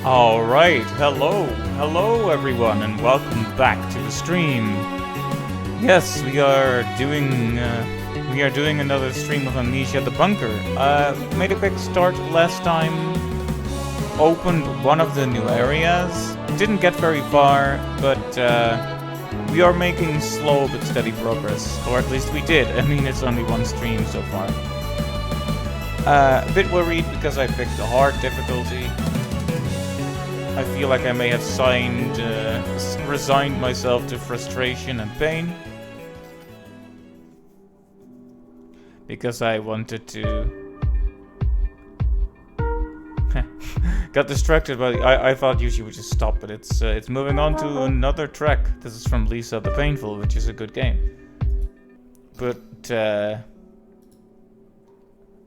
Alright, hello everyone, and welcome back to the stream. Yes, we are doing another stream of Amnesia the Bunker. Made a quick start last time, opened one of the new areas, didn't get very far, but we are making slow but steady progress, or at least we did. I mean, it's only one stream so far. A bit worried because I picked the hard difficulty. I feel like I may have resigned myself to frustration and pain. Because I wanted to... Got distracted by I thought usually would just stop, but it's moving on to another track. This is from Lisa the Painful, which is a good game. But,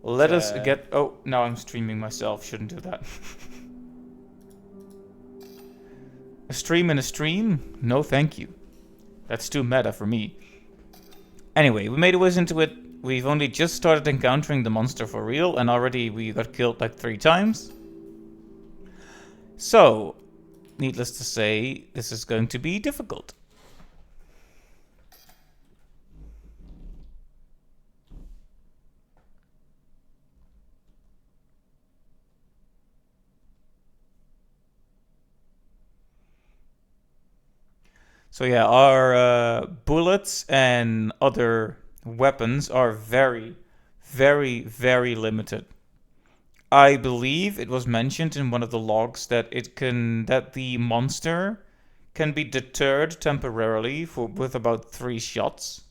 let us get... Oh, now I'm streaming myself. Shouldn't do that. A stream in a stream? No thank you. That's too meta for me. Anyway, we made a whiz into it. We've only just started encountering the monster for real, and already we got killed like 3 times. So, needless to say, this is going to be difficult. So yeah, our bullets and other weapons are very, very, very limited. I believe it was mentioned in one of the logs that that the monster can be deterred temporarily with about 3 shots.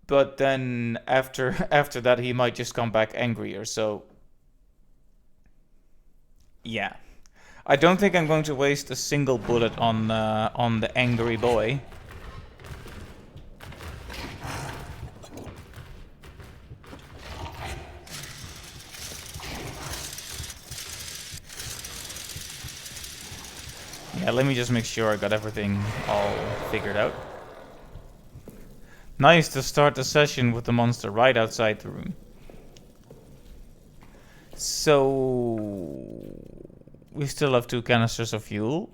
But then after that he might just come back angrier, so yeah. I don't think I'm going to waste a single bullet on the angry boy. Yeah, let me just make sure I got everything all figured out. Nice to start the session with the monster right outside the room. So... we still have 2 canisters of fuel.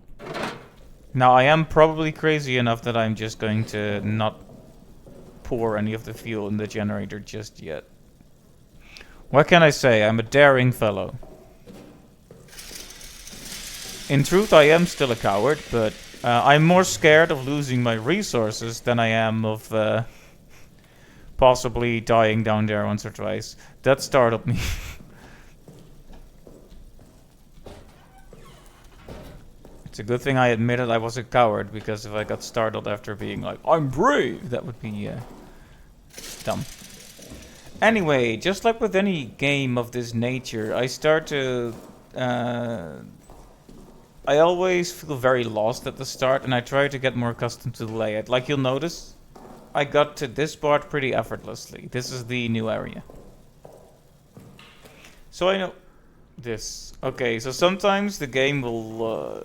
Now, I am probably crazy enough that I'm just going to not pour any of the fuel in the generator just yet. What can I say? I'm a daring fellow. In truth, I am still a coward, but I'm more scared of losing my resources than I am of possibly dying down there once or twice. That startled me. It's a good thing I admitted I was a coward, because if I got startled after being like, I'm brave, that would be dumb. Anyway, just like with any game of this nature, I start to... I always feel very lost at the start, and I try to get more accustomed to the layout. Like you'll notice, I got to this part pretty effortlessly. This is the new area. So I know... this. Okay, so sometimes the game will...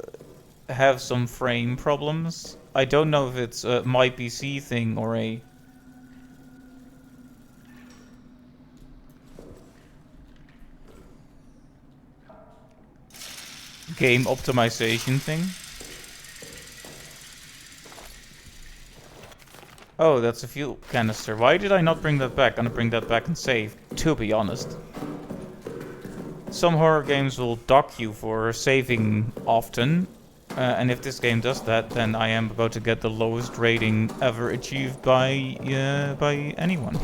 have some frame problems. I don't know if it's a my PC thing or a game optimization thing. Oh, that's a fuel canister. Why did I not bring that back? I'm gonna bring that back and save, to be honest. Some horror games will dock you for saving often. And if this game does that, then I am about to get the lowest rating ever achieved by anyone.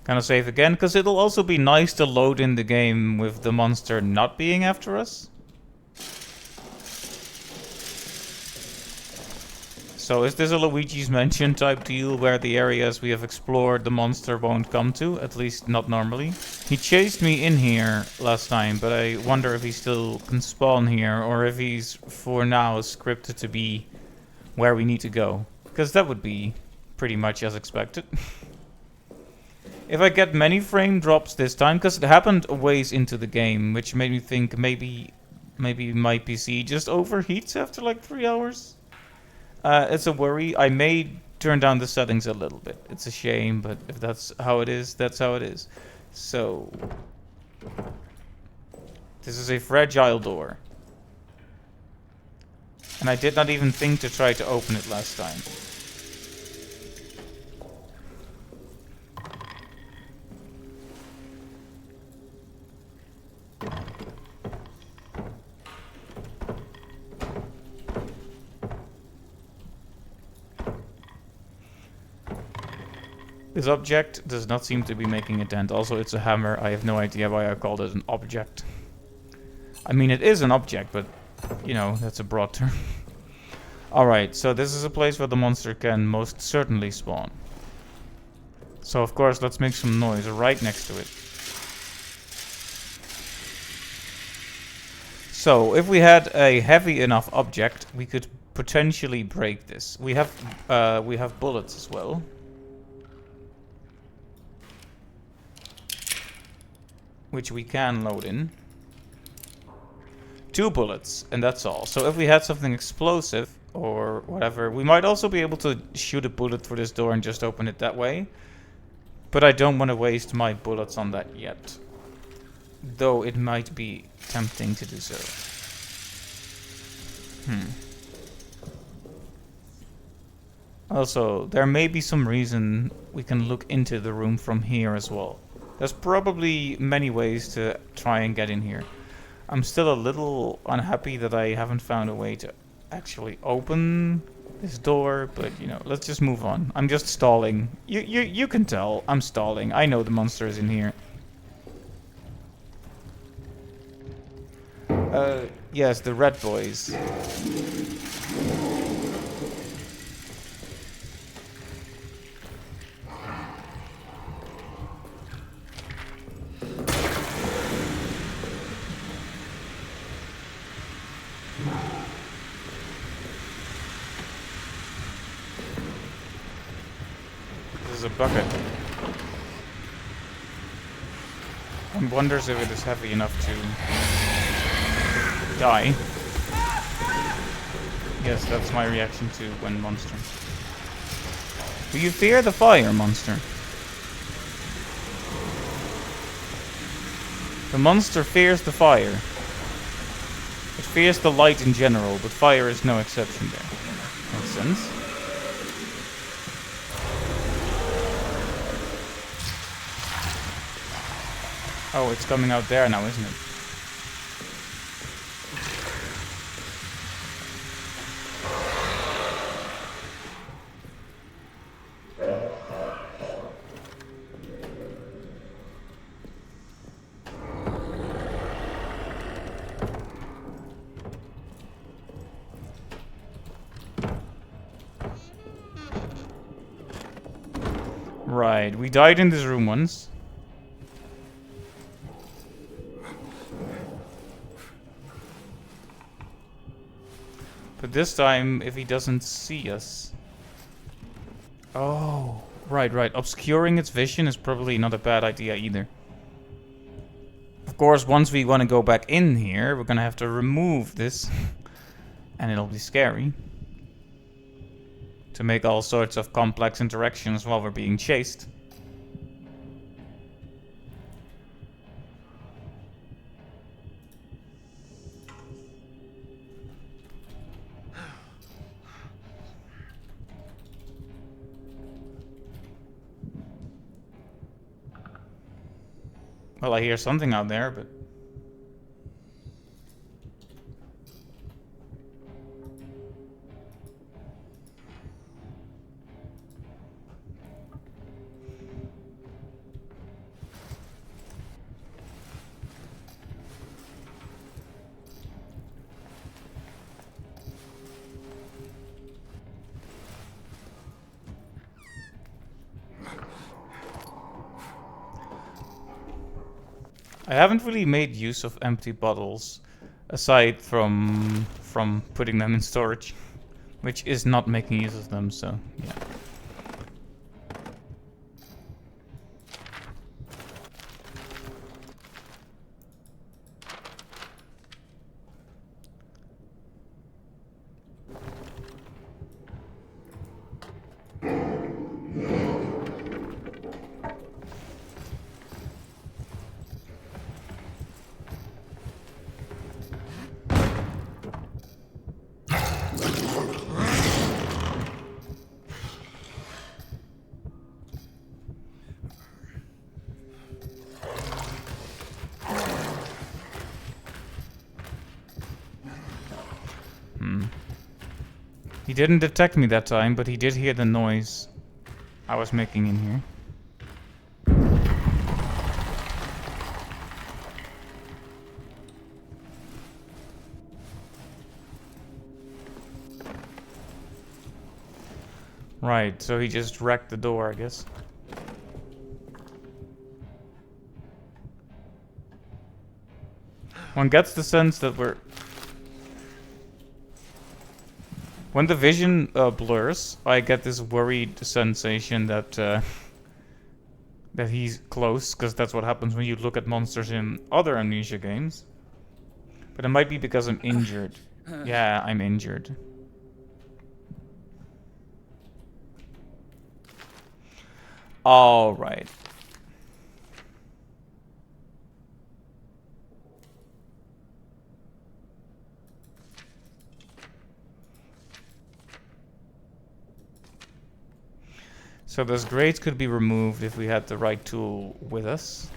Gonna save again, because it'll also be nice to load in the game with the monster not being after us. So is this a Luigi's Mansion type deal where the areas we have explored the monster won't come to? At least not normally. He chased me in here last time, but I wonder if he still can spawn here, or if he's for now scripted to be where we need to go. Because that would be pretty much as expected. If I get many frame drops this time, because it happened a ways into the game, which made me think maybe Maybe my PC just overheats after like 3 hours. It's a worry. I may turn down the settings a little bit. It's a shame, but if that's how it is, that's how it is. So, this is a fragile door. And I did not even think to try to open it last time. This object does not seem to be making a dent. Also, it's a hammer. I have no idea why I called it an object. I mean, it is an object, but, you know, that's a broad term. Alright, so this is a place where the monster can most certainly spawn. So, of course, let's make some noise right next to it. So, if we had a heavy enough object, we could potentially break this. We have bullets as well. Which we can load in. 2 bullets, and that's all. So if we had something explosive, or whatever, we might also be able to shoot a bullet through this door and just open it that way. But I don't want to waste my bullets on that yet. Though it might be tempting to do so. Also, there may be some reason we can look into the room from here as well. There's probably many ways to try and get in here. I'm still a little unhappy that I haven't found a way to actually open this door, but you know, let's just move on. I'm just stalling. You can tell I'm stalling. I know the monster is in here. Yes, the red boys. A bucket. One wonders if it is heavy enough to die. Yes, that's my reaction to when monster. Do you fear the fire, monster? The monster fears the fire. It fears the light in general, but fire is no exception there. Makes sense. Oh, it's coming out there now, isn't it? Right, we died in this room once. But this time, if he doesn't see us... Oh, right. Obscuring its vision is probably not a bad idea either. Of course, once we want to go back in here, we're gonna have to remove this. And it'll be scary. To make all sorts of complex interactions while we're being chased. Well, I hear something out there, but... I haven't really made use of empty bottles, aside from putting them in storage, which is not making use of them, so yeah. He didn't detect me that time, but he did hear the noise I was making in here. Right, so he just wrecked the door, I guess. One gets the sense that we're... When the vision blurs, I get this worried sensation that that he's close, because that's what happens when you look at monsters in other Amnesia games. But it might be because I'm injured. Yeah, I'm injured. All right. So those grates could be removed if we had the right tool with us.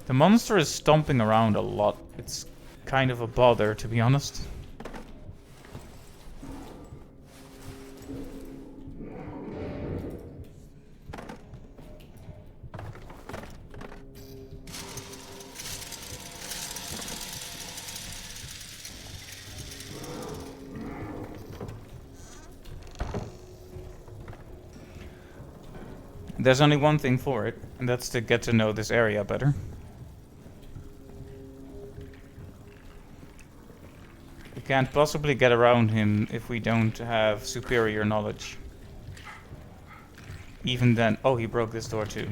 The monster is stomping around a lot. It's kind of a bother, to be honest. There's only one thing for it, and that's to get to know this area better. We can't possibly get around him if we don't have superior knowledge. Even then... Oh, he broke this door too.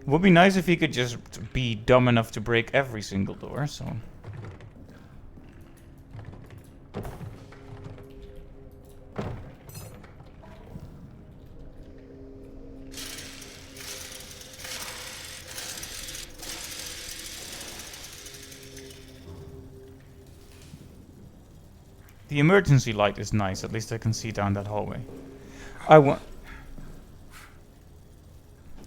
It would be nice if he could just be dumb enough to break every single door, so... The emergency light is nice, at least I can see down that hallway. I want...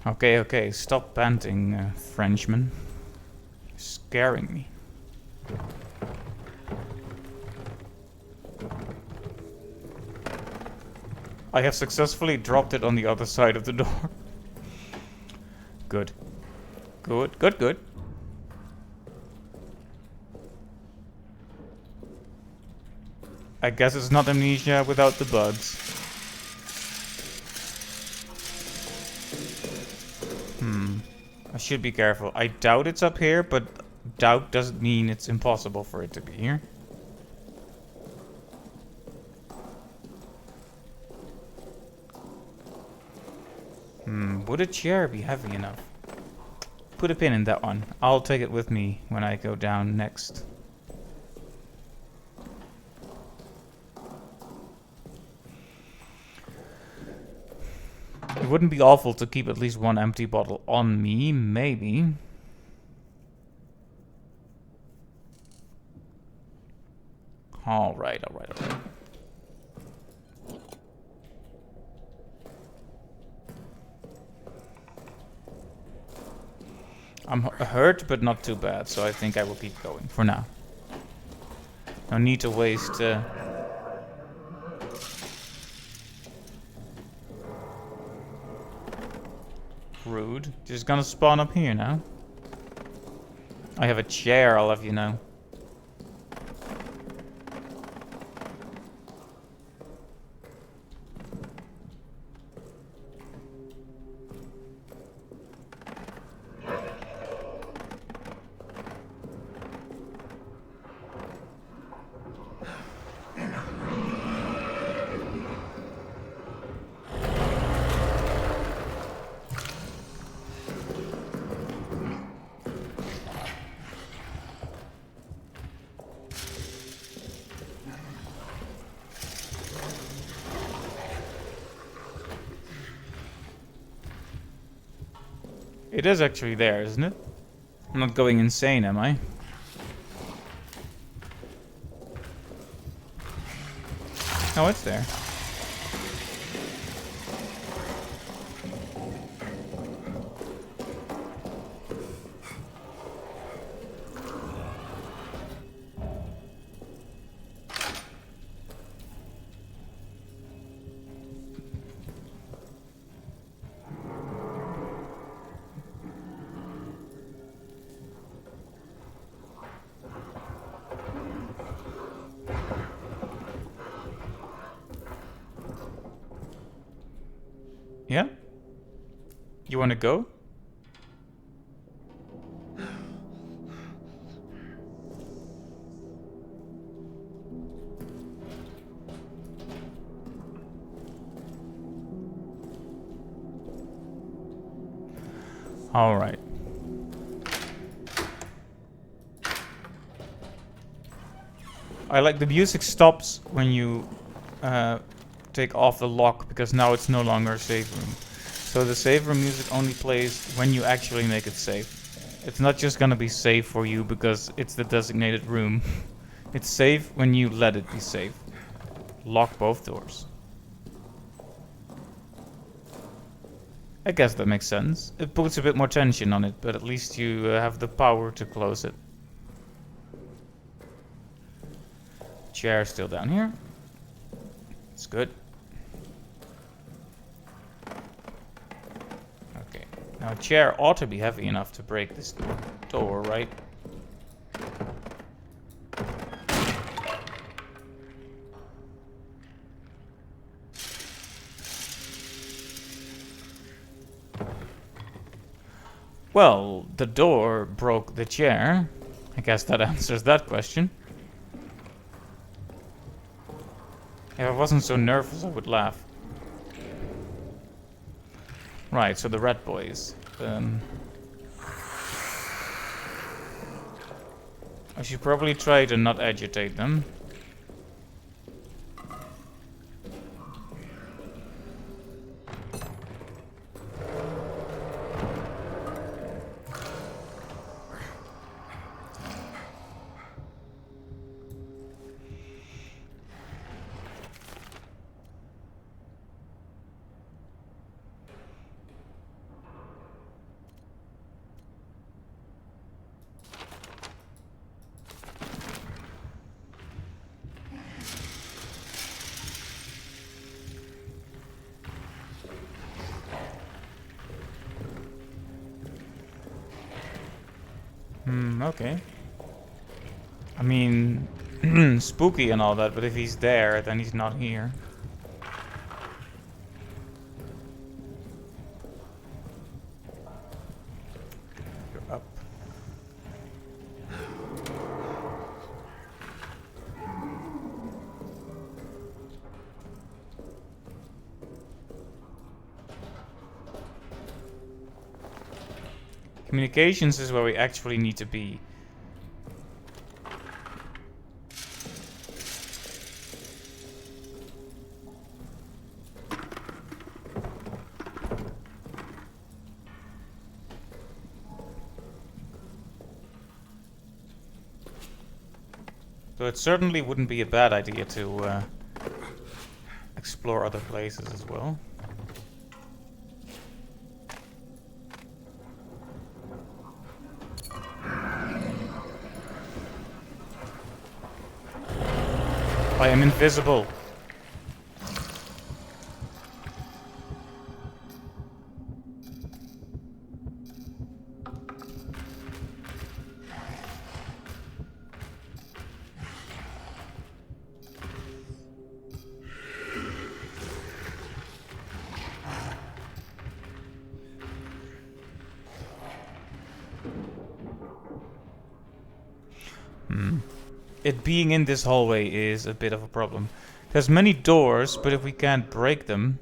Okay, okay, stop panting, Frenchman. You're scaring me. I have successfully dropped it on the other side of the door. Good. Good, good, good. I guess it's not Amnesia without the bugs. I should be careful. I doubt it's up here, but doubt doesn't mean it's impossible for it to be here. Would a chair be heavy enough? Put a pin in that one. I'll take it with me when I go down next. It wouldn't be awful to keep at least one empty bottle on me, maybe. Alright, alright, alright. I'm hurt, but not too bad, so I think I will keep going for now. No need to waste... Rude. Just gonna spawn up here now. I have a chair, I'll have you know. It is actually there, isn't it? I'm not going insane, am I? Oh, it's there. You want to go? All right. I like the music stops when you take off the lock, because now it's no longer a save room. So the save room music only plays when you actually make it safe. It's not just gonna be safe for you because it's the designated room. It's safe when you let it be safe. Lock both doors. I guess that makes sense. It puts a bit more tension on it, but at least you have the power to close it. Chair still down here. It's good. Okay. Now a chair ought to be heavy enough to break this door, right? Well, the door broke the chair. I guess that answers that question. If I wasn't so nervous, I would laugh. Right, so the rat boys. I should probably try to not agitate them. Okay. I mean, spooky and all that, but if he's there, then he's not here. You're up. Communications is where we actually need to be. So it certainly wouldn't be a bad idea to explore other places as well. I am invisible. It being in this hallway is a bit of a problem. There's many doors, but if we can't break them...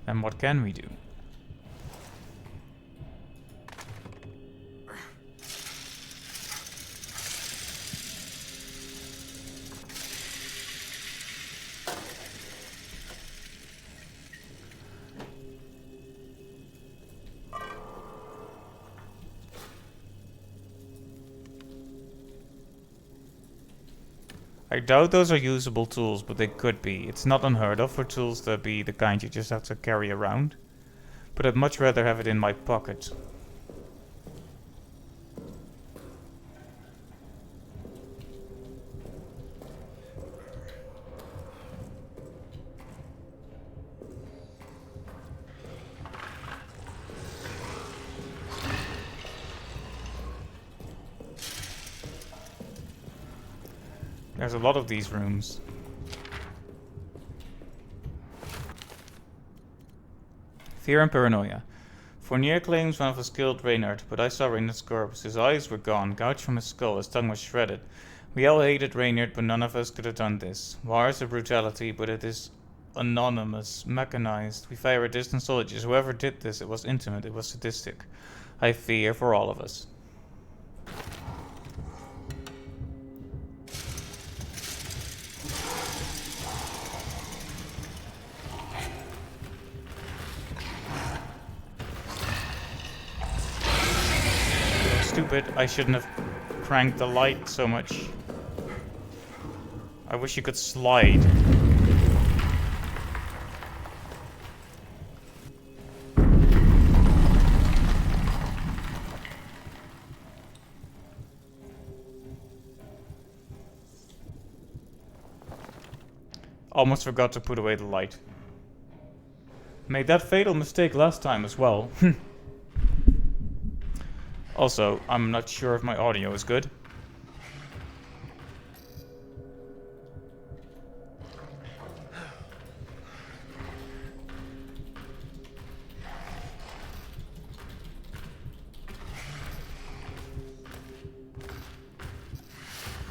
then what can we do? I doubt those are usable tools, but they could be. It's not unheard of for tools to be the kind you just have to carry around. But I'd much rather have it in my pocket. There's a lot of these rooms. Fear and paranoia. Fournier claims one of us killed Reynard, but I saw Reynard's corpse. His eyes were gone, gouged from his skull, his tongue was shredded. We all hated Reynard, but none of us could have done this. War is a brutality, but it is anonymous, mechanized. We fire at distant soldiers. Whoever did this, it was intimate, it was sadistic. I fear for all of us. Stupid, I shouldn't have cranked the light so much. I wish you could slide. Almost forgot to put away the light. Made that fatal mistake last time as well. Also, I'm not sure if my audio is good.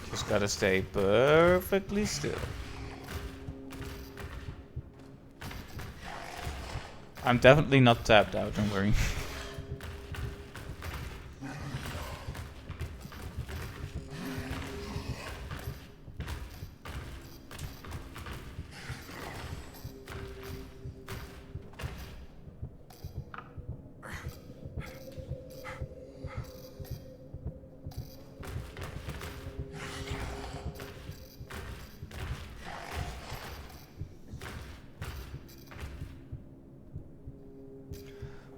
Just gotta stay perfectly still. I'm definitely not tapped out, don't worry.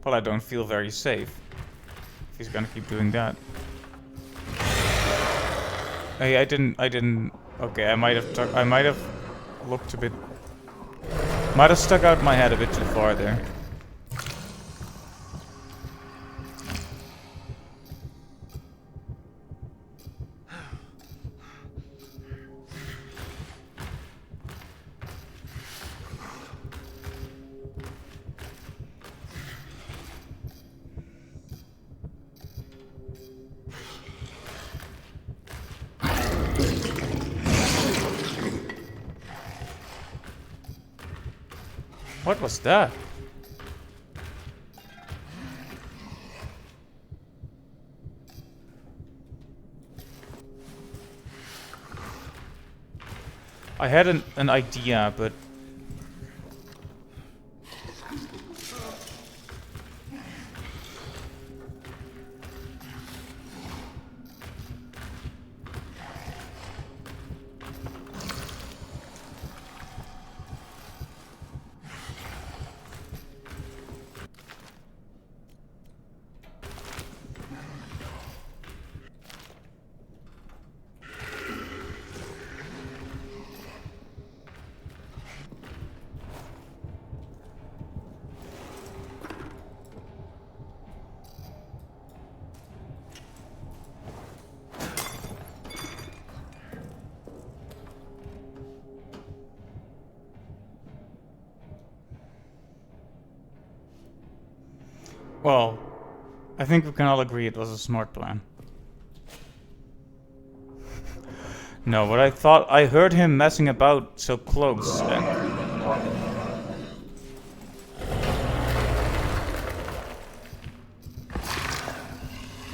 Well, I don't feel very safe if he's gonna keep doing that. Hey, I didn't. Okay, I might have looked a bit. Might have stuck out my head a bit too far there. What was that? I had an idea, but well, I think we can all agree it was a smart plan. No, but I thought I heard him messing about so close.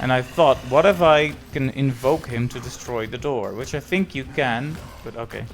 And I thought, what if I can invoke him to destroy the door? Which I think you can, but okay.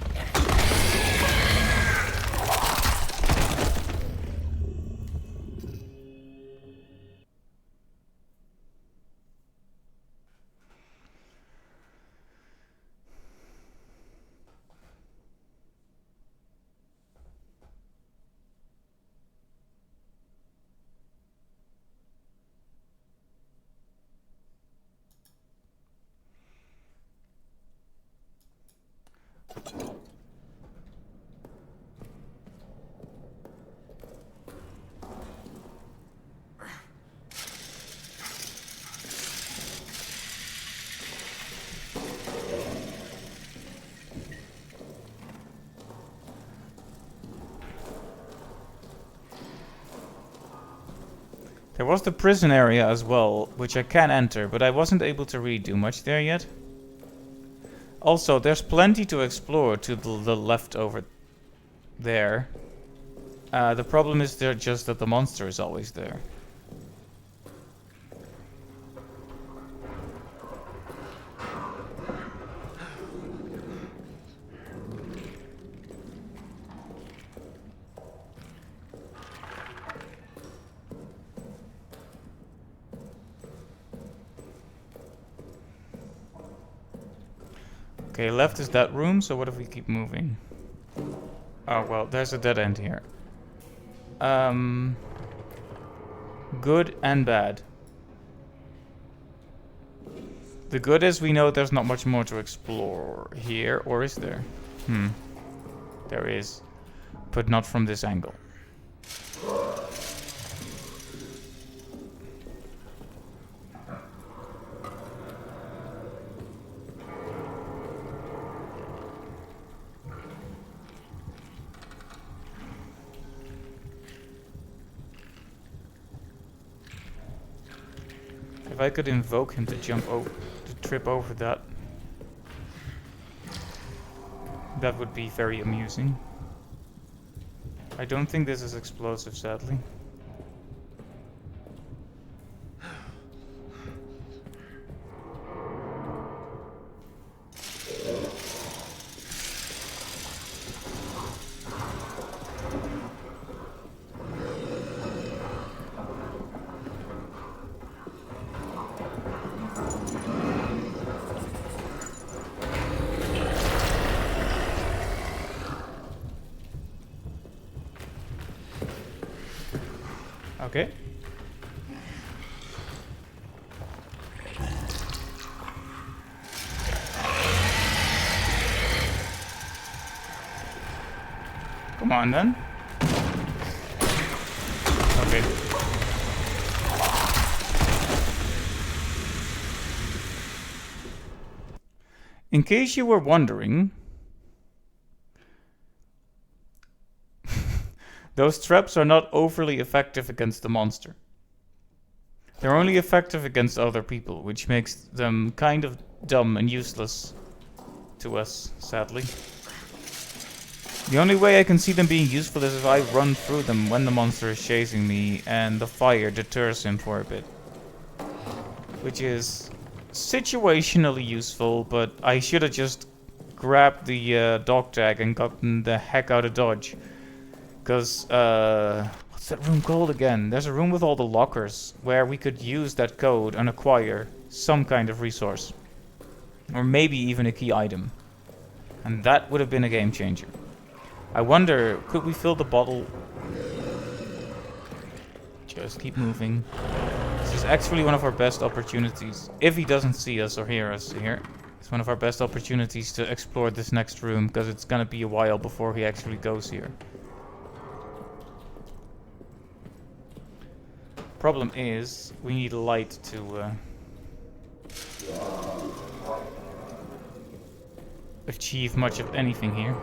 There was the prison area as well, which I can enter, but I wasn't able to really do much there yet. Also, there's plenty to explore to the left over there. The problem is there just that the monster is always there. Okay, left is that room, so what if we keep moving? Oh, well, there's a dead end here. Good and bad. The good is we know there's not much more to explore here, or is there? There is, but not from this angle. If I could invoke him to jump over, to trip over that, that would be very amusing. I don't think this is explosive, sadly. Okay. Come on then. Okay. In case you were wondering, those traps are not overly effective against the monster. They're only effective against other people, which makes them kind of dumb and useless to us, sadly. The only way I can see them being useful is if I run through them when the monster is chasing me and the fire deters him for a bit. Which is situationally useful, but I should have just grabbed the dog tag and gotten the heck out of Dodge. Because, what's that room called again? There's a room with all the lockers where we could use that code and acquire some kind of resource. Or maybe even a key item. And that would have been a game changer. I wonder, could we fill the bottle? Just keep moving. This is actually one of our best opportunities. If he doesn't see us or hear us here, it's one of our best opportunities to explore this next room, because it's gonna be a while before he actually goes here. Problem is, we need light to achieve much of anything here.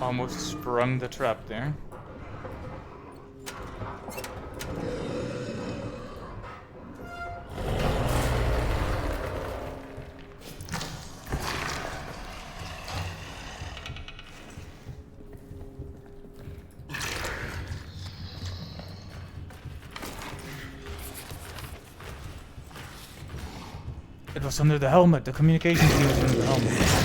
Almost sprung the trap there. It was under the helmet. The communications unit was under the helmet.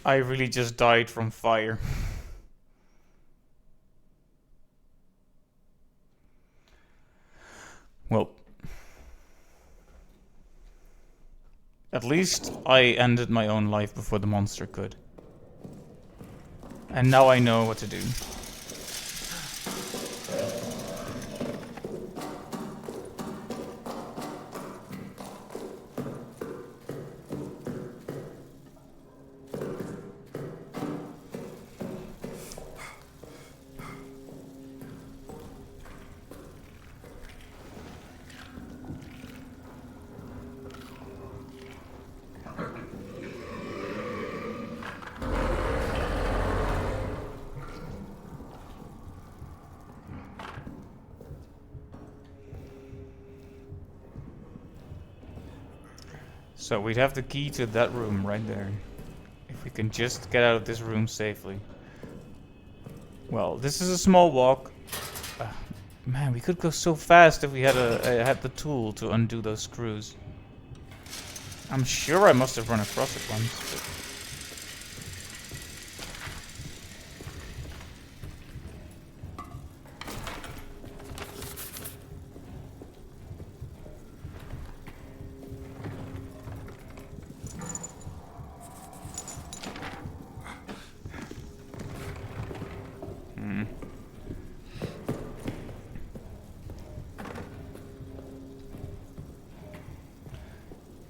I really just died from fire. Well, at least I ended my own life before the monster could. And now I know what to do. So we'd have the key to that room right there. If we can just get out of this room safely. Well, this is a small walk. Man, we could go so fast if we had had the tool to undo those screws. I'm sure I must have run across it once. But...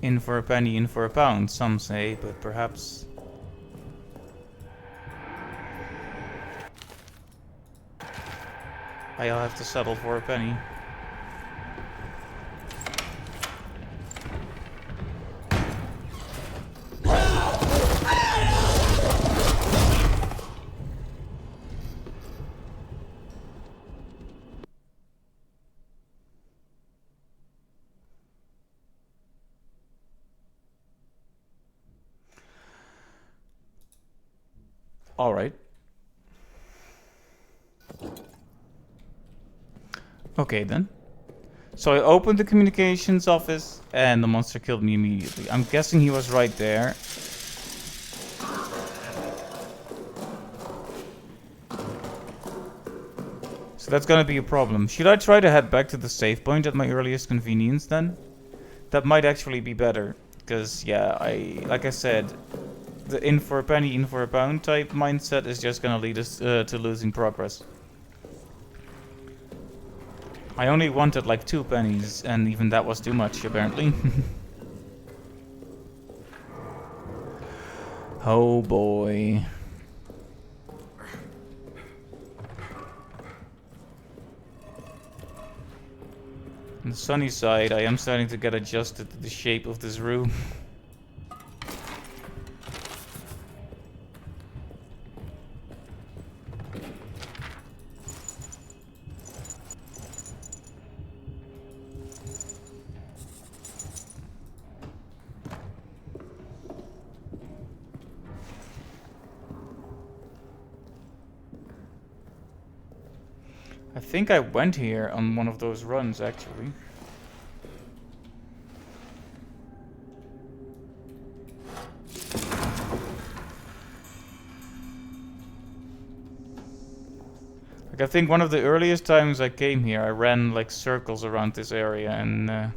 In for a penny, in for a pound, some say, but perhaps... I'll have to settle for a penny. Alright. Okay then. So I opened the communications office and the monster killed me immediately. I'm guessing he was right there. So that's gonna be a problem. Should I try to head back to the save point at my earliest convenience then? That might actually be better. Because, yeah, like I said, the in for a penny, in for a pound type mindset is just gonna lead us to losing progress. I only wanted like 2 pennies, and even that was too much, apparently. Oh boy. On the sunny side, I am starting to get adjusted to the shape of this room. I think I went here on one of those runs, actually. Like, I think one of the earliest times I came here, I ran like circles around this area and...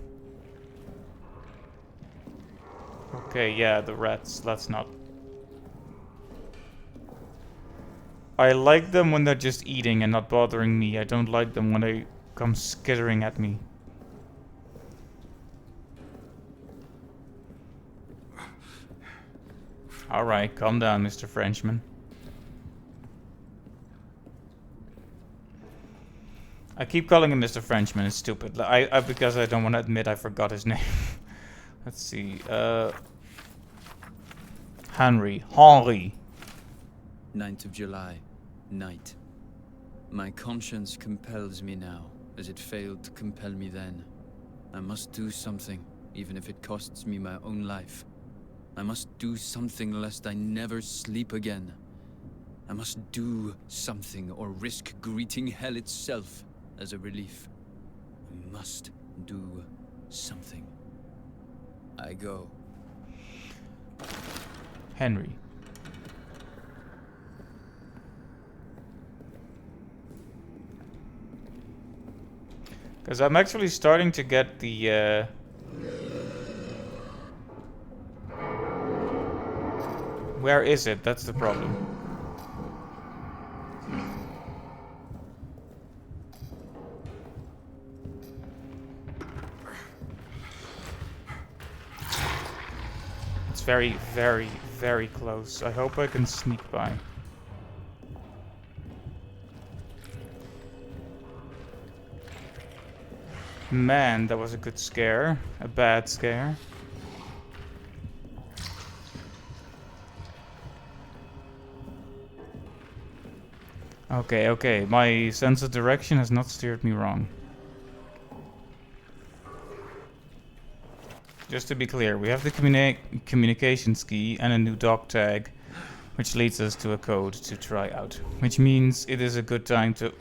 Okay, yeah, the rats, let's not... I like them when they're just eating and not bothering me. I don't like them when they come skittering at me. Alright, calm down, Mr. Frenchman. I keep calling him Mr. Frenchman, it's stupid. Because I don't want to admit I forgot his name. Let's see, Henry. 9th of July. Night. My conscience compels me now, as it failed to compel me then. I must do something, even if it costs me my own life. I must do something lest I never sleep again. I must do something or risk greeting hell itself as a relief. I must do something. I go. Henry. Because I'm actually starting to get the... Where is it? That's the problem. It's very, very, very close. I hope I can sneak by. Man, that was a good scare. A bad scare. Okay, okay. My sense of direction has not steered me wrong. Just to be clear, we have the communications key and a new dog tag, which leads us to a code to try out. Which means it is a good time to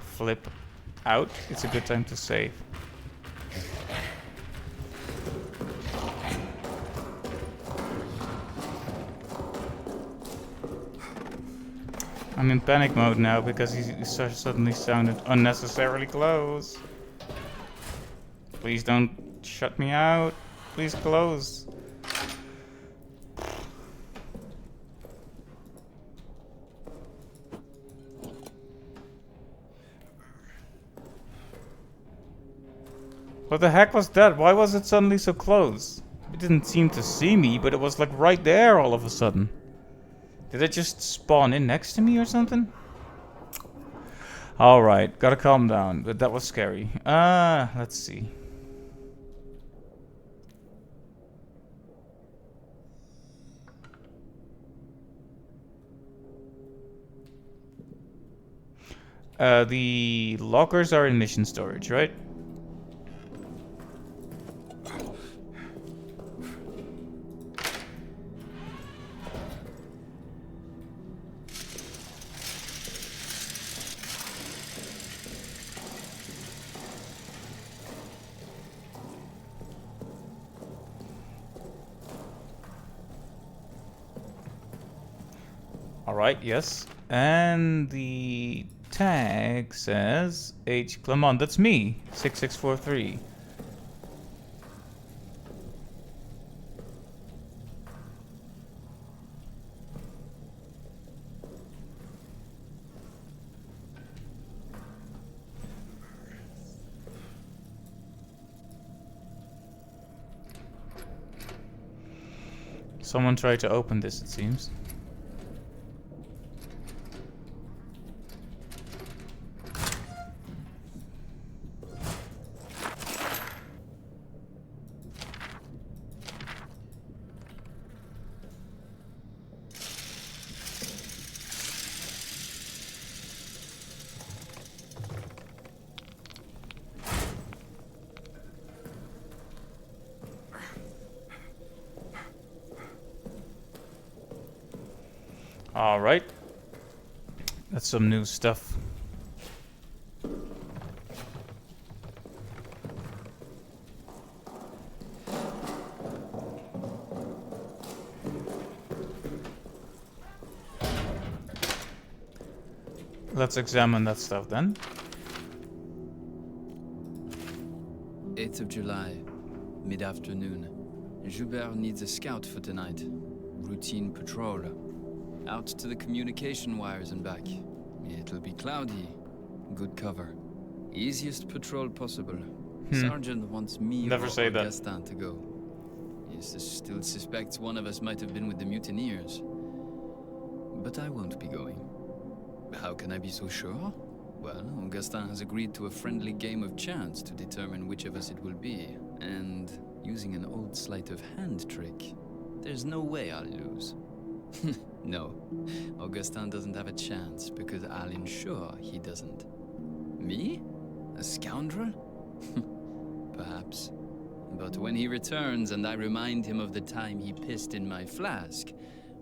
flip out. It's a good time to save. I'm in panic mode now because he suddenly sounded unnecessarily close. Please don't shut me out. Please close. What the heck was that? Why was it suddenly so close? It didn't seem to see me, but it was like right there all of a sudden. Did it just spawn in next to me or something? Alright, gotta calm down, but that was scary. Let's see. The lockers are in mission storage, right? Alright, yes. And the tag says H. Clement. That's me. 6643. Someone tried to open this, it seems. Alright. That's some new stuff. Let's examine that stuff then. 8th of July, mid-afternoon. Joubert needs a scout for tonight. Routine patrol. Out to the communication wires and back. It'll be cloudy. Good cover. Easiest patrol possible. Sergeant wants me Never say that. Gaston to go. He still suspects one of us might have been with the mutineers. But I won't be going. How can I be so sure? Well, Augustin has agreed to a friendly game of chance to determine which of us it will be. And using an old sleight of hand trick, there's no way I'll lose. No, Augustin doesn't have a chance because I'll ensure he doesn't. Me? A scoundrel? Perhaps. But when he returns and I remind him of the time he pissed in my flask,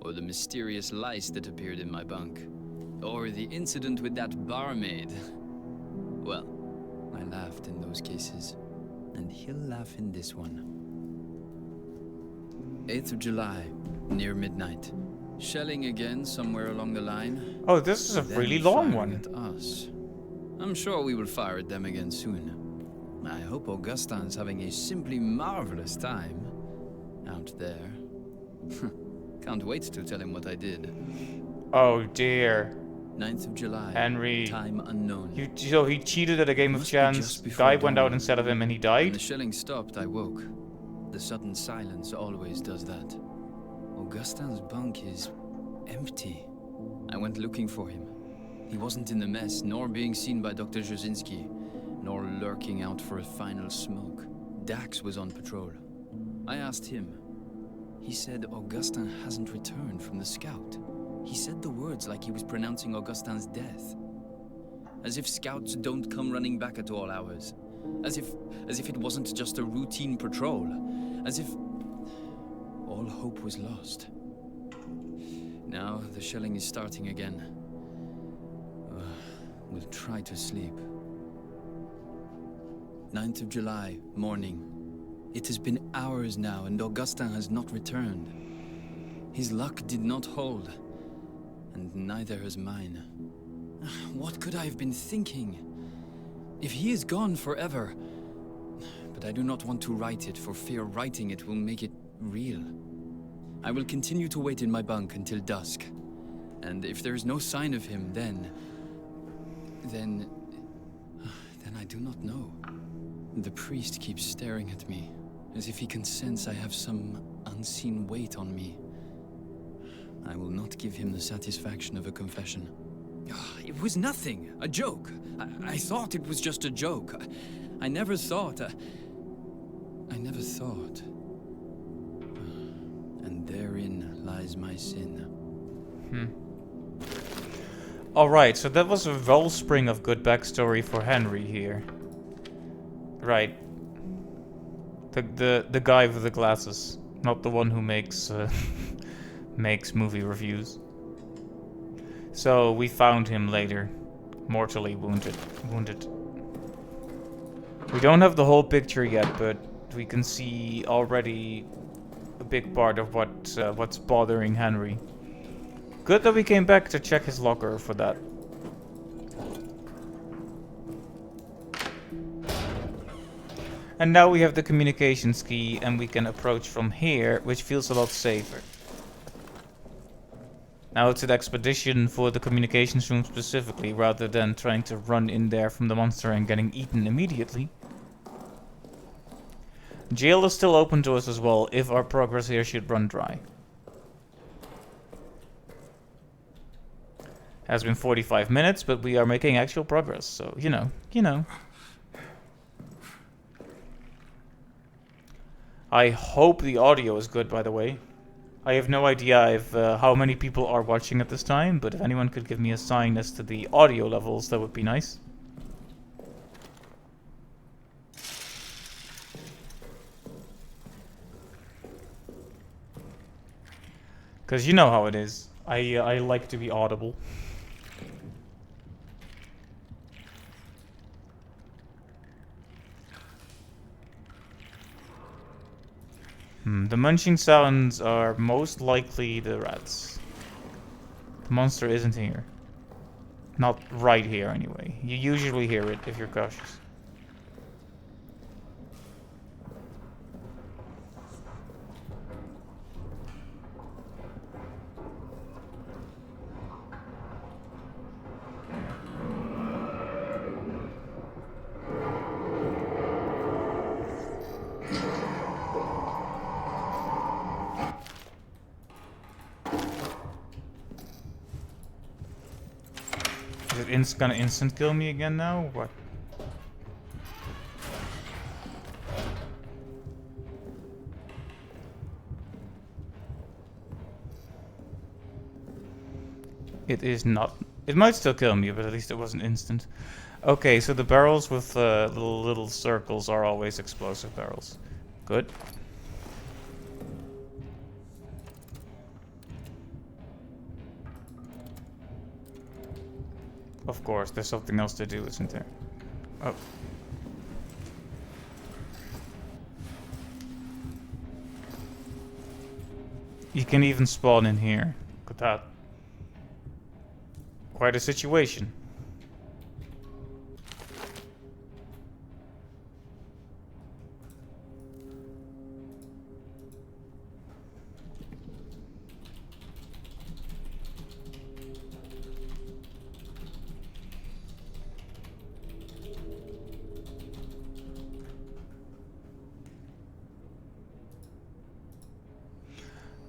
or the mysterious lice that appeared in my bunk, or the incident with that barmaid, well, I laughed in those cases, and he'll laugh in this one. 8th of July, near midnight. Shelling again somewhere along the line. Oh, this is a Then really long firing one. at us. I'm sure we will fire at them again soon. I hope Augustin's having a simply marvelous time out there. Can't wait to tell him what I did. Oh dear. 9th of July. Henry. Time unknown. So he cheated at a game of Must be chance. just before Guy went out dawn. instead of him and he When died. the shelling stopped, I woke. The sudden silence always does that. Augustin's bunk is empty. I went looking for him. He wasn't in the mess, nor being seen by Dr. Jasinski, nor lurking out for a final smoke. Dax was on patrol. I asked him. He said Augustin hasn't returned from the scout. He said the words like he was pronouncing Augustin's death. As if scouts don't come running back at all hours. As if it wasn't just a routine patrol. As if all hope was lost. Now the shelling is starting again. We'll try to sleep. 9th of July, morning. It has been hours now and Augustin has not returned. His luck did not hold. And neither has mine. What could I have been thinking? If he is gone forever... But I do not want to write it, for fear writing it will make it real. I will continue to wait in my bunk until dusk. And if there is no sign of him, then I do not know. The priest keeps staring at me, as if he can sense I have some unseen weight on me. I will not give him the satisfaction of a confession. It was nothing, a joke. I thought it was just a joke. I never thought. And therein lies my sin. Alright, so that was a wellspring of good backstory for Henry here. Right. The guy with the glasses. Not the one who makes makes movie reviews. So we found him later. Mortally wounded. We don't have the whole picture yet, but we can see already a big part of what's bothering Henry. Good that we came back to check his locker for that. And now we have the communications key and we can approach from here, which feels a lot safer. Now it's an expedition for the communications room specifically, rather than trying to run in there from the monster and getting eaten immediately. Jail is still open to us as well, if our progress here should run dry. Has been 45 minutes, but we are making actual progress, so you know. I hope the audio is good, by the way. I have no idea if how many people are watching at this time, but if anyone could give me a sign as to the audio levels, that would be nice. Because you know how it is. I like to be audible. The munching sounds are most likely the rats. The monster isn't here. Not right here, anyway. You usually hear it if you're cautious. Is it gonna instant kill me again now? What? It is not. It might still kill me, but at least it wasn't instant. Okay, so the barrels with little circles are always explosive barrels. Good. Of course, there's something else to do, isn't there? Oh. You can even spawn in here. Look at that. Quite a situation.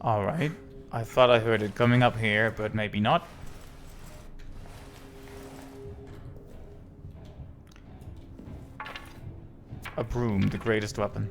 Alright. I thought I heard it coming up here, but maybe not. A broom, the greatest weapon.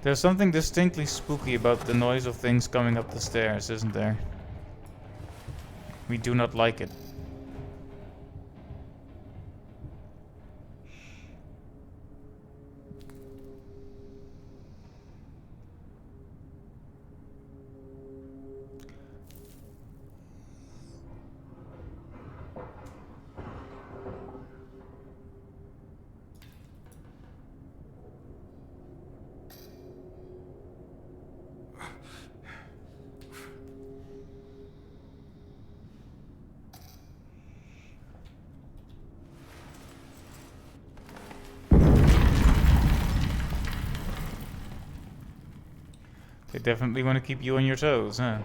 There's something distinctly spooky about the noise of things coming up the stairs, isn't there? We do not like it. They definitely want to keep you on your toes, huh?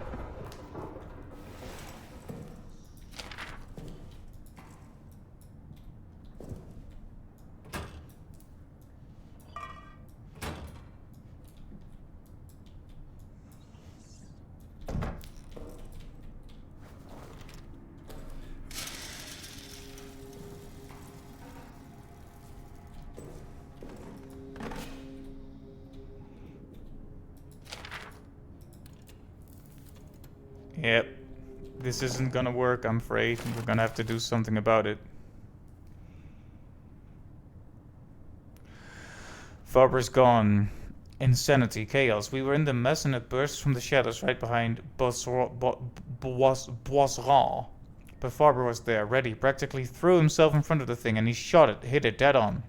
Yep. This isn't gonna work, I'm afraid. We're gonna have to do something about it. Faber's gone. Insanity, chaos. We were in the mess and it burst from the shadows right behind Boisseran. But Faber was there, ready, practically threw himself in front of the thing and he shot it, hit it dead on.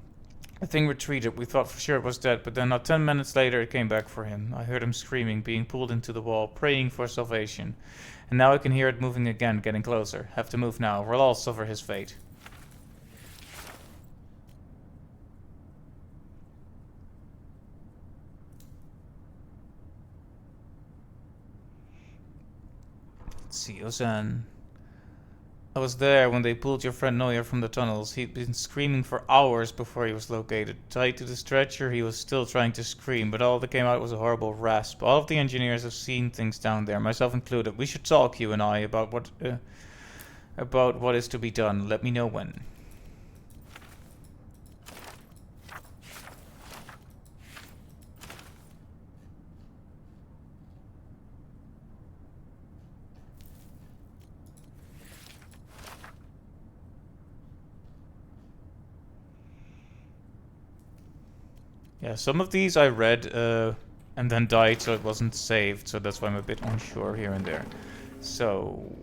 The thing retreated. We thought for sure it was dead, but then not 10 minutes later it came back for him. I heard him screaming, being pulled into the wall, praying for salvation. And now I can hear it moving again, getting closer. Have to move now. We'll all suffer his fate. Let's see, Ozan. I was there when they pulled your friend Neuer from the tunnels. He'd been screaming for hours before he was located. Tied to the stretcher, he was still trying to scream, but all that came out was a horrible rasp. All of the engineers have seen things down there, myself included. We should talk, you and I, about what is to be done. Let me know when. Yeah, some of these I read and then died, so it wasn't saved, so that's why I'm a bit unsure here and there. So...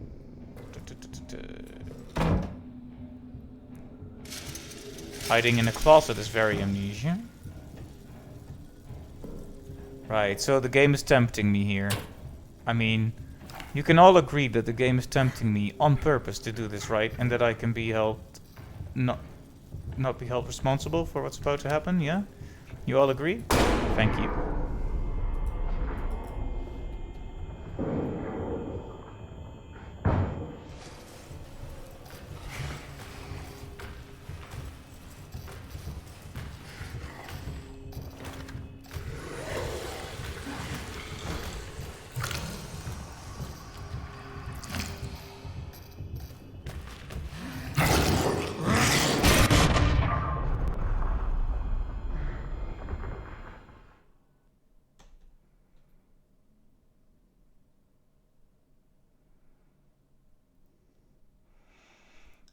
Hiding in a closet is very Amnesia. Right, so the game is tempting me here. I mean, you can all agree that the game is tempting me on purpose to do this, right? And that I can be held... not be held responsible for what's about to happen, yeah? You all agree? Thank you.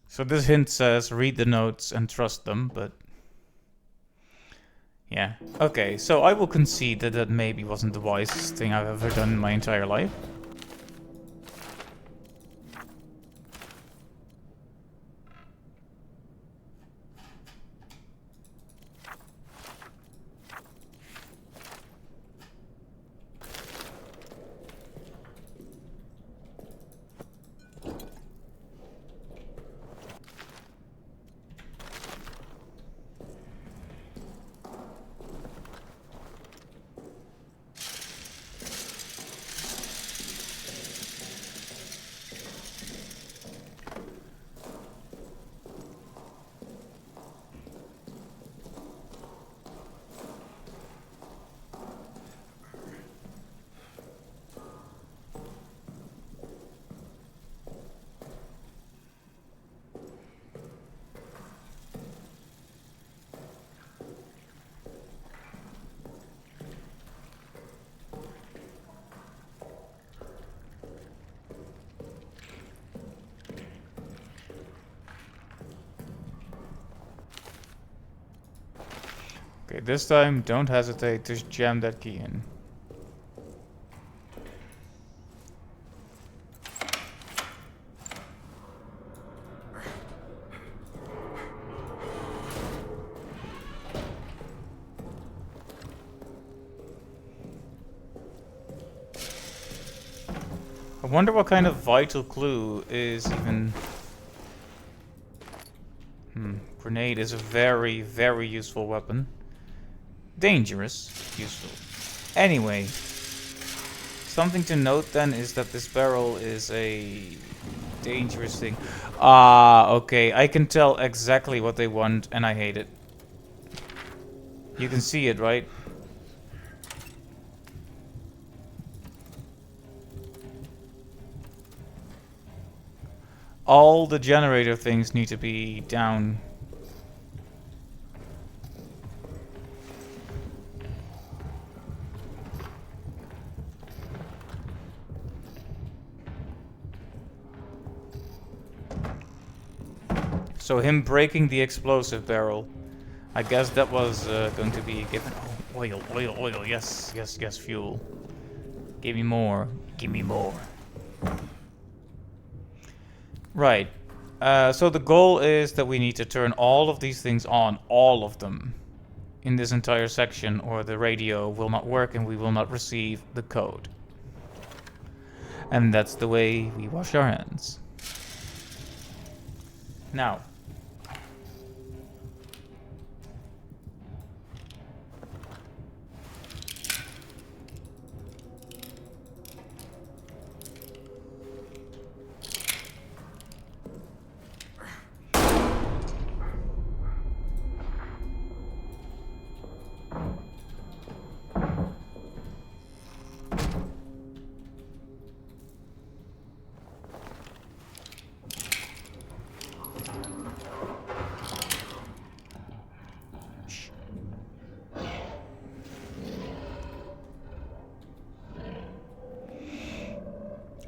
So this hint says read the notes and trust them, but... Yeah. Okay, so I will concede that that maybe wasn't the wisest thing I've ever done in my entire life. Okay, this time don't hesitate, just jam that key in. I wonder what kind of vital clue is even... Grenade is a very, very useful weapon. Dangerous, useful. Anyway, something to note then is that this barrel is a dangerous thing. Ah, okay, I can tell exactly what they want and I hate it. You can see it, right? All the generator things need to be down. So him breaking the explosive barrel, I guess that was going to be given. Oh, oil, oil, oil. Yes, yes, yes, fuel. Give me more. Give me more. Right. So the goal is that we need to turn all of these things on, all of them, in this entire section, or the radio will not work and we will not receive the code. And that's the way we wash our hands. Now.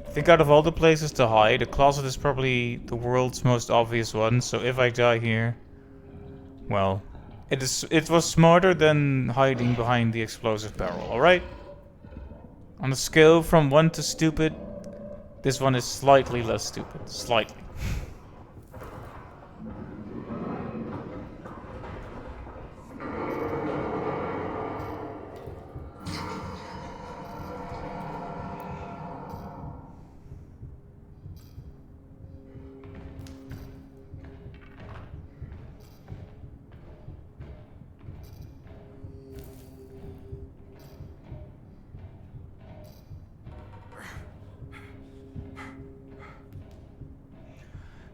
I think out of all the places to hide, the closet is probably the world's most obvious one, so if I die here, well, it was smarter than hiding behind the explosive barrel, alright? On a scale from 1 to stupid, this one is slightly less stupid. Slightly.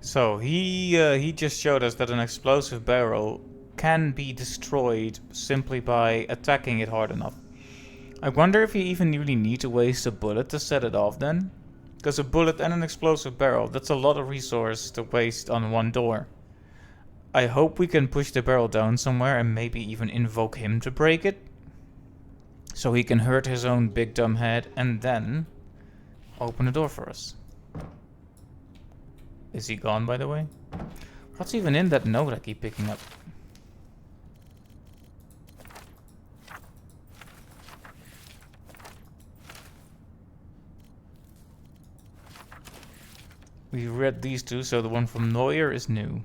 So he just showed us that an explosive barrel can be destroyed simply by attacking it hard enough. I wonder if you even really need to waste a bullet to set it off then? Because a bullet and an explosive barrel, that's a lot of resource to waste on one door. I hope we can push the barrel down somewhere and maybe even invoke him to break it. So he can hurt his own big dumb head and then open the door for us. Is he gone, by the way? What's even in that note I keep picking up? We read these two, so the one from Neuer is new.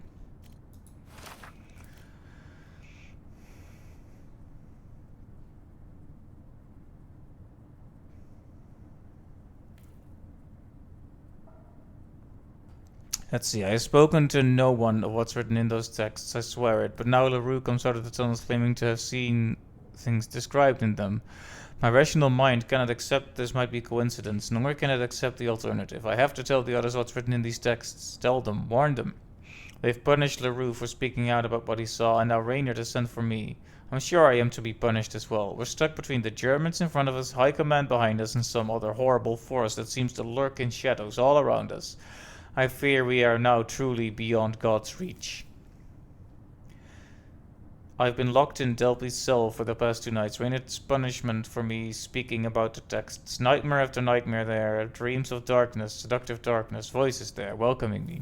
Let's see, I have spoken to no one of what's written in those texts, I swear it, but now LaRue comes out of the tunnels claiming to have seen things described in them. My rational mind cannot accept this might be coincidence, nor can it accept the alternative. I have to tell the others what's written in these texts. Tell them, warn them. They've punished LaRue for speaking out about what he saw, and now Raynard has sent for me. I'm sure I am to be punished as well. We're stuck between the Germans in front of us, High Command behind us, and some other horrible force that seems to lurk in shadows all around us. I fear we are now truly beyond God's reach. I've been locked in Delpy's cell for the past 2 nights. Reynard's punishment for me speaking about the texts. Nightmare after nightmare there. Dreams of darkness, seductive darkness. Voices there, welcoming me.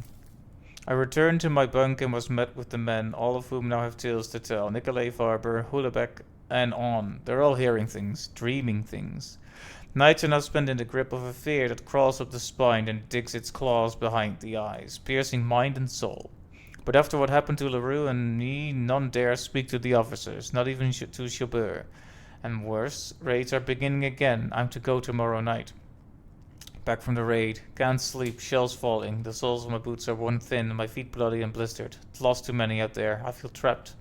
I returned to my bunk and was met with the men, all of whom now have tales to tell. Nicolai Farber, Hulebeck, and on. They're all hearing things, dreaming things. Nights are not spent in the grip of a fear that crawls up the spine and digs its claws behind the eyes, piercing mind and soul. But after what happened to Leroux and me, none dare speak to the officers, not even to Chabert. And worse, raids are beginning again. I'm to go tomorrow night. Back from the raid. Can't sleep, shells falling. The soles of my boots are worn thin, my feet bloody and blistered. Lost too many out there. I feel trapped.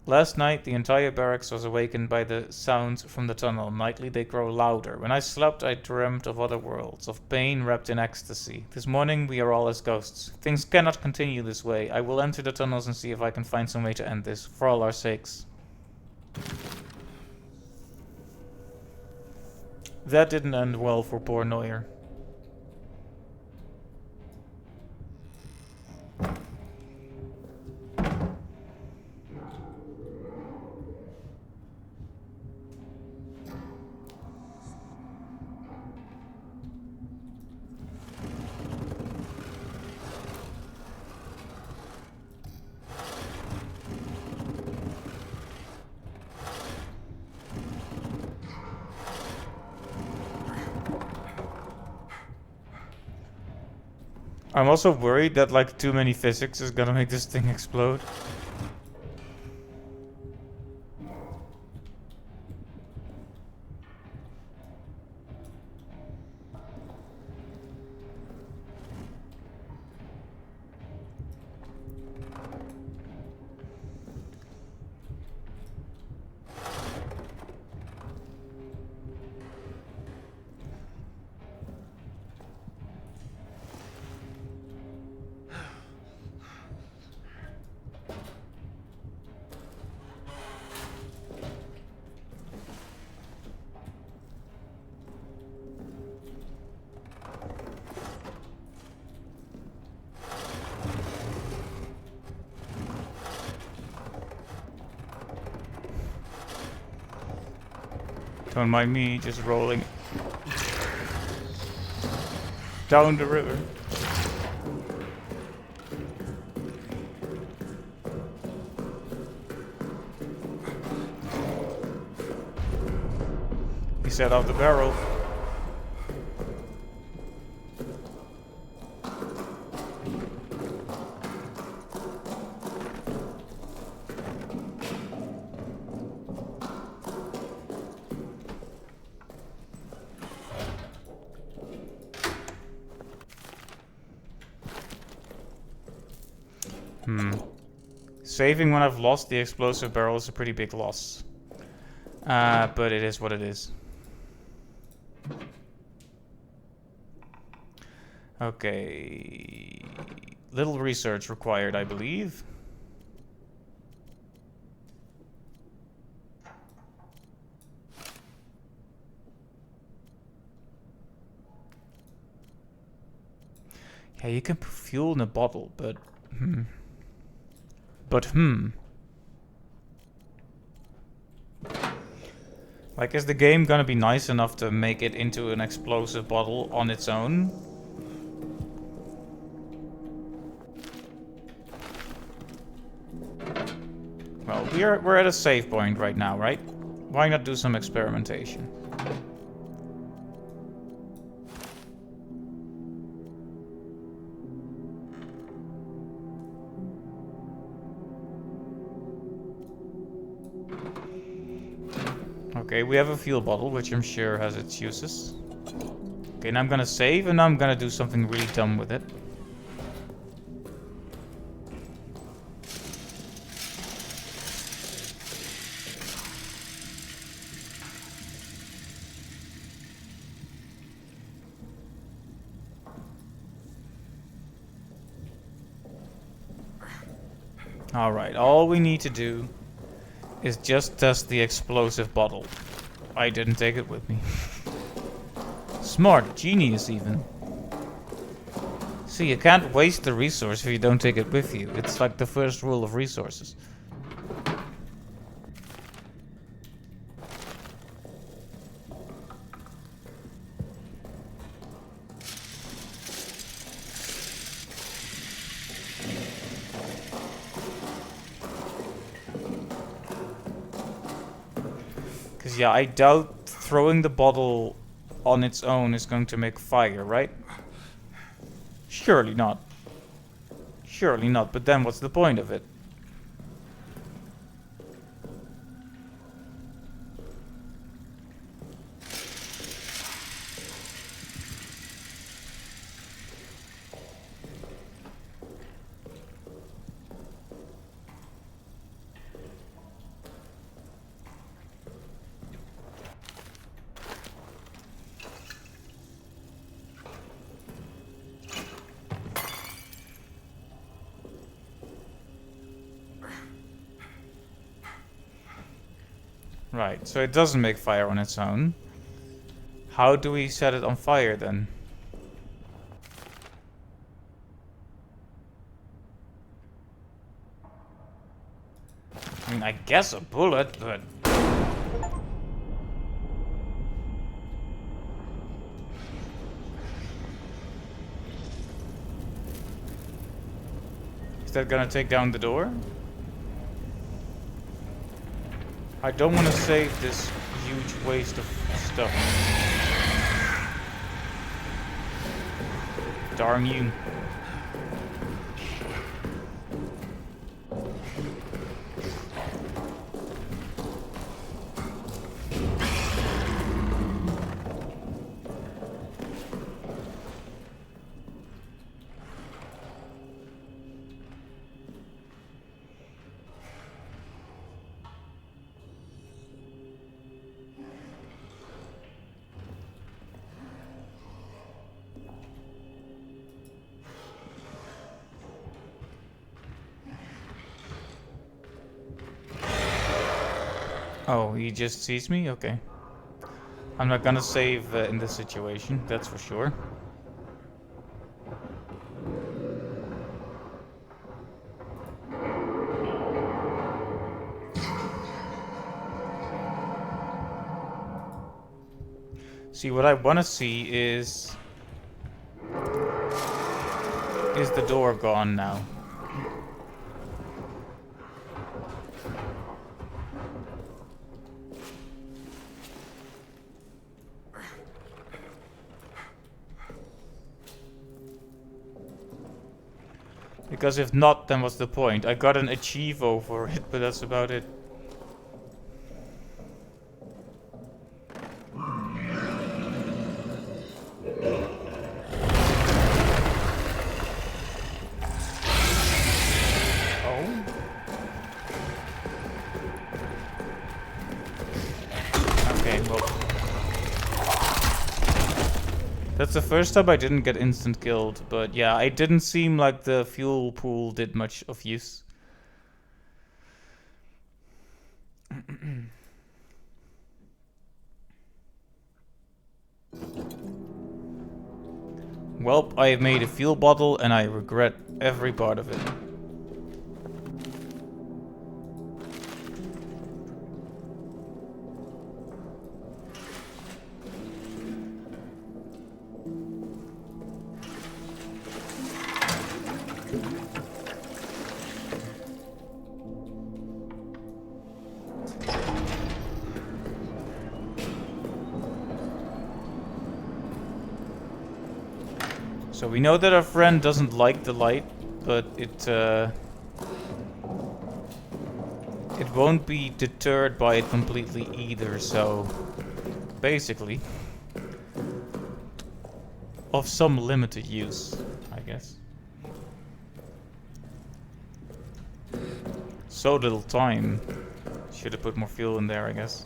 Last night, the entire barracks was awakened by the sounds from the tunnel. Nightly they grow louder. When I slept, I dreamt of other worlds, of pain wrapped in ecstasy. This morning, we are all as ghosts. Things cannot continue this way. I will enter the tunnels and see if I can find some way to end this, for all our sakes. That didn't end well for poor Neuer. I'm also worried that like too many physics is gonna make this thing explode. Don't mind me just rolling down the river. He set off the barrel. Saving when I've lost the explosive barrel is a pretty big loss. But it is what it is. Okay. Little research required, I believe. Yeah, you can put fuel in a bottle, but... Like, is the game gonna be nice enough to make it into an explosive bottle on its own? Well, we're at a save point right now, right? Why not do some experimentation? Okay, we have a fuel bottle, which I'm sure has its uses. Okay, now I'm gonna save, and I'm gonna do something really dumb with it. Alright, all we need to do is just test the explosive bottle. I didn't take it with me. Smart, genius even. See, you can't waste the resource if you don't take it with you. It's like the first rule of resources. Because, yeah, I doubt throwing the bottle on its own is going to make fire, right? Surely not. Surely not, but then what's the point of it? Right, so it doesn't make fire on its own. How do we set it on fire then? I mean, I guess a bullet, but... Is that gonna take down the door? I don't want to save this huge waste of stuff. Darn you. Oh, he just sees me? Okay. I'm not gonna save in this situation, that's for sure. See, what I want to see is the door gone now? Because if not, then what's the point? I got an achievo for it, but that's about it. Oh? Okay, well... That's the first time I didn't get instant killed, but yeah, it didn't seem like the fuel pool did much of use. Welp, I have made a fuel bottle and I regret every part of it. So we know that our friend doesn't like the light, but it won't be deterred by it completely either, so basically of some limited use, I guess. So little time. Should have put more fuel in there, I guess.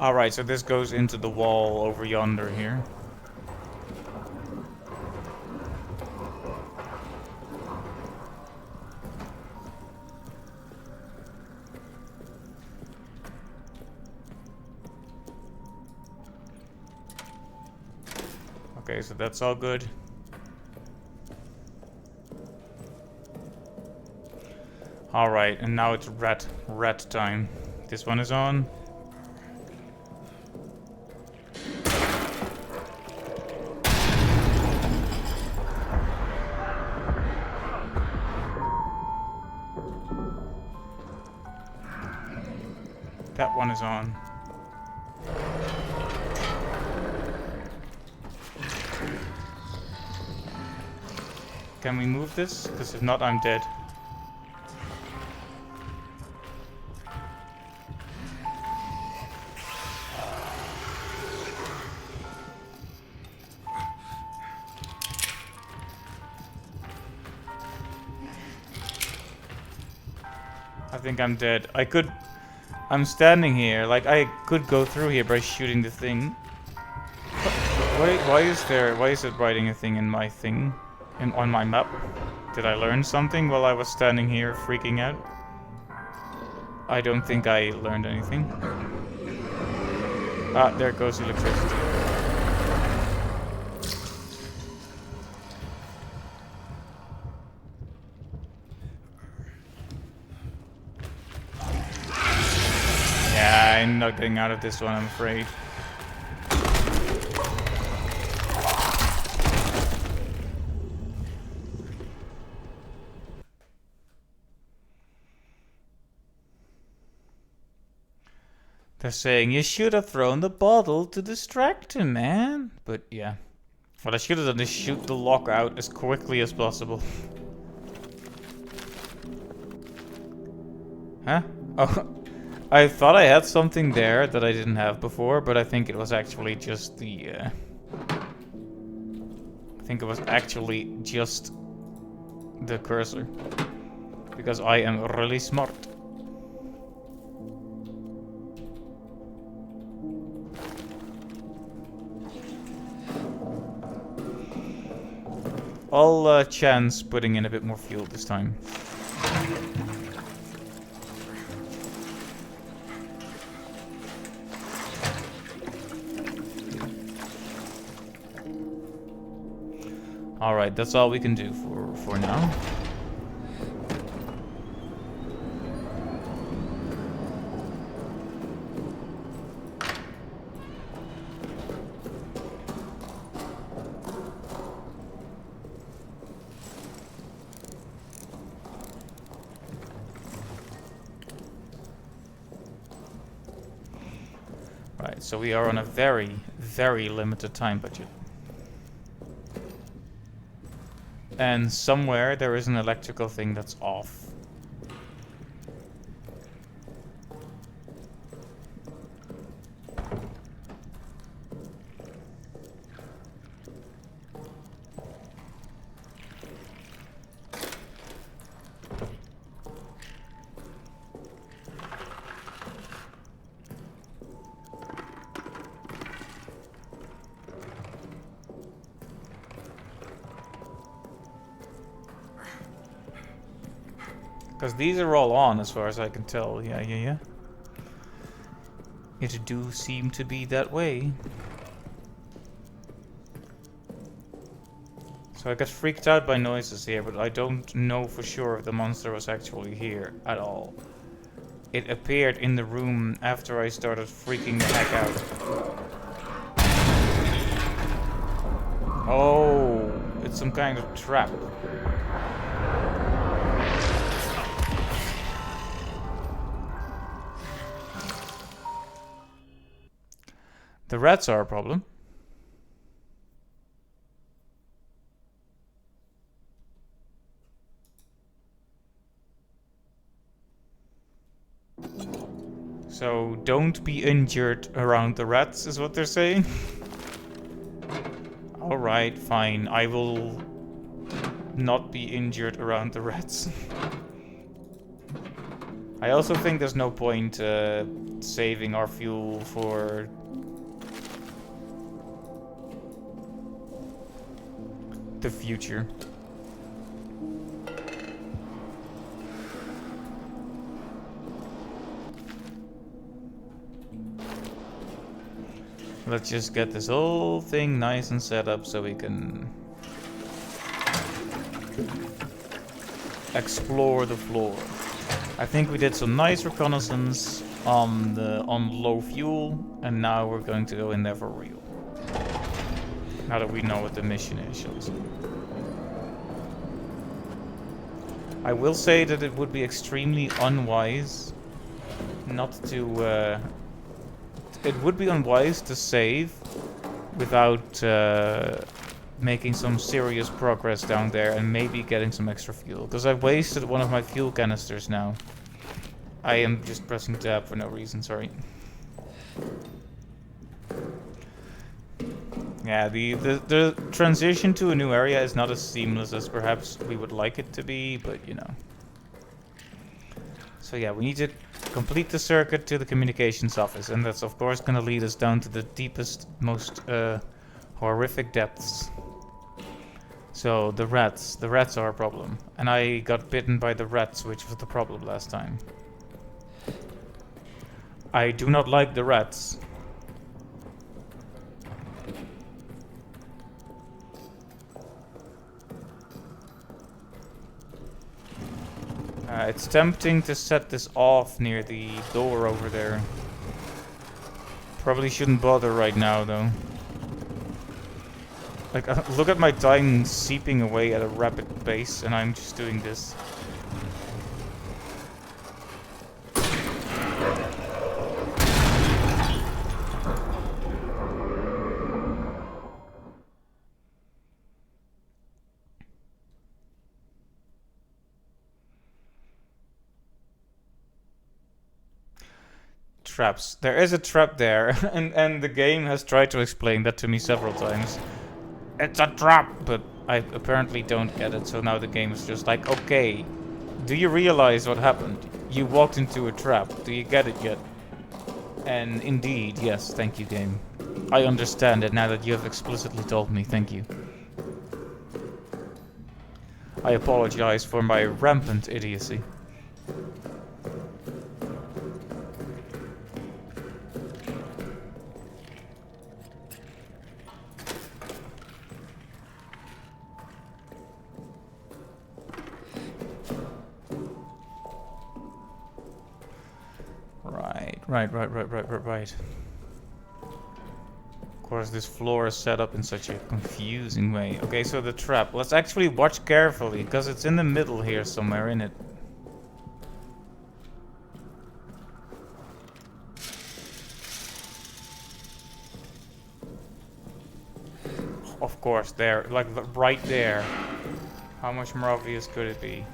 Alright, so this goes into the wall over yonder here. Okay, so that's all good. Alright, and now it's rat time. This one is on. That one is on. Can we move this? Because if not, I'm dead. I think I'm dead. I'm standing here, like I could go through here by shooting the thing. Why is it writing a thing in my thing? On my map? Did I learn something while I was standing here freaking out? I don't think I learned anything. Ah, there goes electricity. Yeah, I'm not getting out of this one, I'm afraid. They're saying you should have thrown the bottle to distract him, man. But yeah. What I should have done is shoot the lock out as quickly as possible. Huh? Oh, I thought I had something there that I didn't have before, but I think it was actually just the... I think it was actually just the cursor. Because I am really smart. I'll chance putting in a bit more fuel this time. Alright, that's all we can do for now. Right, so we are on a very, very limited time budget. And somewhere there is an electrical thing that's off. Because these are all on as far as I can tell. Yeah. It do seem to be that way. So I got freaked out by noises here, but I don't know for sure if the monster was actually here at all. It appeared in the room after I started freaking the heck out. Oh, it's some kind of trap. The rats are a problem. So don't be injured around the rats is what they're saying. Alright, fine. I will not be injured around the rats. I also think there's no point saving our fuel for the future. Let's just get this whole thing nice and set up so we can explore the floor. I think we did some nice reconnaissance on low fuel, and now we're going to go in there for real. Now that we know what the mission is, shall we say. I will say that it would be extremely unwise not to... it would be unwise to save without making some serious progress down there and maybe getting some extra fuel. Because I've wasted one of my fuel canisters now. I am just pressing tab for no reason, sorry. Yeah, the transition to a new area is not as seamless as perhaps we would like it to be, but you know. So yeah, we need to complete the circuit to the communications office, and that's of course going to lead us down to the deepest, most horrific depths. So the rats are a problem, and I got bitten by the rats, which was the problem last time. I do not like the rats. It's tempting to set this off near the door over there. Probably shouldn't bother right now, though. Like, look at my time seeping away at a rapid pace, and I'm just doing this. Traps. There is a trap there, and the game has tried to explain that to me several times. It's a trap, but I apparently don't get it, so now the game is just like, okay, do you realize what happened? You walked into a trap. Do you get it yet? And indeed, yes, thank you, game. I understand it now that you have explicitly told me, thank you. I apologize for my rampant idiocy. Right. Of course, this floor is set up in such a confusing way. Okay, so the trap. Let's actually watch carefully, because it's in the middle here somewhere, in it. Of course, there. Like, right there. How much more obvious could it be?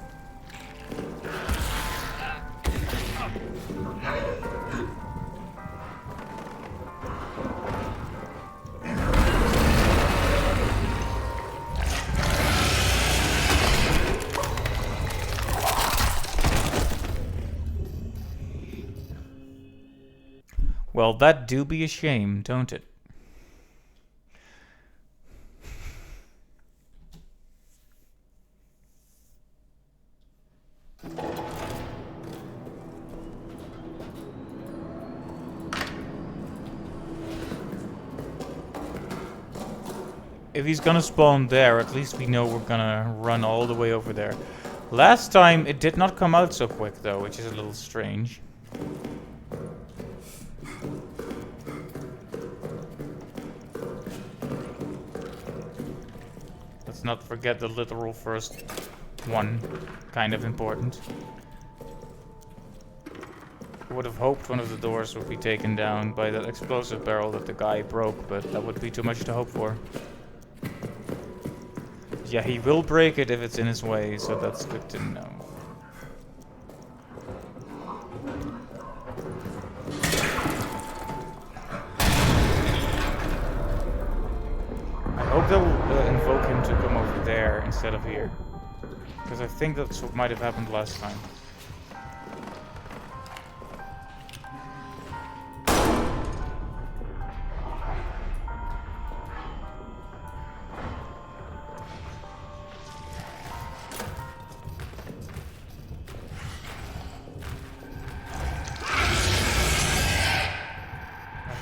Well, that do be a shame, don't it? If he's gonna spawn there, at least we know we're gonna run all the way over there. Last time it did not come out so quick though, which is a little strange. Let's not forget the literal first one. Kind of important. I would have hoped one of the doors would be taken down by that explosive barrel that the guy broke, but that would be too much to hope for. Yeah, he will break it if it's in his way, so that's good to know. I hope that will invoke him to come over there instead of here. Because I think that's what might have happened last time.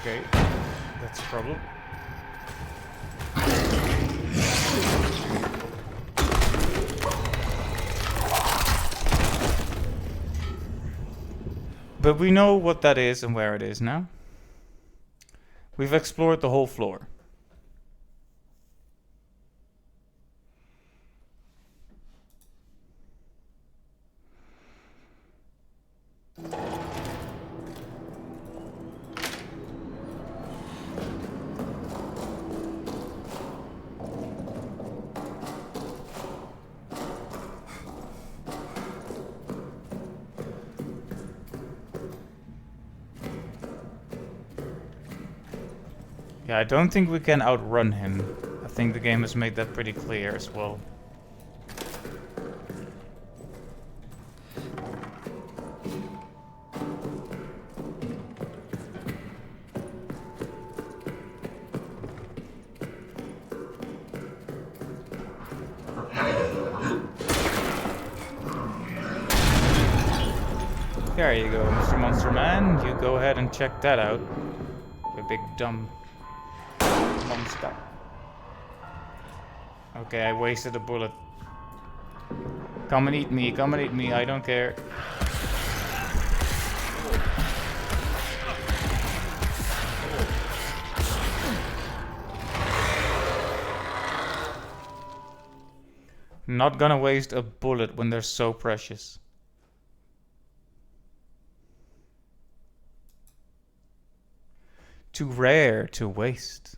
Okay, that's a problem. But we know what that is and where it is now. We've explored the whole floor. Yeah, I don't think we can outrun him. I think the game has made that pretty clear as well. There you go, Mr. Monster Man. You go ahead and check that out. You big dumb monster. Okay, I wasted a bullet. Come and eat me, come and eat me, I don't care. Not gonna waste a bullet when they're so precious. Too rare to waste.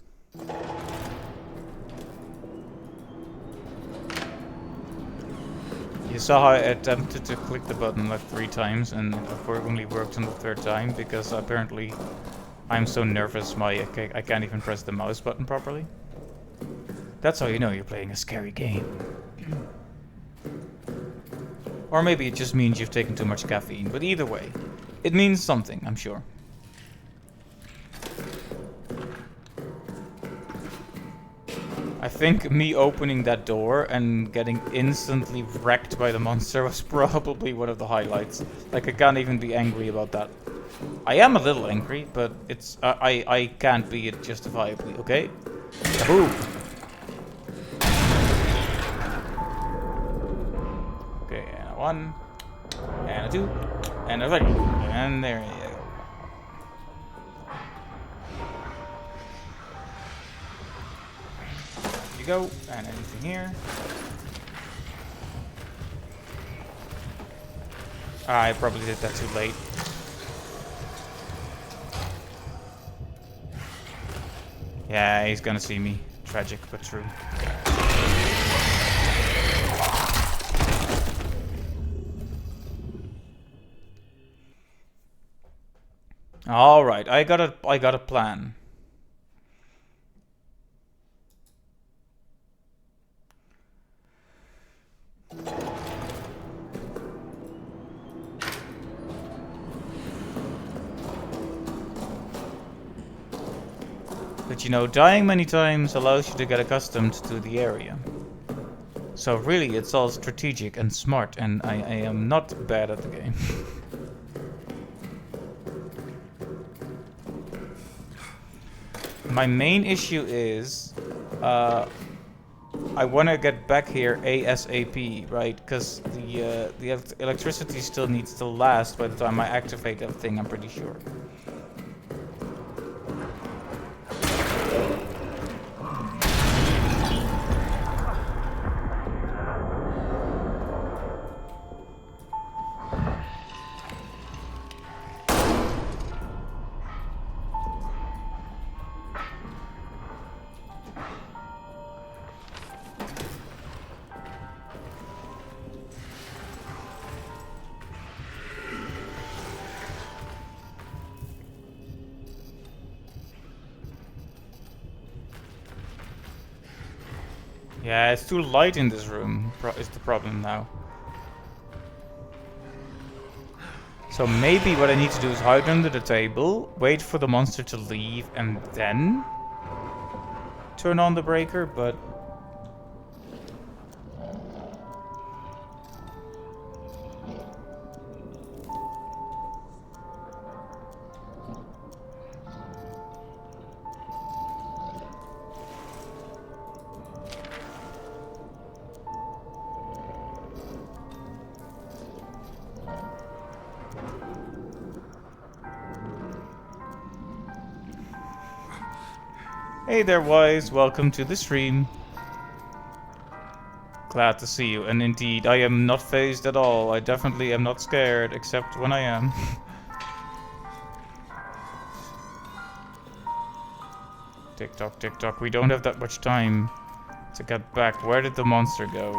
You saw how I attempted to click the button like 3 times and it only worked on the 3rd time because apparently I'm so nervous I can't even press the mouse button properly. That's how you know you're playing a scary game. Or maybe it just means you've taken too much caffeine, but either way, it means something, I'm sure. I think me opening that door and getting instantly wrecked by the monster was probably one of the highlights. Like, I can't even be angry about that. I am a little angry, but it's I can't be it justifiably, okay? Kaboom! Okay, and a 1, and a 2, and a 3, and there you go. You go, and anything here. I probably did that too late. Yeah, he's gonna see me. Tragic, but true. All right, I got a plan. But you know, dying many times allows you to get accustomed to the area. So really, it's all strategic and smart, and I am not bad at the game. My main issue is, I want to get back here ASAP, right? Because the electricity still needs to last by the time I activate that thing, I'm pretty sure. Yeah, it's too light in this room, is the problem now. So maybe what I need to do is hide under the table, wait for the monster to leave, and then turn on the breaker, but... Hey there, Wise. Welcome to the stream. Glad to see you. And indeed, I am not phased at all. I definitely am not scared, except when I am. Tick tock, tick tock. We don't have that much time to get back. Where did the monster go?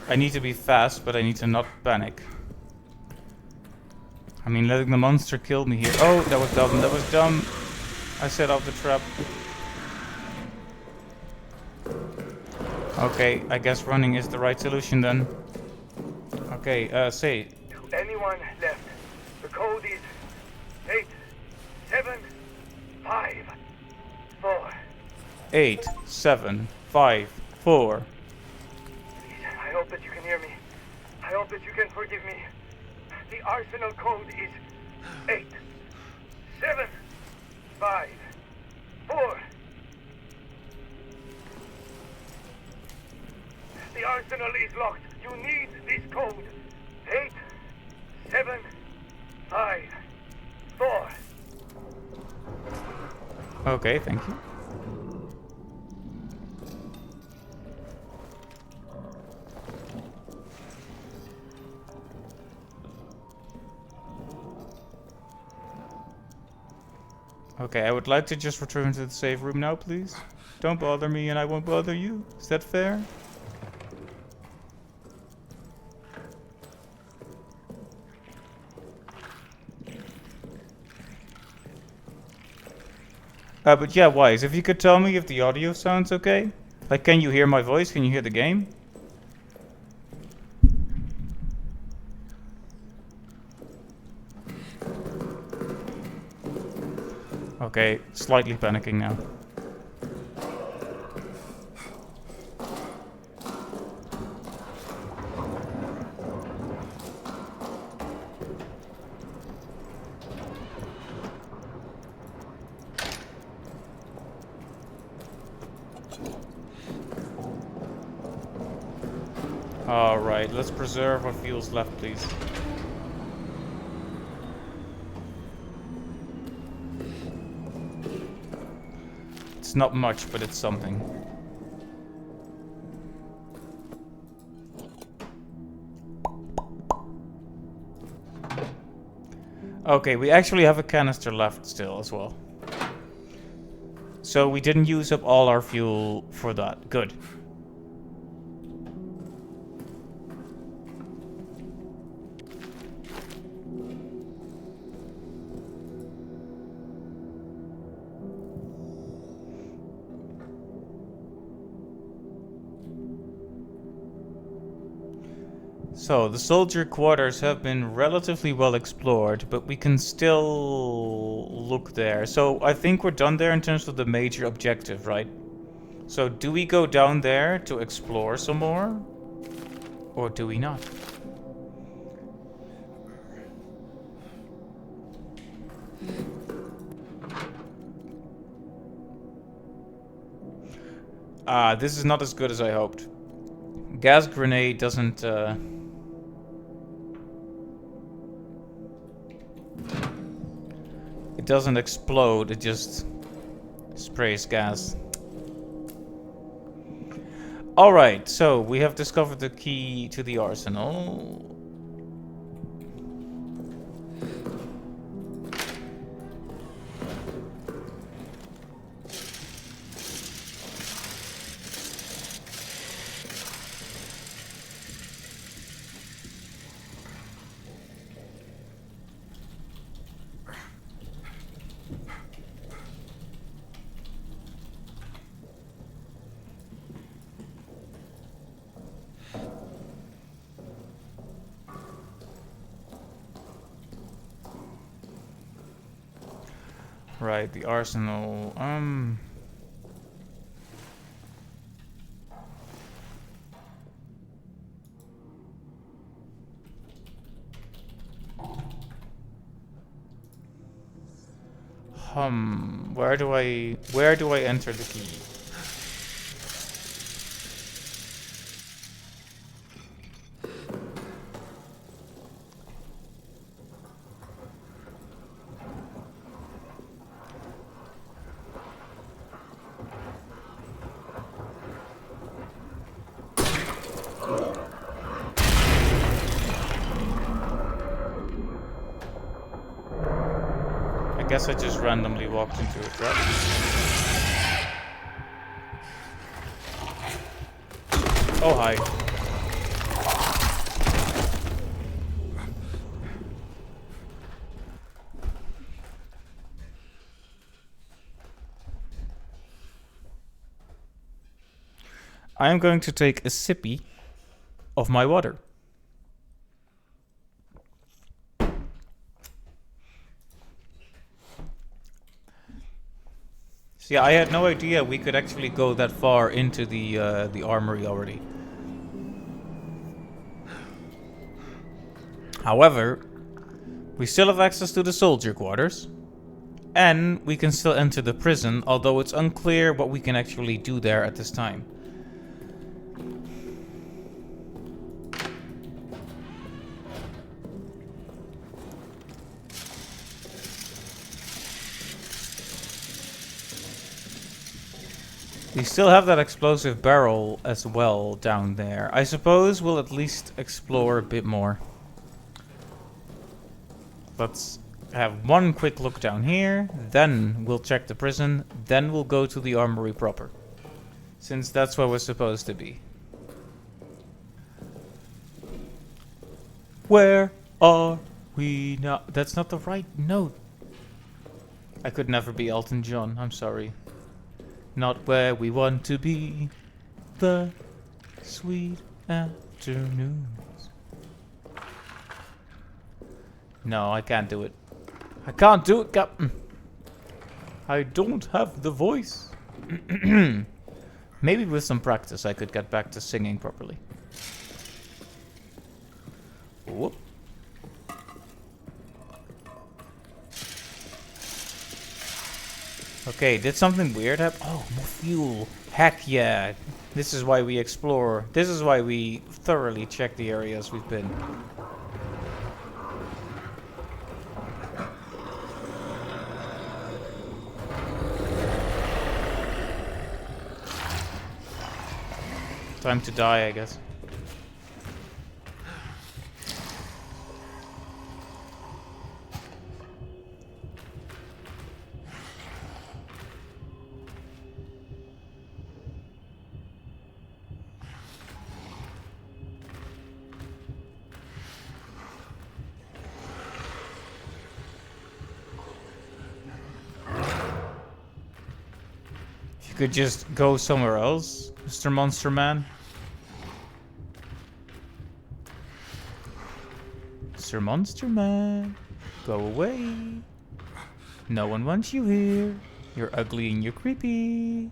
I need to be fast, but I need to not panic. I mean, letting the monster kill me here. Oh, that was dumb. That was dumb. I set off the trap. Okay, I guess running is the right solution then. Okay, say. To anyone left, the code is 8, 7, 5, 4. 8, 7, 5, 4. Please, I hope that you can hear me. I hope that you can forgive me. The arsenal code is 8, 7, 5, 4. The arsenal is locked. You need this code. 8, 7, 5, 4. Okay, thank you. Okay, I would like to just return to the safe room now, please. Don't bother me and I won't bother you. Is that fair? But yeah, Wise, if you could tell me if the audio sounds okay? Like, can you hear my voice? Can you hear the game? Okay, slightly panicking now. Alright, let's preserve what fuel's left, please. It's not much, but it's something. Okay, we actually have a canister left still as well. So we didn't use up all our fuel for that. Good. So, the soldier quarters have been relatively well explored, but we can still look there. So, I think we're done there in terms of the major objective, right? So, do we go down there to explore some more? Or do we not? This is not as good as I hoped. Gas grenade doesn't, it doesn't explode, it just sprays gas. Alright, so we have discovered the key to the arsenal. Right, the arsenal. Where do I enter the key? guess I just randomly walked into it, right? Oh, hi. I am going to take a sippy of my water. So yeah, I had no idea we could actually go that far into the armory already. However, we still have access to the soldier quarters, and we can still enter the prison, although it's unclear what we can actually do there at this time. We still have that explosive barrel as well down there. I suppose we'll at least explore a bit more. Let's have one quick look down here, then we'll check the prison, then we'll go to the armory proper. Since that's where we're supposed to be. Where are we now? That's not the right note. I could never be Elton John, I'm sorry. Not where we want to be. The sweet afternoons. No, I can't do it. I can't do it, Captain. I don't have the voice. Maybe with some practice I could get back to singing properly. Whoop. Okay, did something weird happen? Oh, more fuel. Heck yeah. This is why we explore. This is why we thoroughly check the areas we've been. Time to die, I guess. If you could just go somewhere else, Mr. Monster Man. Mr. Monster Man, go away. No one wants you here. You're ugly and you're creepy.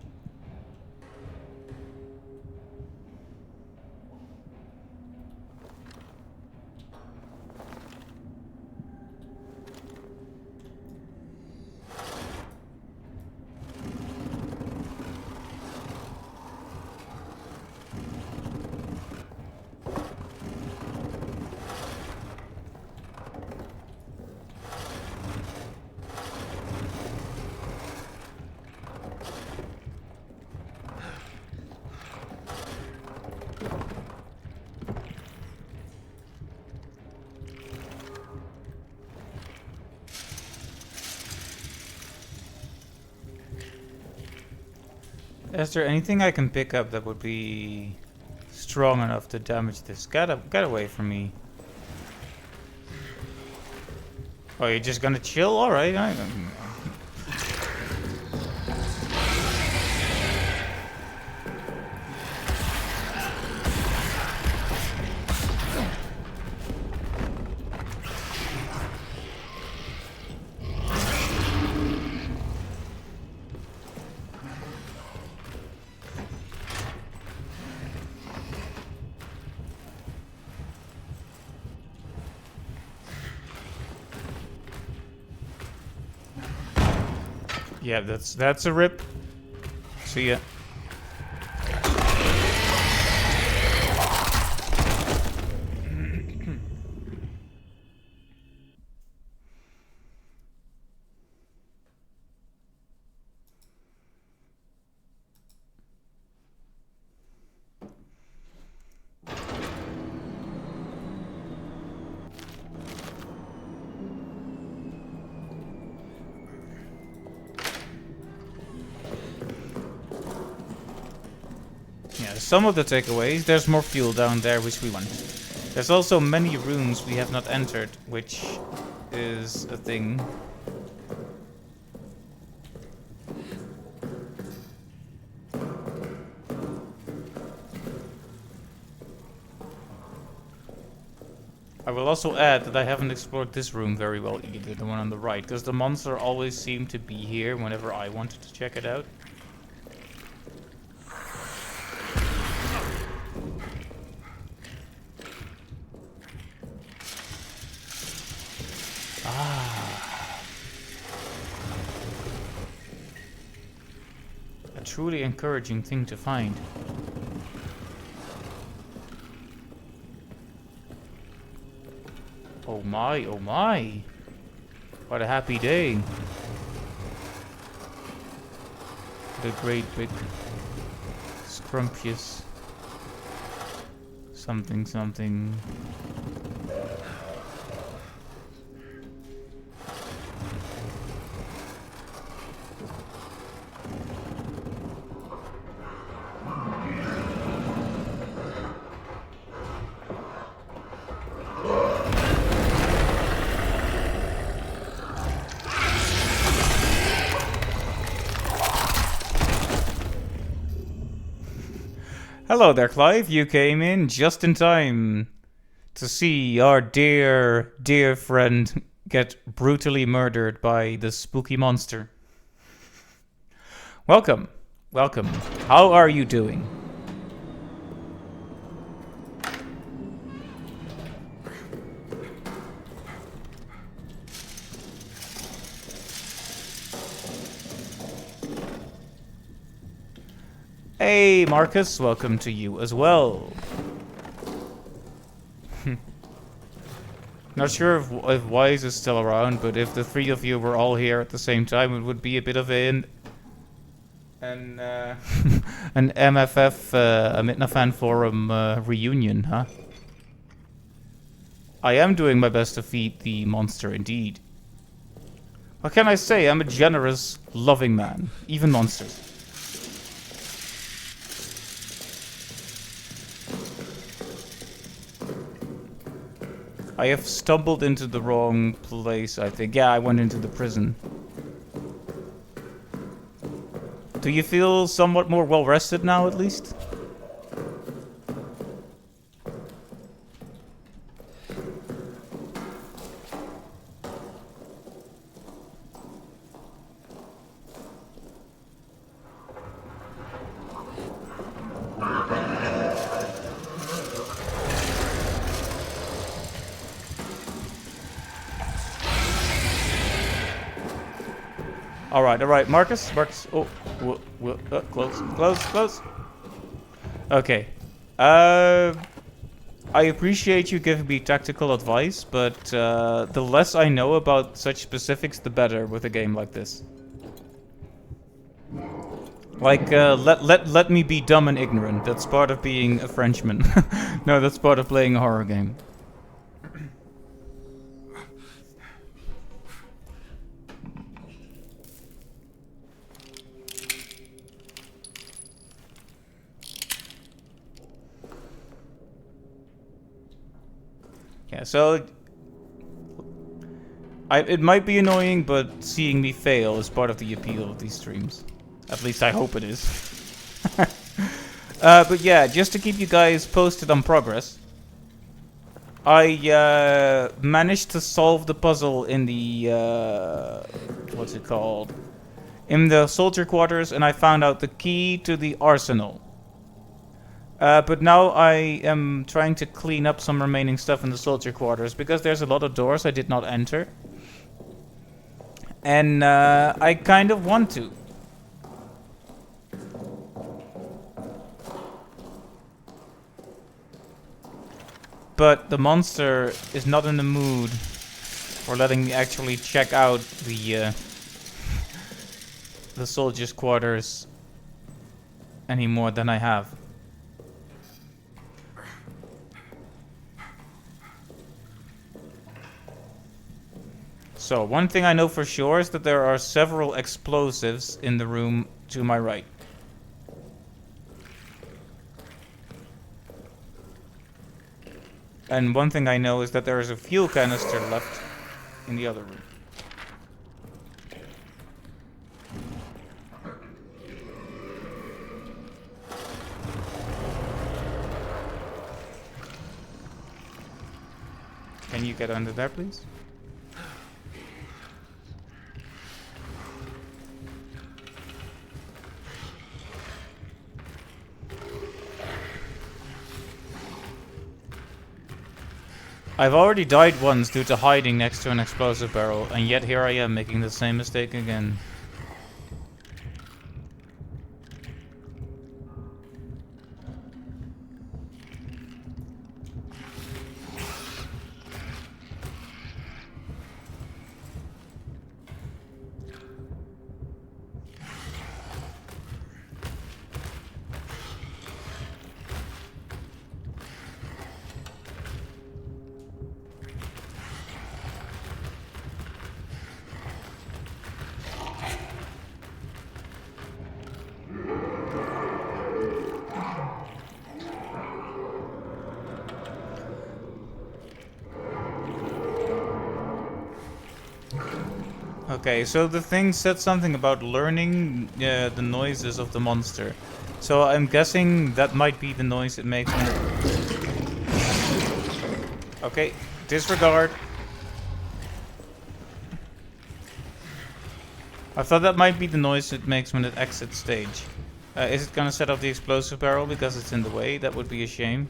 Is there anything I can pick up that would be strong enough to damage this? Get away from me. Oh, you're just gonna chill? Alright. Yeah, that's a rip. See ya. some of the takeaways. There's more fuel down there, which we want. There's also many rooms we have not entered, which is a thing. I will also add that I haven't explored this room very well either, the one on the right, because the monster always seemed to be here whenever I wanted to check it out. A truly encouraging thing to find. Oh my, oh my. What a happy day. The great big scrumptious something something. Hello there, Clive. You came in just in time to see our dear, dear friend get brutally murdered by the spooky monster. Welcome. Welcome. How are you doing? Hey, Marcus, welcome to you as well. Not sure if Wise is still around, but if the three of you were all here at the same time, it would be a bit of an MFF, a Midna Forum reunion, huh? I am doing my best to feed the monster, indeed. What can I say? I'm a generous, loving man, even monsters. I have stumbled into the wrong place, I think. Yeah, I went into the prison. Do you feel somewhat more well-rested now, at least? Alright, Marcus, oh, close. Okay, I appreciate you giving me tactical advice, but the less I know about such specifics, the better with a game like this. Like, let me be dumb and ignorant. That's part of being a Frenchman. No, that's part of playing a horror game. Yeah, so it might be annoying, but seeing me fail is part of the appeal of these streams. At least I hope it is. But yeah, just to keep you guys posted on progress, I managed to solve the puzzle in the what's it called? In the soldier quarters, and I found out the key to the arsenal. But now I am trying to clean up some remaining stuff in the soldier quarters, because there's a lot of doors I did not enter. And I kind of want to. But the monster is not in the mood for letting me actually check out the soldiers' quarters any more than I have. So, one thing I know for sure is that there are several explosives in the room to my right. And one thing I know is that there is a fuel canister left in the other room. Can you get under there, please? I've already died once due to hiding next to an explosive barrel, and yet here I am making the same mistake again. Okay, so the thing said something about learning the noises of the monster. So I'm guessing that might be the noise it makes when it... Okay, disregard. I thought that might be the noise it makes when it exits stage. Is it gonna set off the explosive barrel because it's in the way? That would be a shame.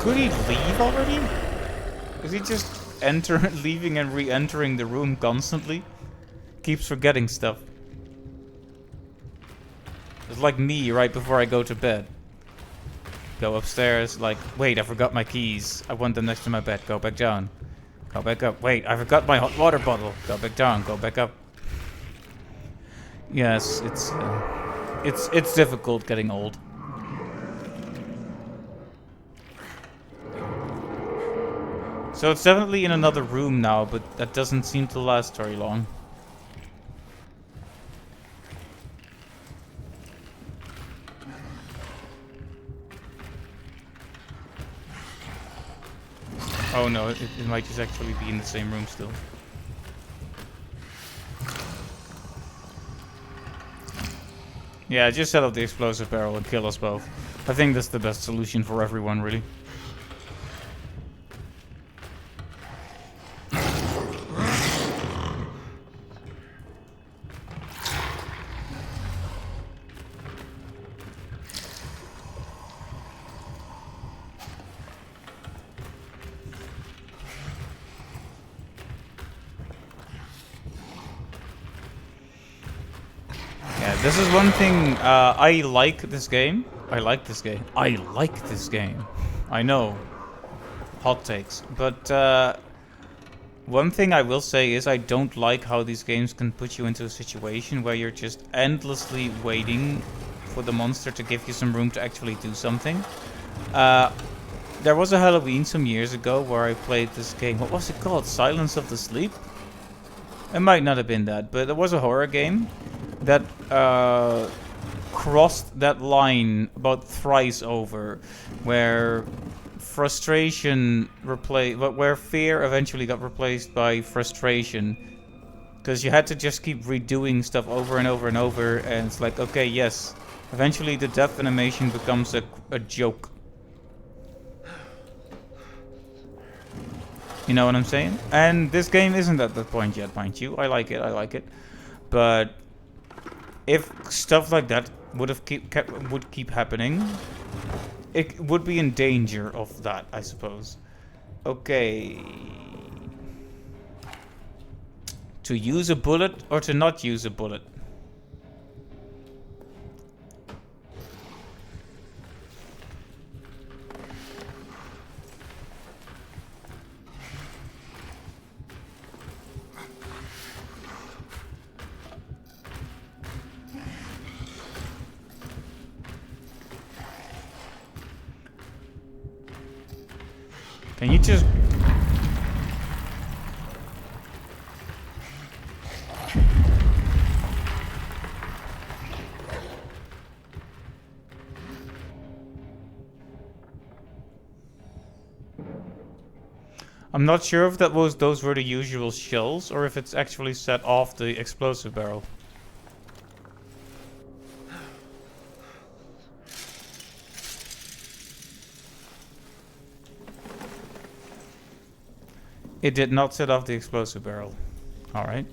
Could he leave already? Is he just leaving and re-entering the room constantly? Keeps forgetting stuff. It's like me right before I go to bed. Go upstairs, like, wait, I forgot my keys. I want them next to my bed. Go back down. Go back up. Wait, I forgot my hot water bottle. Go back down. Go back up. Yes, it's difficult getting old. So it's definitely in another room now, but that doesn't seem to last very long. Oh no, it might just actually be in the same room still. Yeah, just set up the explosive barrel and kill us both. I think that's the best solution for everyone, really. This is one thing, I like this game. I like this game. I like this game. I know. Hot takes. But one thing I will say is I don't like how these games can put you into a situation where you're just endlessly waiting for the monster to give you some room to actually do something. There was a Halloween some years ago where I played this game. What was it called? Silence of the Sleep? It might not have been that, but it was a horror game that crossed that line about thrice over, where where fear eventually got replaced by frustration, because you had to just keep redoing stuff over and over and over, and it's like, okay, yes, eventually the death animation becomes a joke. You know what I'm saying? And this game isn't at that point yet, mind you. I like it, but if stuff like that would keep happening, it would be in danger of that, I suppose. Okay. To use a bullet or to not use a bullet? Can you just... I'm not sure if those were the usual shells or if it's actually set off the explosive barrel. It did not set off the explosive barrel. Alright.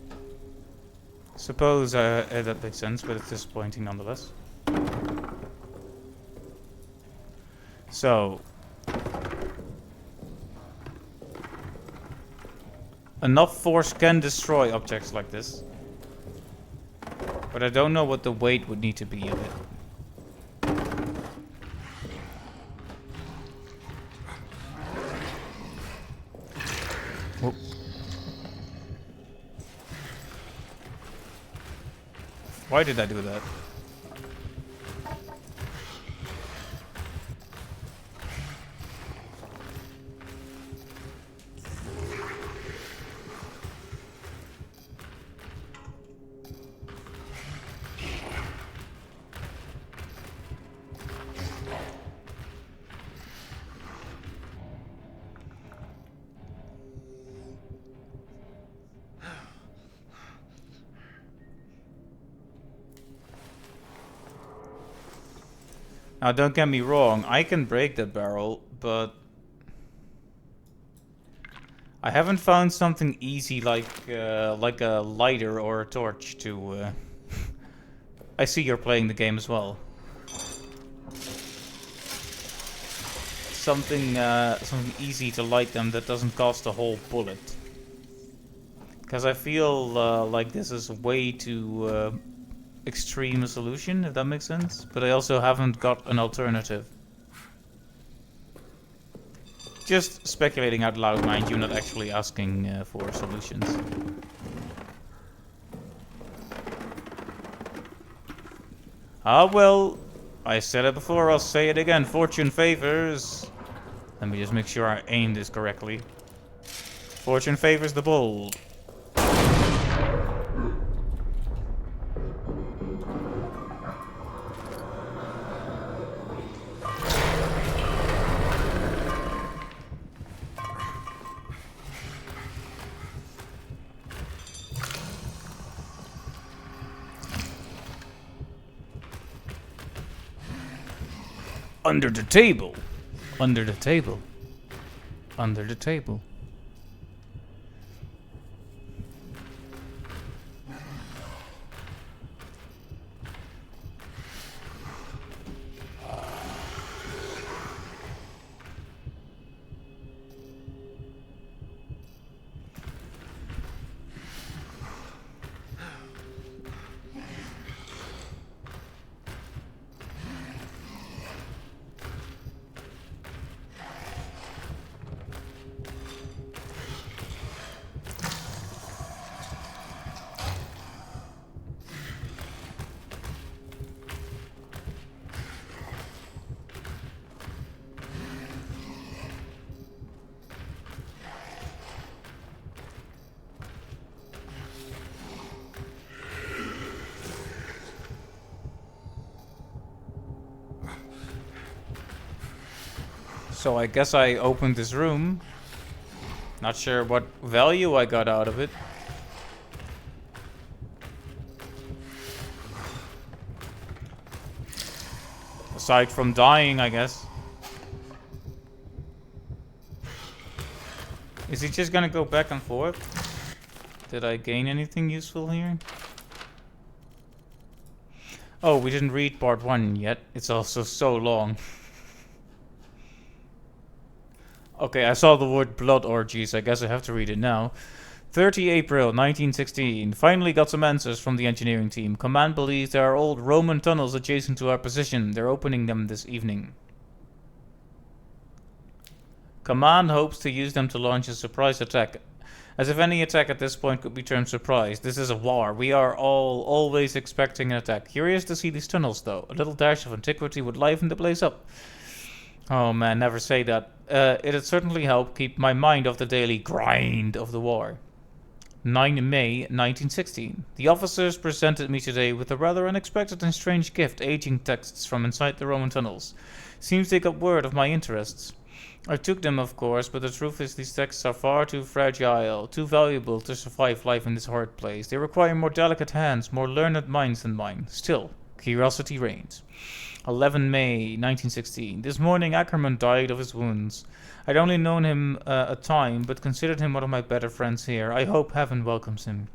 Suppose that makes sense, but it's disappointing nonetheless. So... enough force can destroy objects like this. But I don't know what the weight would need to be of it. Whoop. Why did I do that? Now, don't get me wrong, I can break that barrel, but I haven't found something easy like a lighter or a torch to... I see you're playing the game as well. Something easy to light them that doesn't cost a whole bullet. Because I feel like this is way too... extreme a solution, if that makes sense. But I also haven't got an alternative. Just speculating out loud, mind you, not actually asking for solutions. Ah, well, I said it before, I'll say it again. Fortune favors. Let me just make sure I aimed this correctly. Fortune favors the bold. Under the table. Under the table. Under the table. So I guess I opened this room. Not sure what value I got out of it. Aside from dying, I guess. Is he just gonna go back and forth? Did I gain anything useful here? Oh, we didn't read part 1 yet. It's also so long. Okay, I saw the word blood orgies. I guess I have to read it now. 30 April 1916. Finally got some answers from the engineering team. Command believes there are old Roman tunnels adjacent to our position. They're opening them this evening. Command hopes to use them to launch a surprise attack. As if any attack at this point could be termed surprise. This is a war. We are all always expecting an attack. Curious to see these tunnels, though. A little dash of antiquity would liven the place up. Oh man, never say that. It had certainly helped keep my mind off the daily grind of the war. 9 May 1916. The officers presented me today with a rather unexpected and strange gift, aging texts from inside the Roman tunnels. Seems they got word of my interests. I took them, of course, but the truth is these texts are far too fragile, too valuable to survive life in this horrid place. They require more delicate hands, more learned minds than mine. Still, curiosity reigns. 11 May 1916. This morning Ackerman died of his wounds. I'd only known him a time, but considered him one of my better friends here. I hope heaven welcomes him.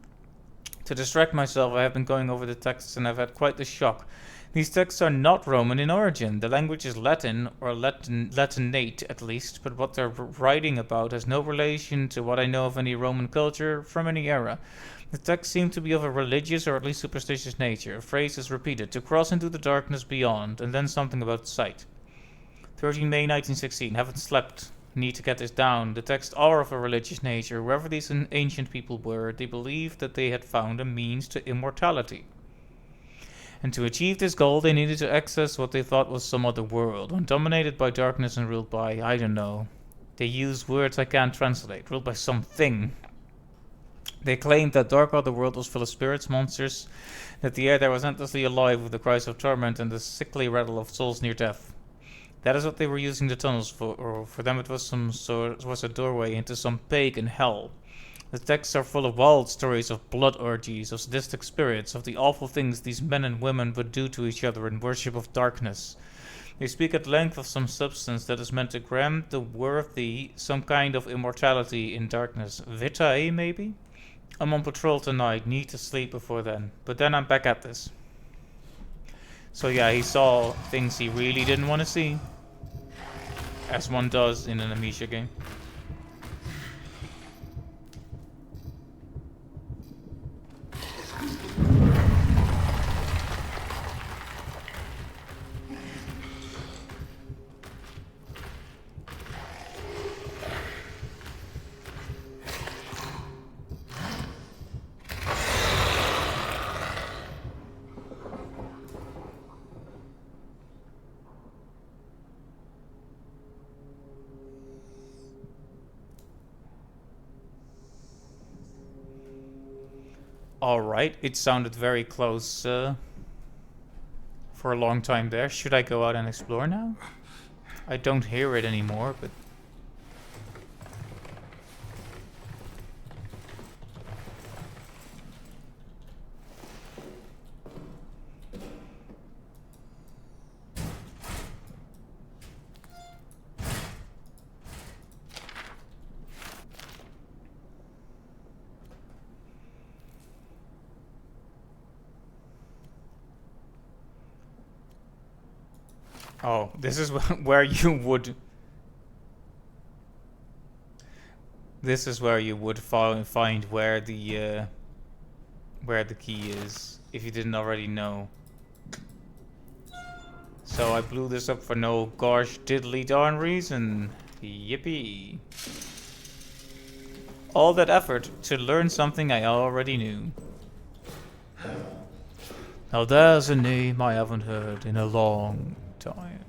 To distract myself, I have been going over the texts and I've had quite the shock. These texts are not Roman in origin. The language is Latin, or Latinate at least, but what they're writing about has no relation to what I know of any Roman culture from any era. The texts seem to be of a religious or at least superstitious nature. A phrase is repeated, to cross into the darkness beyond, and then something about sight. 13 May 1916. Haven't slept. Need to get this down. The texts are of a religious nature. Whoever these ancient people were, they believed that they had found a means to immortality. And to achieve this goal, they needed to access what they thought was some other world, one dominated by darkness and ruled by, I don't know. They use words I can't translate, ruled by something. They claimed that dark otherworld was full of spirits, monsters, that the air there was endlessly alive with the cries of torment and the sickly rattle of souls near death. That is what they were using the tunnels for, or for them it was a doorway into some pagan hell. The texts are full of wild stories of blood orgies, of sadistic spirits, of the awful things these men and women would do to each other in worship of darkness. They speak at length of some substance that is meant to grant the worthy some kind of immortality in darkness. Vitae, maybe? I'm on patrol tonight, need to sleep before then. But then I'm back at this. So yeah, he saw things he really didn't want to see. As one does in an Amnesia game. Alright, it sounded very close for a long time there. Should I go out and explore now? I don't hear it anymore, but... Oh, this is where you would... This is where you would find where the key is, if you didn't already know. So I blew this up for no gosh diddly darn reason. Yippee. All that effort to learn something I already knew. Now there's a name I haven't heard in a long time.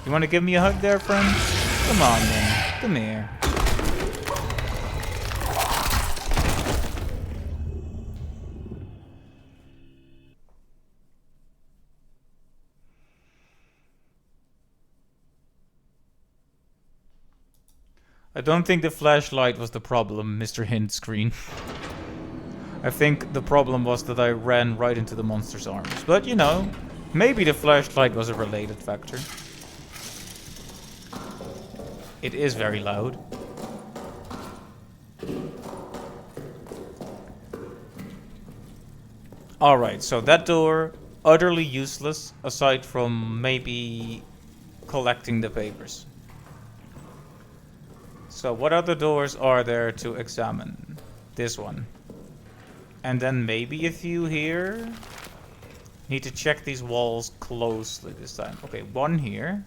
You want to give me a hug there, friend? Come on, then. Come here. I don't think the flashlight was the problem, Mr. Hint Screen. I think the problem was that I ran right into the monster's arms. But, you know, maybe the flashlight was a related factor. It is very loud. Alright, so that door, utterly useless, aside from maybe collecting the papers. So what other doors are there to examine? This one. And then maybe a few here. Need to check these walls closely this time. Okay, one here.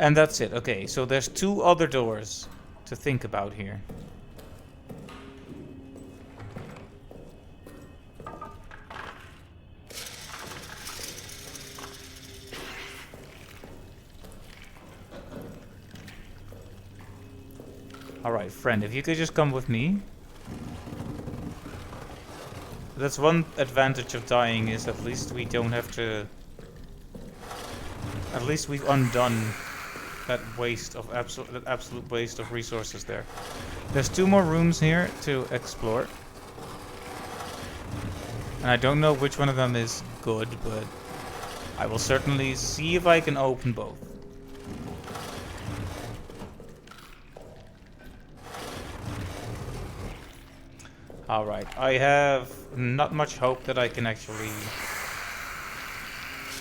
And that's it. Okay, so there's 2 other doors to think about here. Alright, friend, if you could just come with me. That's one advantage of dying, is at least we don't have to... At least we've undone that waste of absolute waste of resources there. There's 2 more rooms here to explore. And I don't know which one of them is good, but I will certainly see if I can open both. Alright, I have not much hope that I can actually...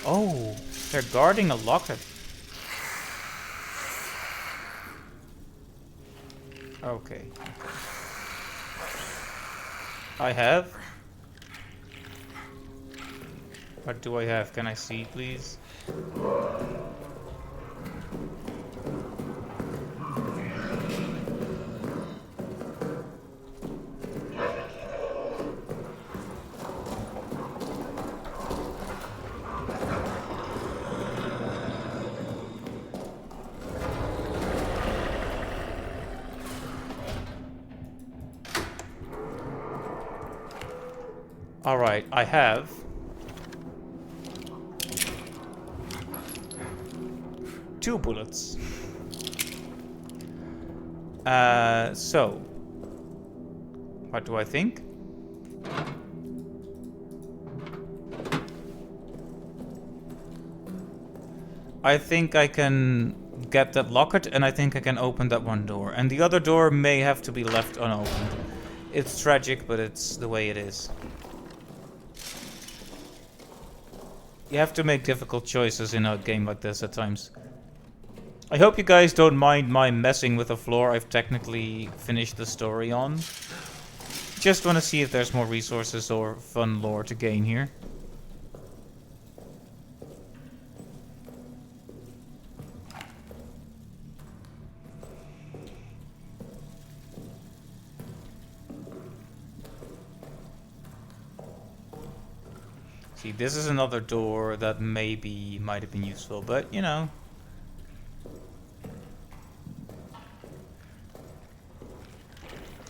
Oh, they're guarding a locket. Okay. I have. What do I have? Can I see, please? Alright, I have. Two bullets. So. What do I think? I think I can get that locket, and I think I can open that one door. And the other door may have to be left unopened. It's tragic, but it's the way it is. You have to make difficult choices in a game like this at times. I hope you guys don't mind my messing with the floor I've technically finished the story on. Just want to see if there's more resources or fun lore to gain here. See, this is another door that maybe might have been useful, but you know.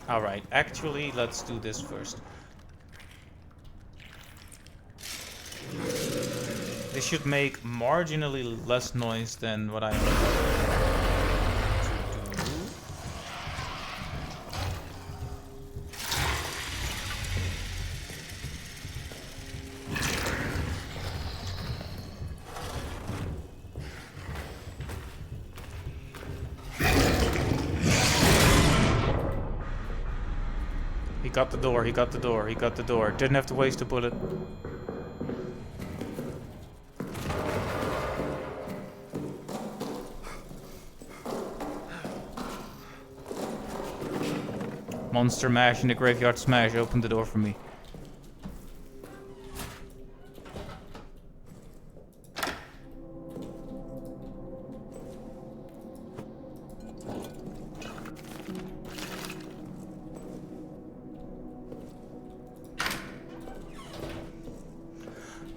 Alright, actually, let's do this first. This should make marginally less noise than what I am to do. He got the door, he got the door, he got the door. Didn't have to waste a bullet. Monster Mash in the Graveyard Smash opened the door for me.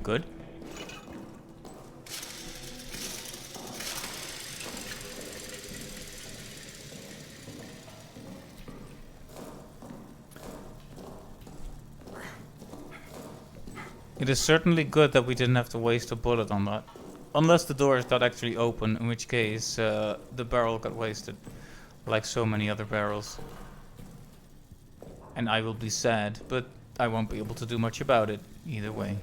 Good. It is certainly good that we didn't have to waste a bullet on that. Unless the door is not actually open, in which case the barrel got wasted. Like so many other barrels. And I will be sad, but I won't be able to do much about it either way.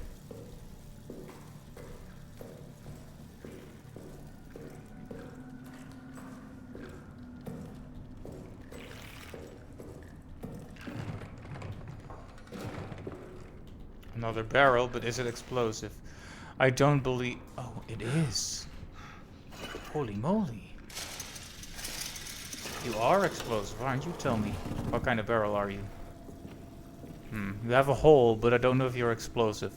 Another barrel, but is it explosive? I don't believe... Oh, it is. Holy moly. You are explosive, aren't you? Tell me. What kind of barrel are you? You have a hole, but I don't know if you're explosive.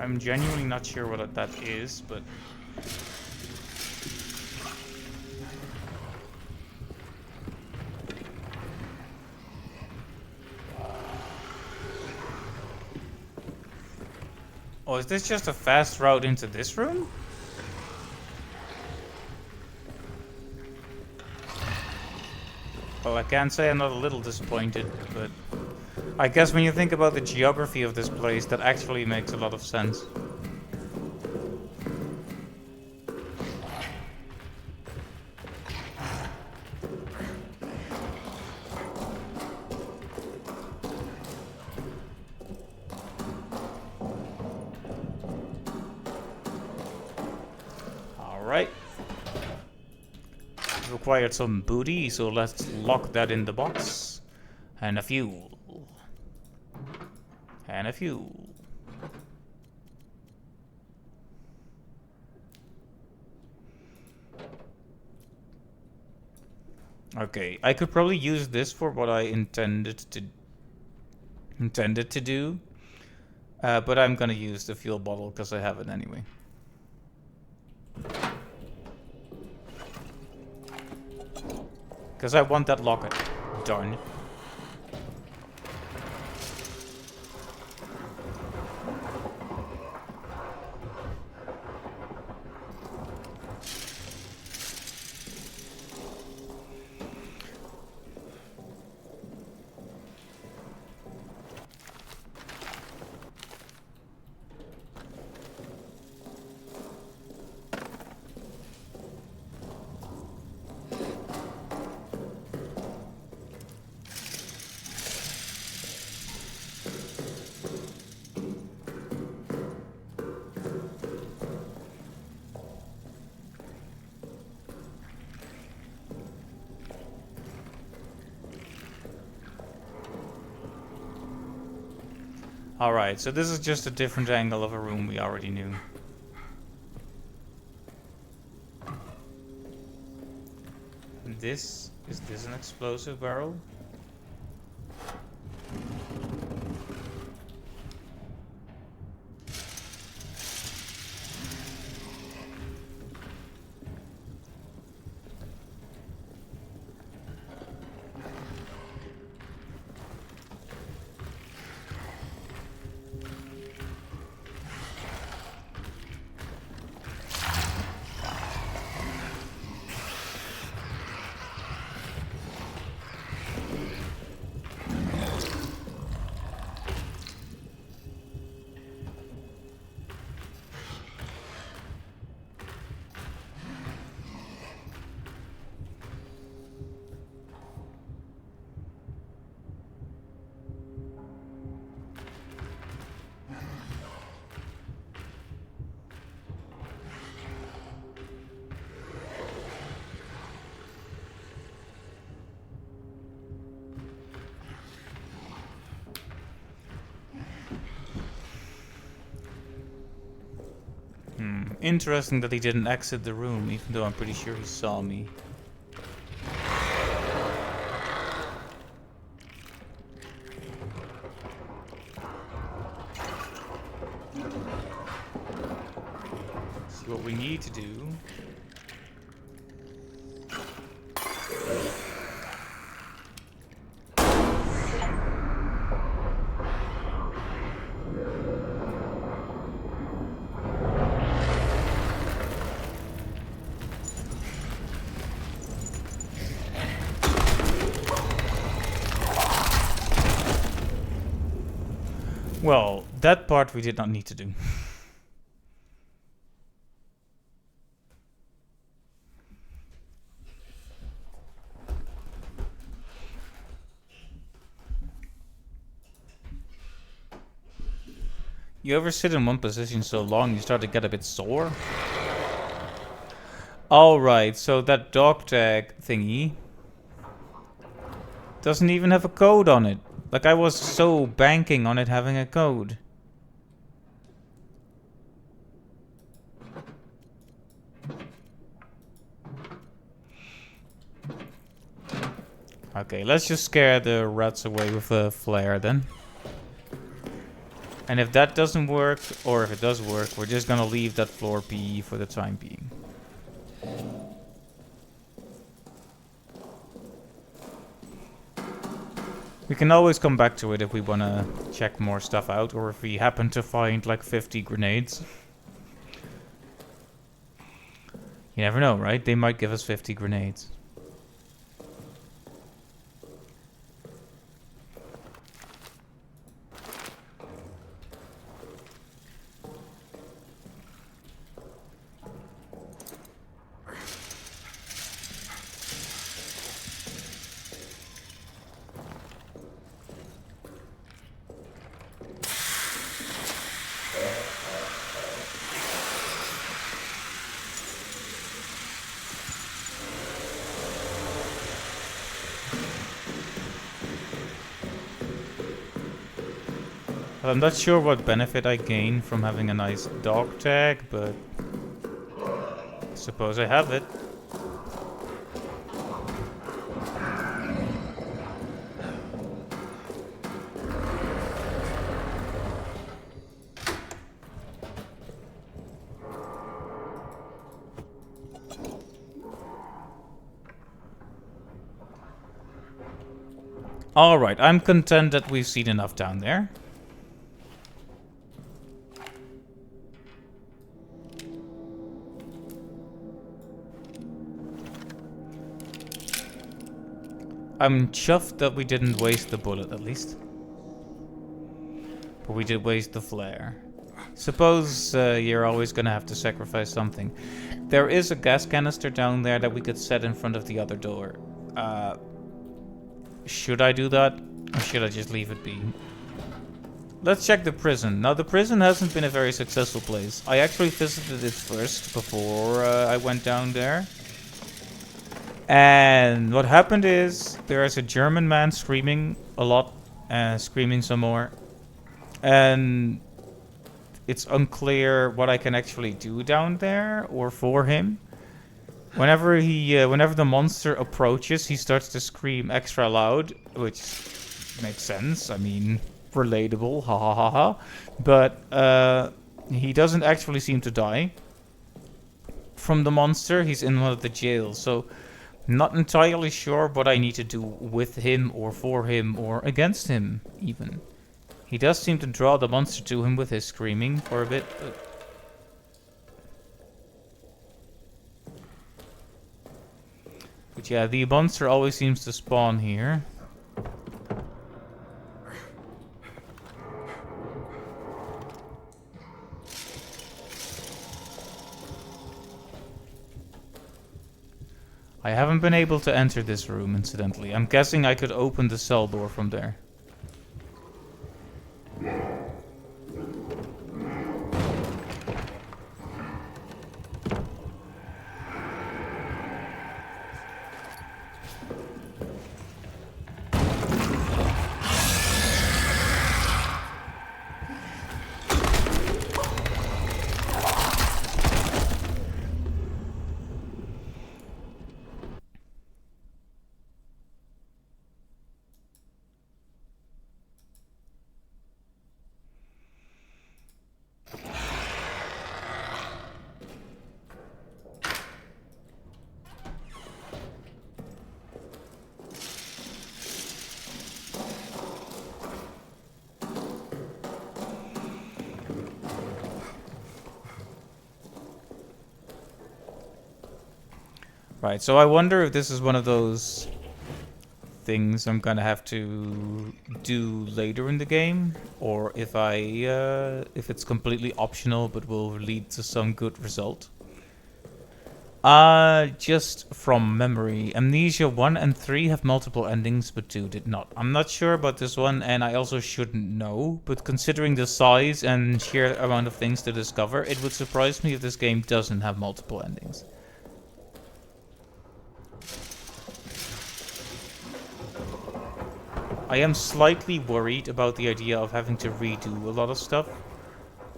I'm genuinely not sure what that is, but... Oh, is this just a fast route into this room? Well, I can't say I'm not a little disappointed, but... I guess when you think about the geography of this place, that actually makes a lot of sense. Alright. Required some booty, so let's lock that in the box. And a fuel. And a fuel. Okay, I could probably use this for what I intended to do. But I'm gonna use the fuel bottle because I have it anyway. Because I want that locket. Darn it. Alright, so this is just a different angle of a room we already knew. And is this an explosive barrel? Interesting that he didn't exit the room, even though I'm pretty sure he saw me. See what we need to do. Well, that part we did not need to do. You ever sit in one position so long you start to get a bit sore? Alright, so that dog tag thingy doesn't even have a code on it. Like, I was so banking on it having a code. Okay, let's just scare the rats away with a flare then. And if that doesn't work, or if it does work, we're just gonna leave that floor be for the time being. We can always come back to it if we wanna check more stuff out, or if we happen to find like 50 grenades. You never know, right? They might give us 50 grenades. I'm not sure what benefit I gain from having a nice dog tag, but I suppose I have it. Alright, I'm content that we've seen enough down there. I'm chuffed that we didn't waste the bullet, at least. But we did waste the flare. Suppose you're always gonna have to sacrifice something. There is a gas canister down there that we could set in front of the other door. Should I do that? Or should I just leave it be? Let's check the prison. Now, the prison hasn't been a very successful place. I actually visited it first before I went down there. And what happened is, there is a German man screaming a lot, screaming some more. And it's unclear what I can actually do down there, or for him. Whenever the monster approaches, he starts to scream extra loud, which makes sense. I mean, relatable, ha ha ha ha. But he doesn't actually seem to die from the monster. He's in one of the jails, so not entirely sure what I need to do with him, or for him, or against him, even. He does seem to draw the monster to him with his screaming for a bit, but yeah, the monster always seems to spawn here. I haven't been able to enter this room, incidentally. I'm guessing I could open the cell door from there. Right, so I wonder if this is one of those things I'm gonna have to do later in the game, or if if it's completely optional but will lead to some good result. Just from memory, Amnesia 1 and 3 have multiple endings, but 2 did not. I'm not sure about this one, and I also shouldn't know, but considering the size and sheer amount of things to discover, it would surprise me if this game doesn't have multiple endings. I am slightly worried about the idea of having to redo a lot of stuff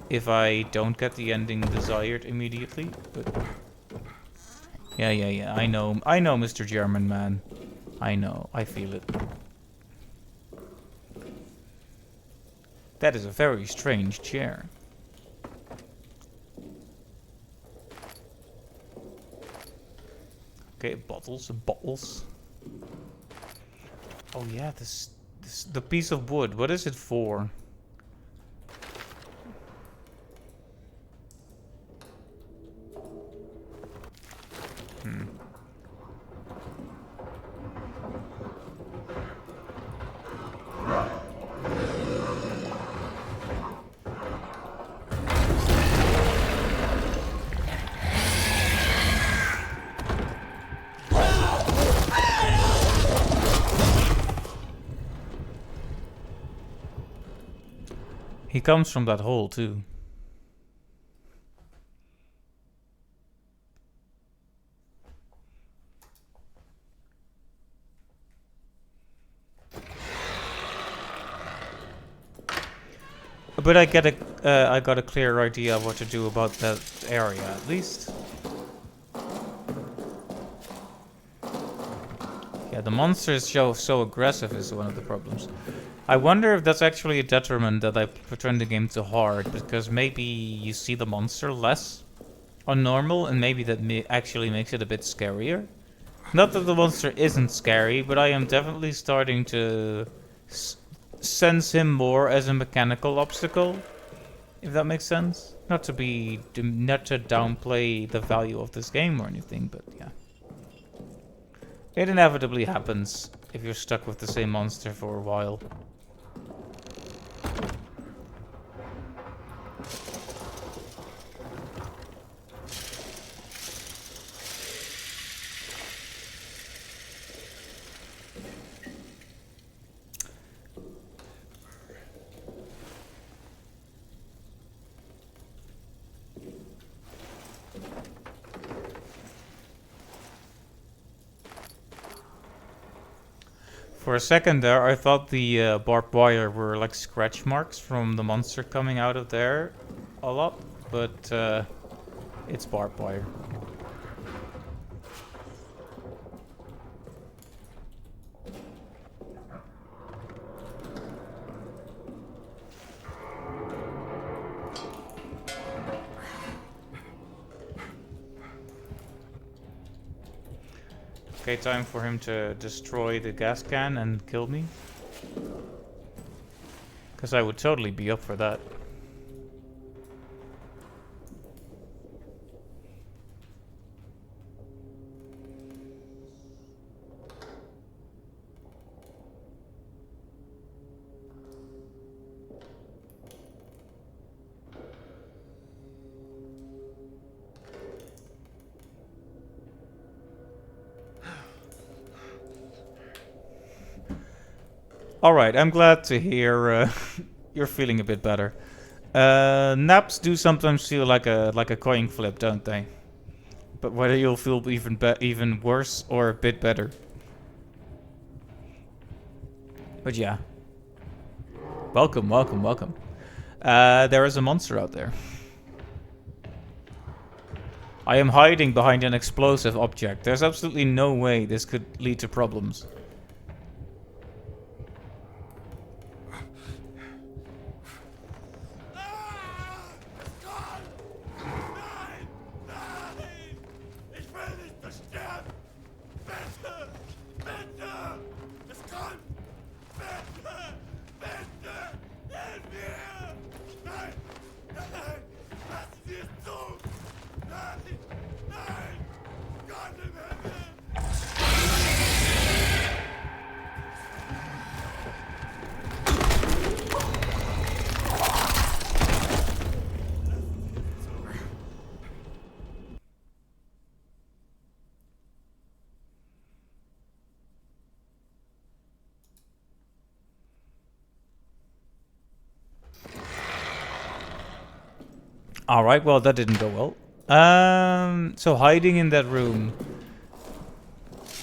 if I don't get the ending desired immediately, but yeah, I know, Mr. German man. I know, I feel it. That is a very strange chair. Okay, bottles and bottles. Oh yeah, this the piece of wood. What is it for? He comes from that hole too. But I got a clear idea of what to do about that area, at least. Yeah, the monsters show so aggressive is one of the problems. I wonder if that's actually a detriment that I turned the game to hard, because maybe you see the monster less on normal, and maybe that actually makes it a bit scarier. Not that the monster isn't scary, but I am definitely starting to sense him more as a mechanical obstacle, if that makes sense. Not to downplay the value of this game or anything, but yeah. It inevitably happens if you're stuck with the same monster for a while. For a second there, I thought the barbed wire were like scratch marks from the monster coming out of there a lot, but it's barbed wire. Okay, time for him to destroy the gas can and kill me. Because I would totally be up for that. Alright, I'm glad to hear you're feeling a bit better. Naps do sometimes feel like a coin flip, don't they? But whether you'll feel even worse or a bit better. But yeah. Welcome, welcome, welcome. There is a monster out there. I am hiding behind an explosive object. There's absolutely no way this could lead to problems. Alright, well that didn't go well. So hiding in that room.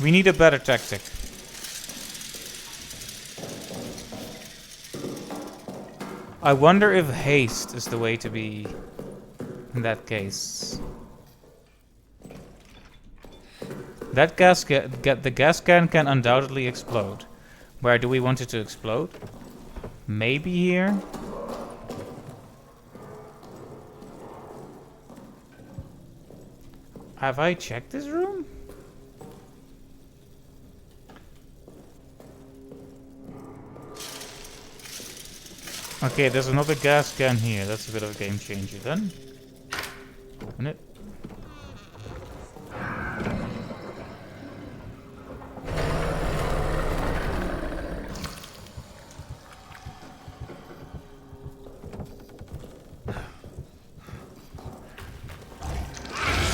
We need a better tactic. I wonder if haste is the way to be in that case. That the gas can undoubtedly explode. Where do we want it to explode? Maybe here? Have I checked this room? Okay, there's another gas can here. That's a bit of a game changer then. Open it.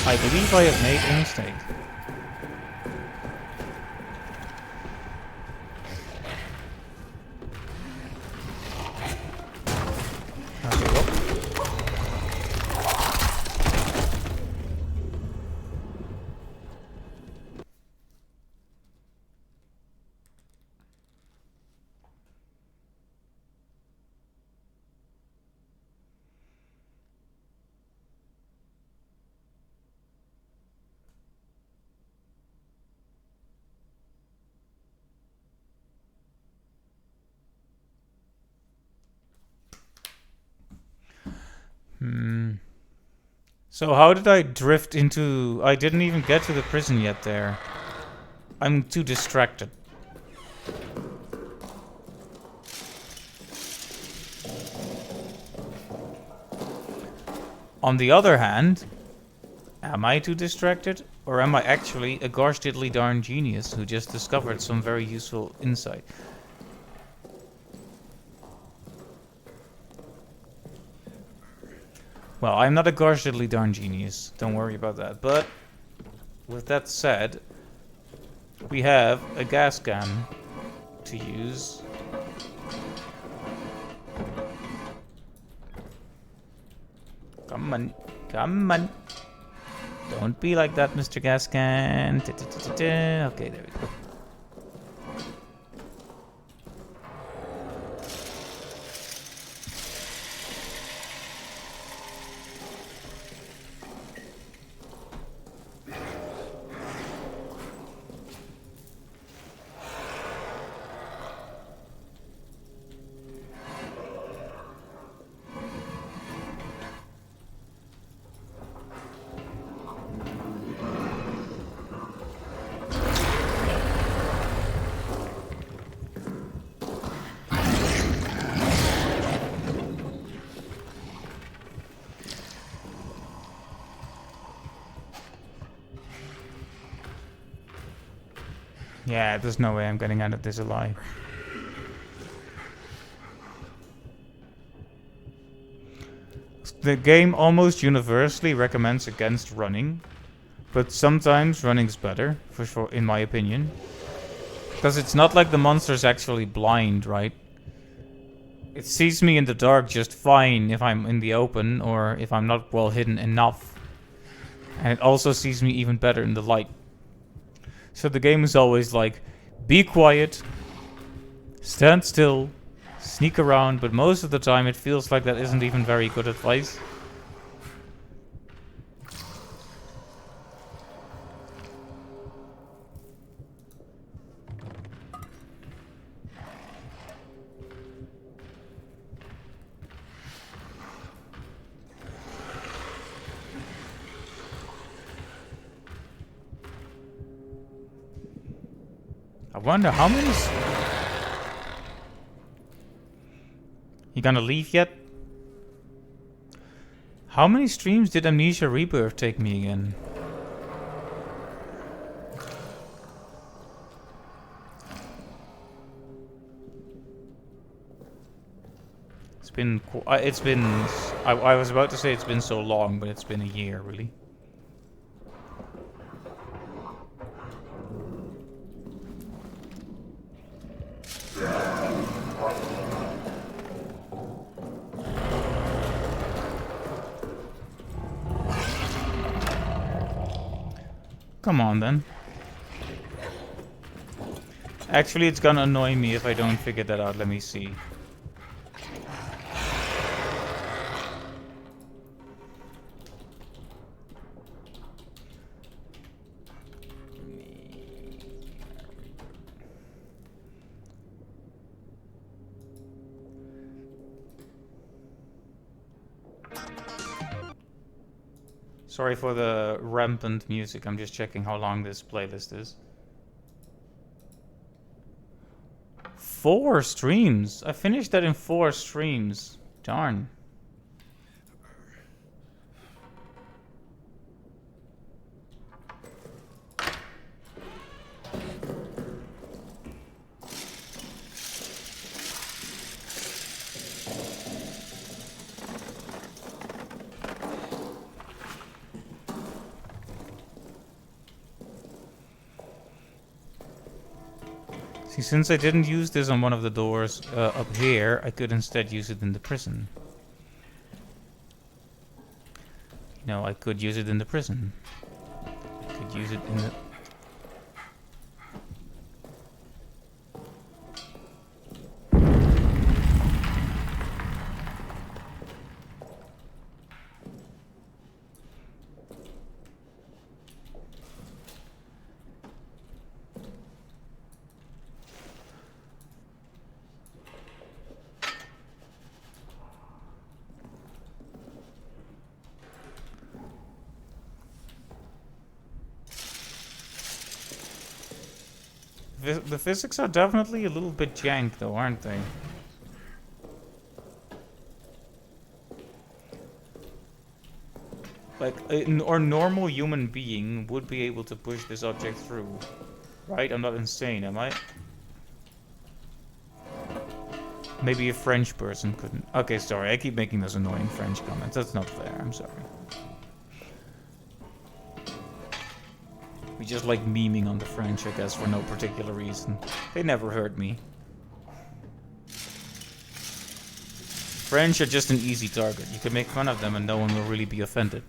I believe I have made a mistake. Okay, well. So how did I drift into... I didn't even get to the prison yet there. I'm too distracted. On the other hand, am I too distracted? Or am I actually a gosh diddly darn genius who just discovered some very useful insight? Well, I'm not a gosh diddly darn genius. Don't worry about that. But, with that said, we have a gas can to use. Come on. Come on. Don't be like that, Mr. Gas Can. Okay, there we go. Yeah, there's no way I'm getting out of this alive. The game almost universally recommends against running, but sometimes running's better, for sure, in my opinion. Because it's not like the monster's actually blind, right? It sees me in the dark just fine if I'm in the open or if I'm not well hidden enough. And it also sees me even better in the light. So the game is always like, be quiet, stand still, sneak around, but most of the time it feels like that isn't even very good advice. I wonder how many... You gonna leave yet? How many streams did Amnesia Rebirth take me again? It's been... I was about to say it's been so long, but it's been a year, really. Come on, then. Actually, it's gonna annoy me if I don't figure that out. Let me see. Sorry for the rampant music. I'm just checking how long this playlist is. 4 streams. I finished that in 4 streams. Darn. See, since I didn't use this on one of the doors up here, I could instead use it in the prison. You know, I could use it in the prison. I could use it in the... The physics are definitely a little bit jank though, aren't they? Like, or normal human being would be able to push this object through. Right? I'm not insane, am I? Maybe a French person couldn't. Okay, sorry, I keep making those annoying French comments. That's not fair, I'm sorry. We just like memeing on the French, I guess, for no particular reason. They never hurt me. French are just an easy target. You can make fun of them and no one will really be offended.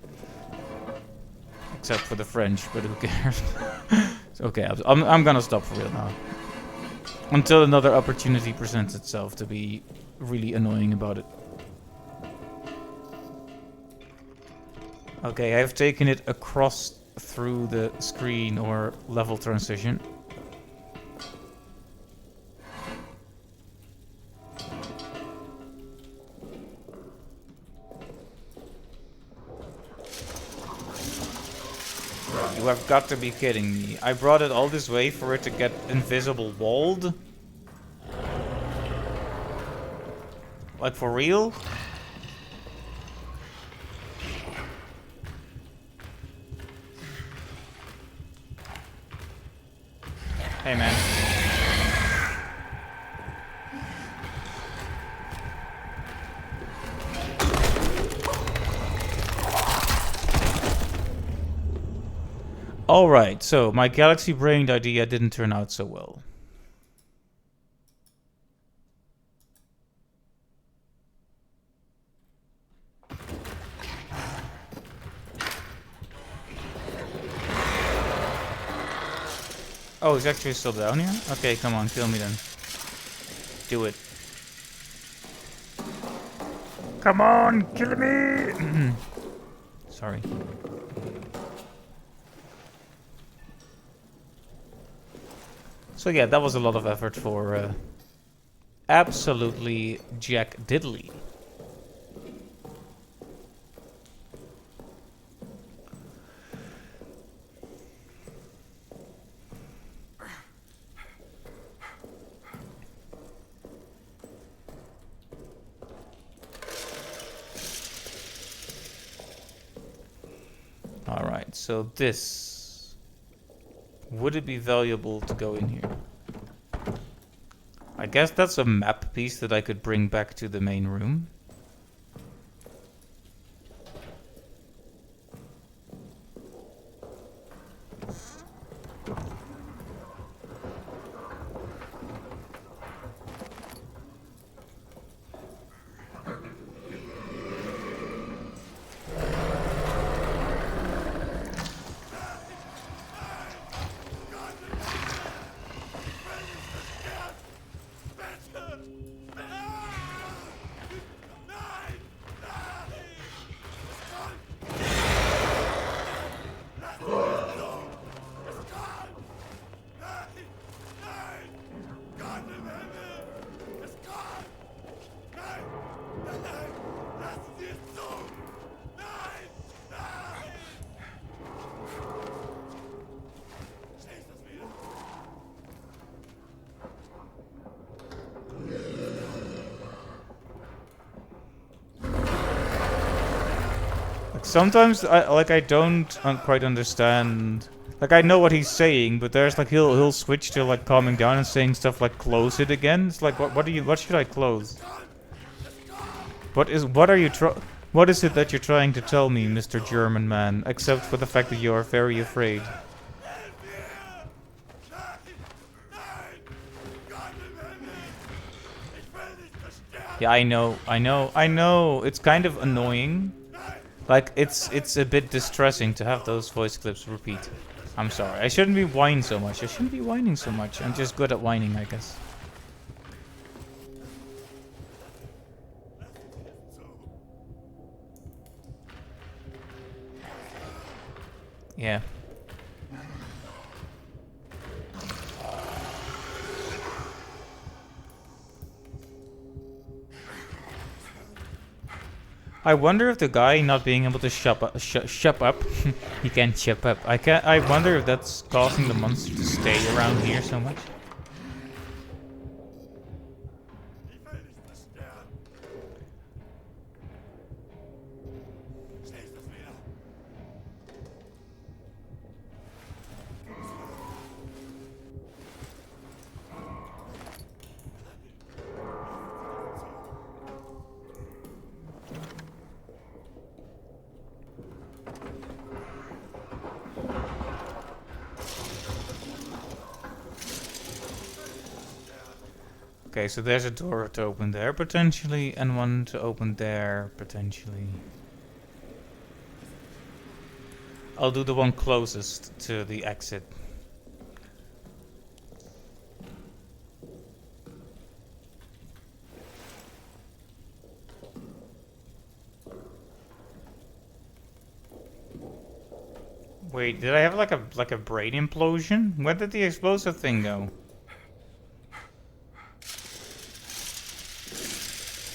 Except for the French, but who cares? Okay, I'm gonna stop for real now. Until another opportunity presents itself to be really annoying about it. Okay, I've taken it across through the screen or level transition. You have got to be kidding me. I brought it all this way for it to get invisible walled? Like for real? Hey man. Alright, so my galaxy brained idea didn't turn out so well. Oh, he's actually still down here? Okay, come on, kill me then. Do it. Come on, kill me! Sorry. So yeah, that was a lot of effort for absolutely Jack Diddley. Alright, so this... Would it be valuable to go in here? I guess that's a map piece that I could bring back to the main room. Sometimes I don't quite understand. Like I know what he's saying, but there's like he'll switch to like calming down and saying stuff like close it again. It's like what should I close? What is it that you're trying to tell me, Mr. German man, except for the fact that you are very afraid? Yeah, I know. It's kind of annoying. Like, it's a bit distressing to have those voice clips repeat. I'm sorry. I shouldn't be whining so much. I shouldn't be whining so much. I'm just good at whining, I guess. Yeah. I wonder if the guy not being able to shut up, he can't shut up. I wonder if that's causing the monster to stay around here so much. Okay, so there's a door to open there potentially, and one to open there potentially. I'll do the one closest to the exit. Wait, did I have like a brain implosion? Where did the explosive thing go?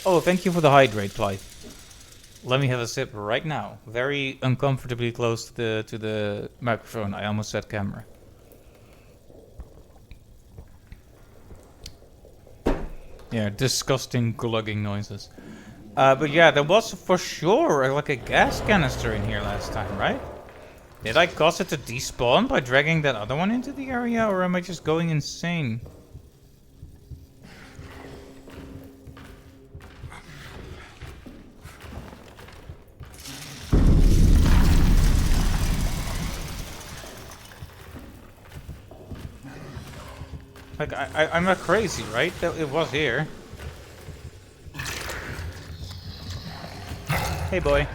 Oh, thank you for the hydrate, Clyde. Let me have a sip right now. Very uncomfortably close to the microphone. I almost said camera. Yeah, disgusting glugging noises. But yeah, there was for sure like a gas canister in here last time, right? Did I cause it to despawn by dragging that other one into the area, or am I just going insane? Like, I'm not crazy, right? It was here. Hey, boy.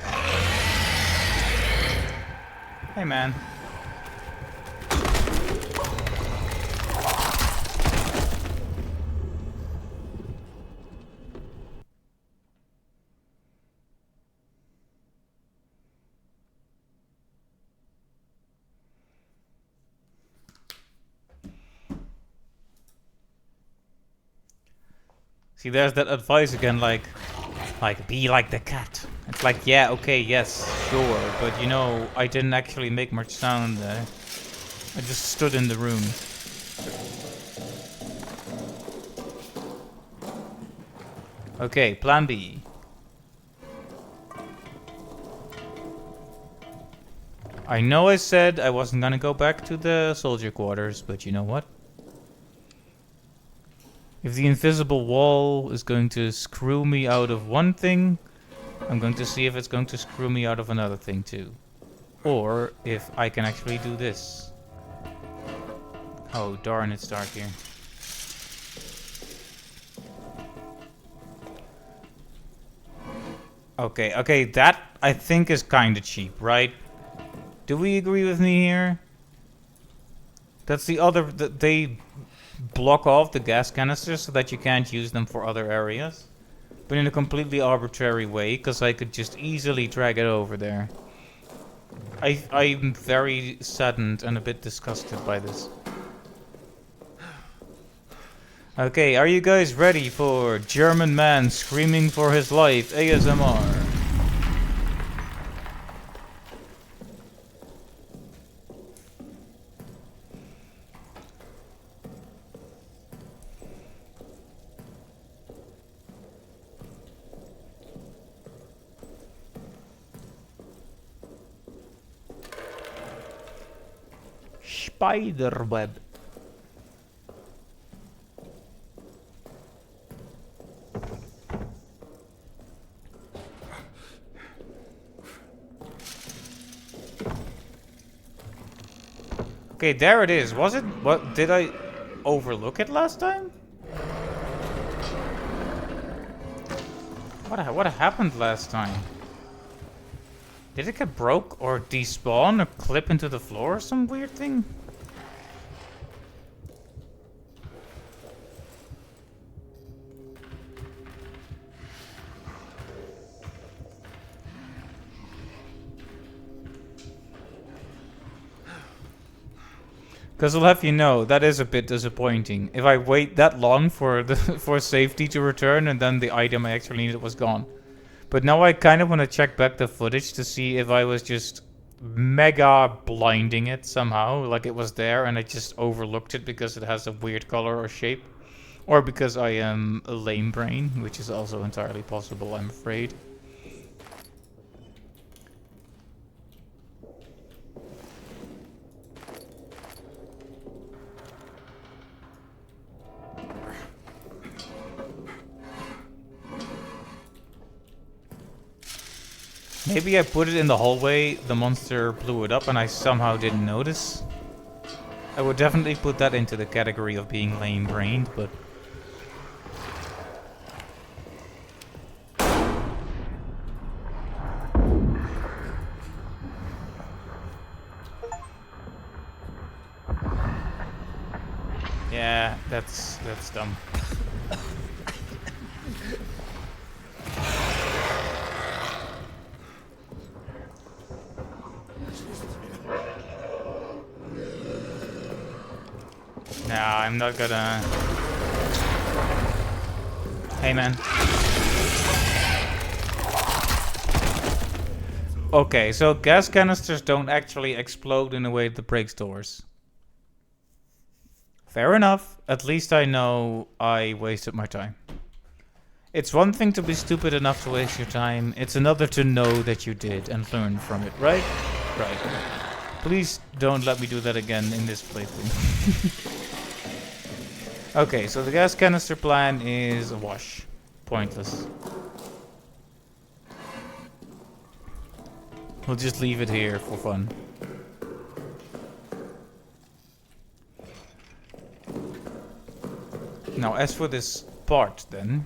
Hey, man. See, there's that advice again, like be like the cat. It's like, yeah, okay, yes, sure, but you know, I didn't actually make much sound there. I just stood in the room. Okay, plan B. I know I said I wasn't gonna go back to the soldier quarters, but you know what? If the invisible wall is going to screw me out of one thing, I'm going to see if it's going to screw me out of another thing too. Or if I can actually do this. Oh darn, it's dark here. Okay, that I think is kinda cheap, right? Do we agree with me here? That's the other, they block off the gas canisters so that you can't use them for other areas. But in a completely arbitrary way, because I could just easily drag it over there. I'm very saddened and a bit disgusted by this. Okay, are you guys ready for German man screaming for his life ASMR? spider web. Okay, there it is. Was it? What did I overlook it last time? What happened last time? Did it get broke or despawn or clip into the floor or some weird thing? Because I'll have you know, that is a bit disappointing. If I wait that long for the for safety to return and then the item I actually needed was gone. But now I kind of want to check back the footage to see if I was just mega blinding it somehow. Like it was there and I just overlooked it because it has a weird color or shape. Or because I am a lame brain, which is also entirely possible, I'm afraid. Maybe I put it in the hallway, the monster blew it up and I somehow didn't notice. I would definitely put that into the category of being lame-brained, but... yeah, that's dumb. Nah, I'm not gonna... Hey, man. Okay, so gas canisters don't actually explode in a way that breaks doors. Fair enough. At least I know I wasted my time. It's one thing to be stupid enough to waste your time. It's another to know that you did and learn from it, right? Right. Please don't let me do that again in this playthrough. Okay, so the gas canister plan is a wash. Pointless. We'll just leave it here for fun. Now, as for this part, then...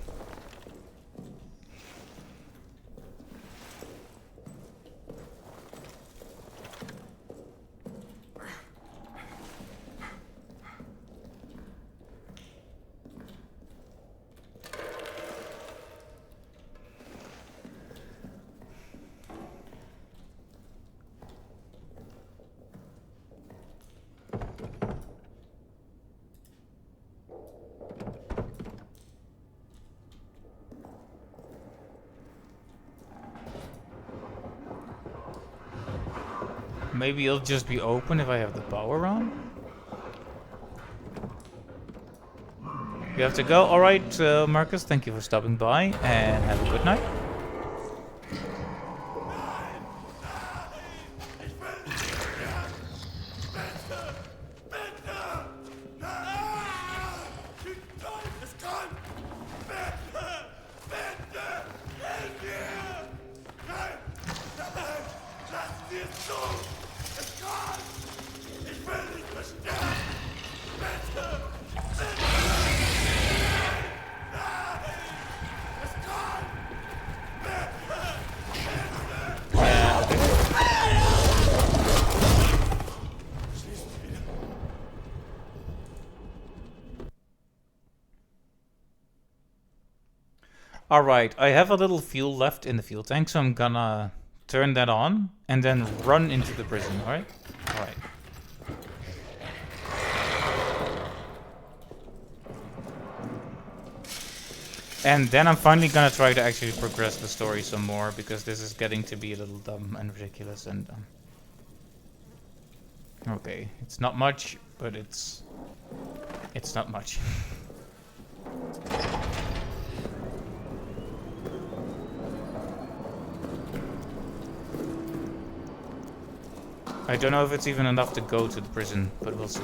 maybe it'll just be open if I have the power on? You have to go? Alright, Marcus, thank you for stopping by, and have a good night. Alright, I have a little fuel left in the fuel tank, so I'm gonna turn that on and then run into the prison, alright? Alright. And then I'm finally gonna try to actually progress the story some more, because this is getting to be a little dumb and ridiculous and okay, it's not much, but it's not much. I don't know if it's even enough to go to the prison, but we'll see.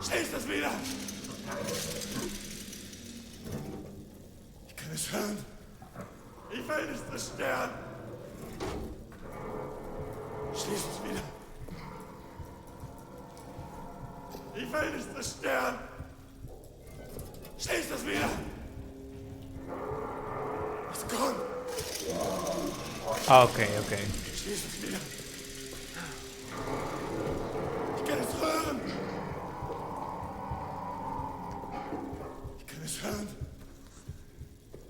Schließ das wieder! Ich kann es hören. Ich will nicht zerstören. Schließ es wieder. Ich will nicht zerstören. Schließ das wieder. Es kommt. Okay. Schließ es wieder. Ich kann es hören. Ich kann es hören.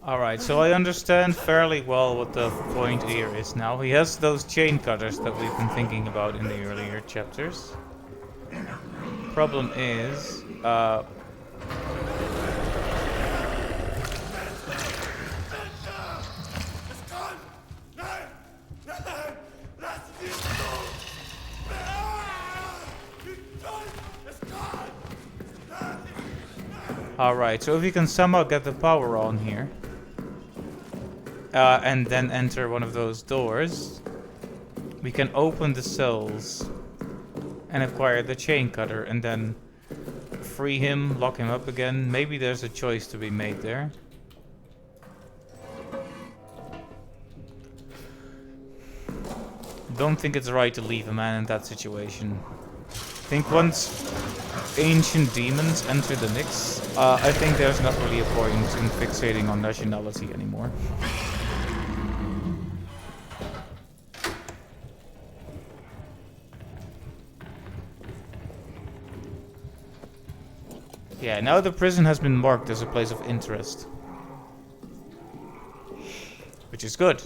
Alright, so I understand fairly well what the point here is now. He has those chain cutters that we've been thinking about in the earlier chapters. Problem is, alright, so if we can somehow get the power on here, and then enter one of those doors, we can open the cells and acquire the chain cutter and then free him, lock him up again. Maybe there's a choice to be made there. Don't think it's right to leave a man in that situation. I think once ancient demons enter the mix, I think there's not really a point in fixating on nationality anymore. Yeah, now the prison has been marked as a place of interest. Which is good.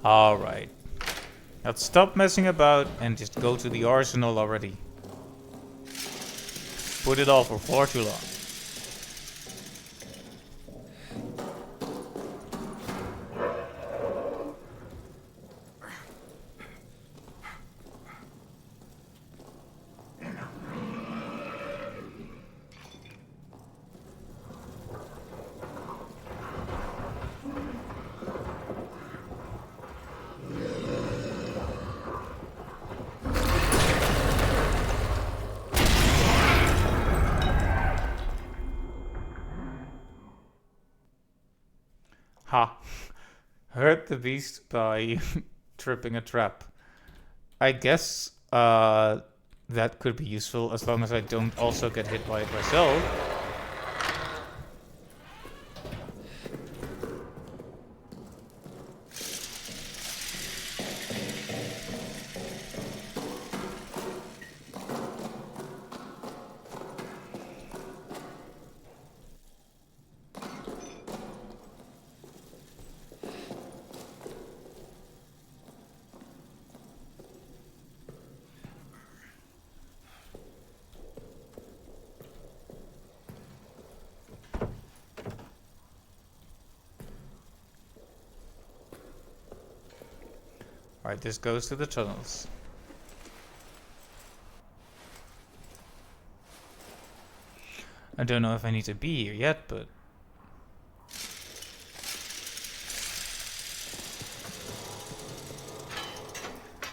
Alright. Let's stop messing about and just go to the arsenal already. Put it off for far too long. Ha. Hurt the beast by tripping a trap. I guess that could be useful as long as I don't also get hit by it myself. Alright, this goes to the tunnels. I don't know if I need to be here yet, but...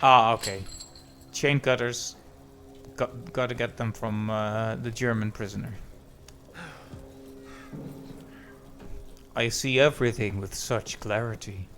Ah, okay. Chain cutters. Gotta get them from the German prisoner. I see everything with such clarity.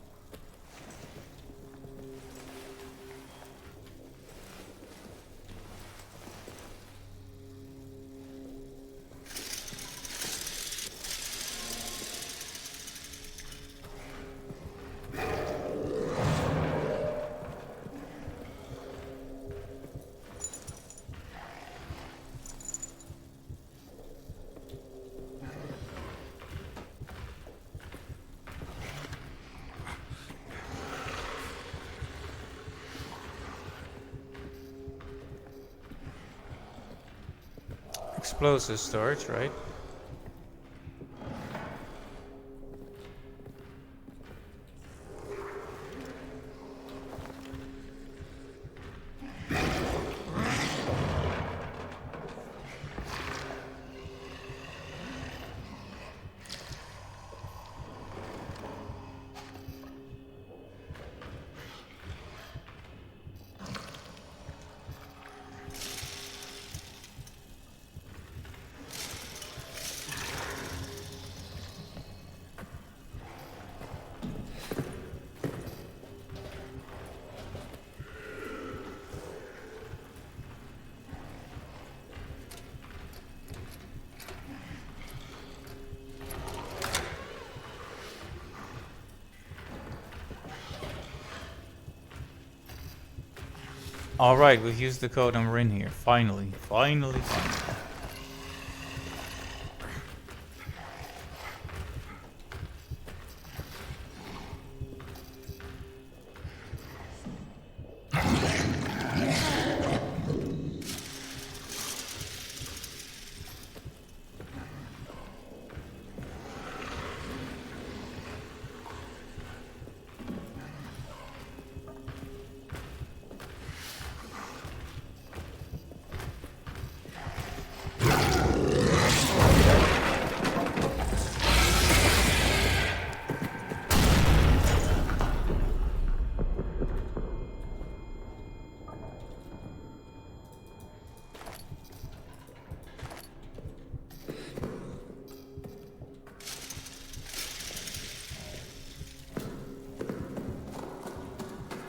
explosive storage, right? Alright, we've used the code and we're in here. Finally. Finally.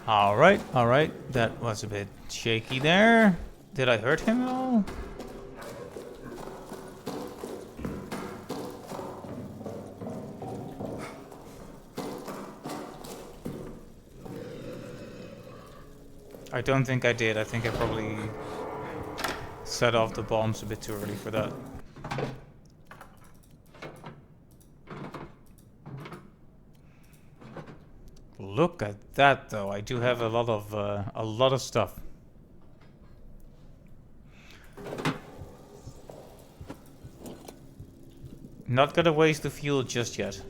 Alright, alright. That was a bit shaky there. Did I hurt him at all? I don't think I did. I think I probably set off the bombs a bit too early for that. Look at that, though. I do have a lot of stuff. Not gonna waste the fuel just yet.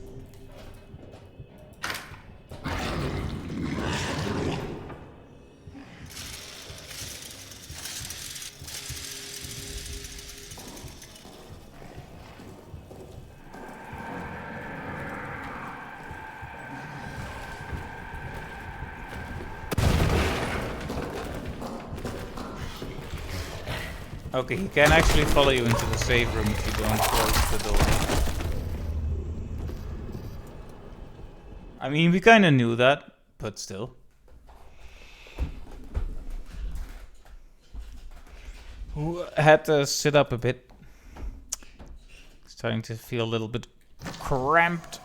Okay, he can actually follow you into the save room if you don't close the door. I mean, we kind of knew that, but still. Had to sit up a bit. Starting to feel a little bit cramped.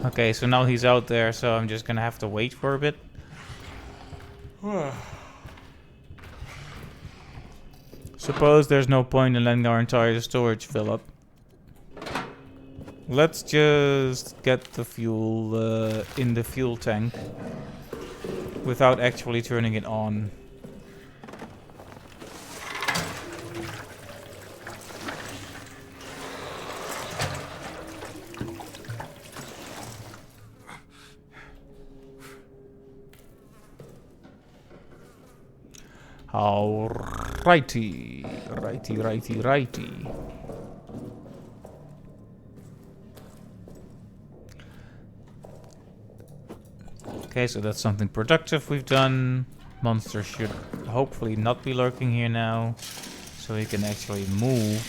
Okay, so now he's out there, so I'm just gonna have to wait for a bit. Suppose there's no point in letting our entire storage fill up. Let's just get the fuel in the fuel tank without actually turning it on. Alrighty, righty. Okay, so that's something productive we've done. Monsters should hopefully not be lurking here now, so we can actually move.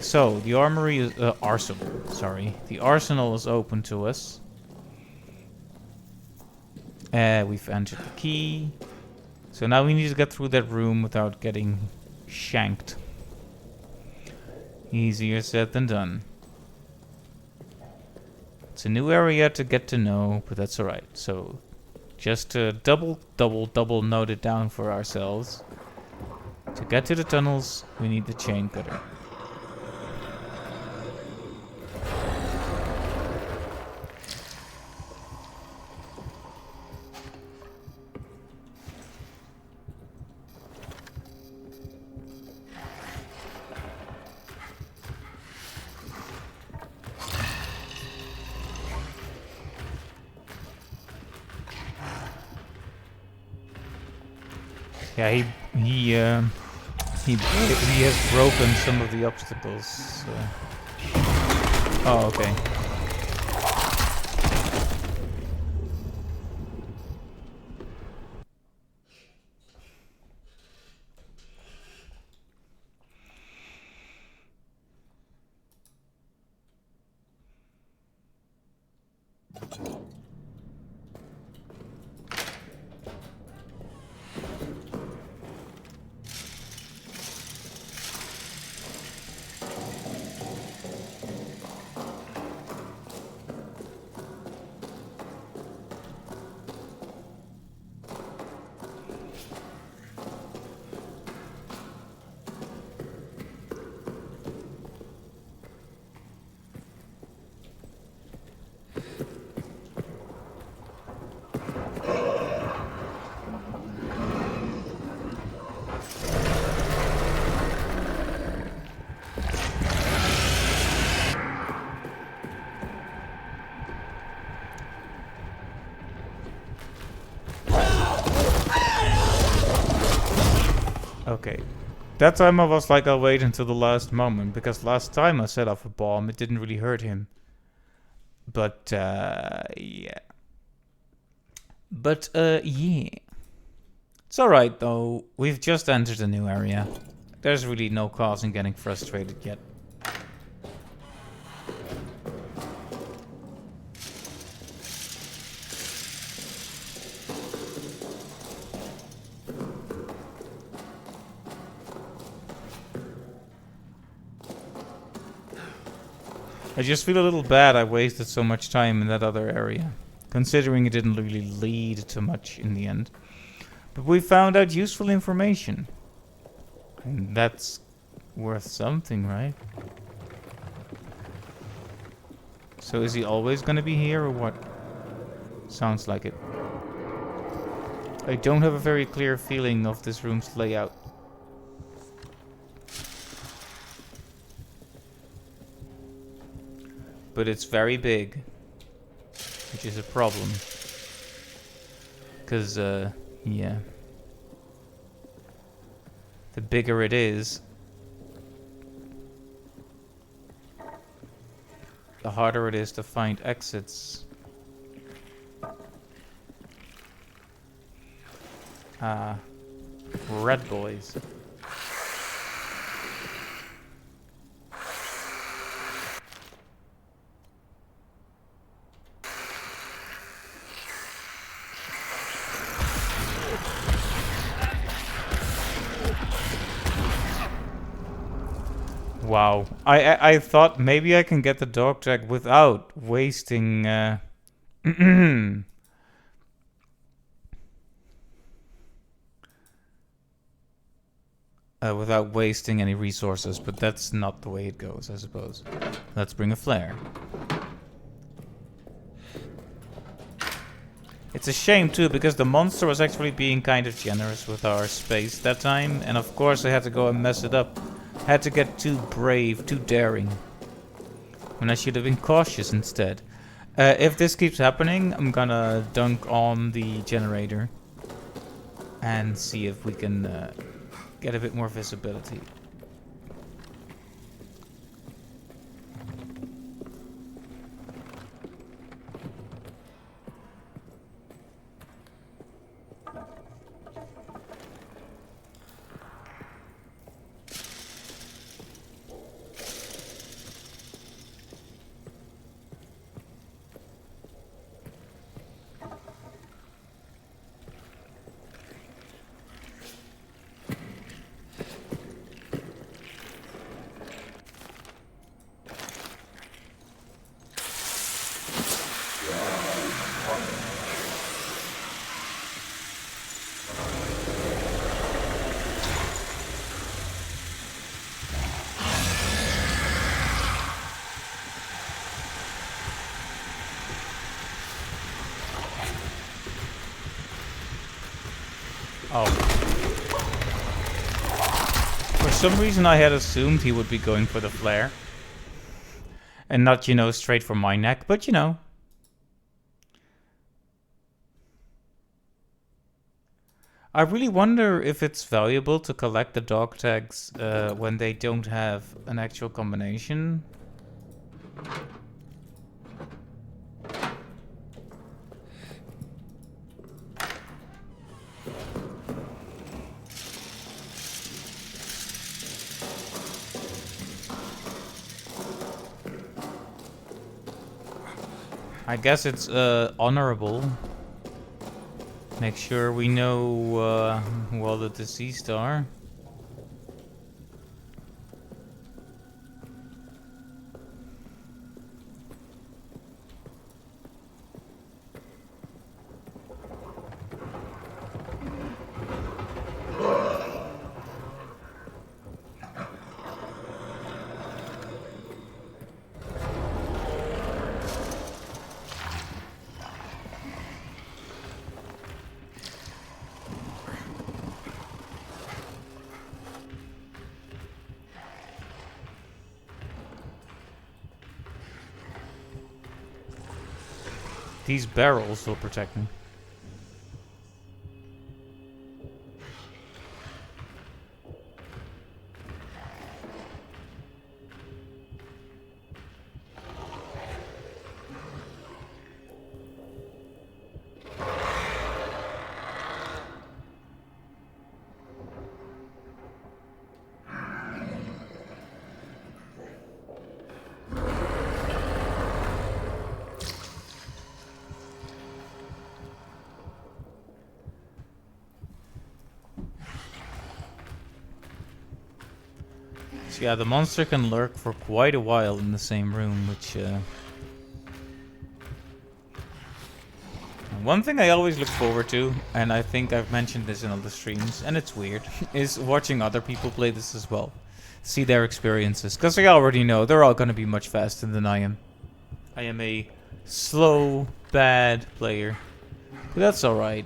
So the armory is arsenal. Sorry, the arsenal is open to us. We've entered the key. So now we need to get through that room without getting shanked. Easier said than done. It's a new area to get to know, but that's alright. So just to double note it down for ourselves. To get to the tunnels, we need the chain cutter. Yeah, he has broken some of the obstacles. Oh, okay. Okay. That time I was like, I'll wait until the last moment, because last time I set off a bomb, it didn't really hurt him. But, yeah. But, yeah. It's alright though, we've just entered a new area. There's really no cause in getting frustrated yet. I just feel a little bad I wasted so much time in that other area, considering it didn't really lead to much in the end. But we found out useful information. And that's worth something, right? So is he always gonna be here or what? Sounds like it. I don't have a very clear feeling of this room's layout. But it's very big, which is a problem. Because, yeah. The bigger it is, the harder it is to find exits. Red boys. Wow. I thought maybe I can get the dog tag without wasting without wasting any resources, but that's not the way it goes, I suppose. Let's bring a flare. It's a shame too, because the monster was actually being kind of generous with our space that time, and of course I had to go and mess it up. Had to get too brave, too daring. When I should have been cautious instead. If this keeps happening, I'm gonna dunk on the generator. And see if we can get a bit more visibility. Oh. For some reason I had assumed he would be going for the flare. And not, you know, straight for my neck, but you know. I really wonder if it's valuable to collect the dog tags when they don't have an actual combination. I guess it's honorable. Make sure we know who all the deceased are. These barrels will protect me. So yeah, the monster can lurk for quite a while in the same room, which... One thing I always look forward to, and I think I've mentioned this in other streams, and it's weird, is watching other people play this as well. See their experiences, because I already know they're all going to be much faster than I am. I am a slow, bad player, but that's alright.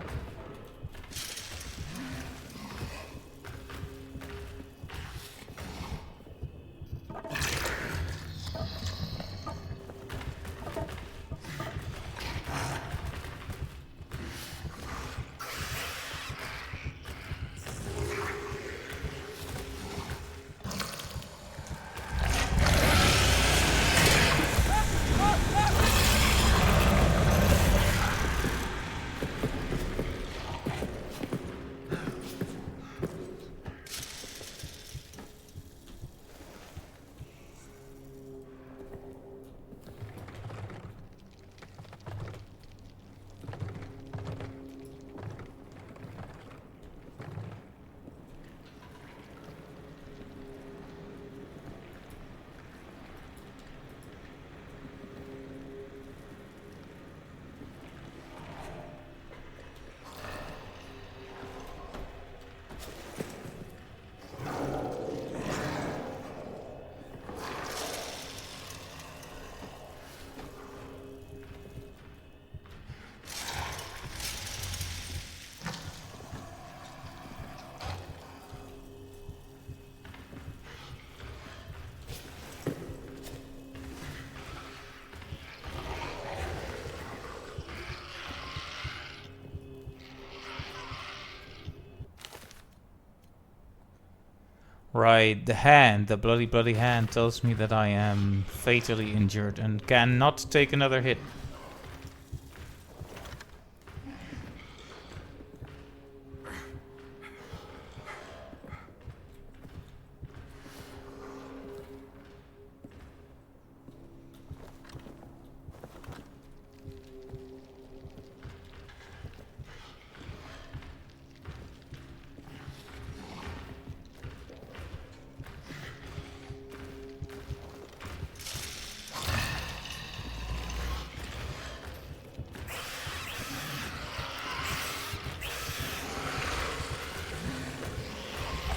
Right, the bloody hand tells me that I am fatally injured and cannot take another hit.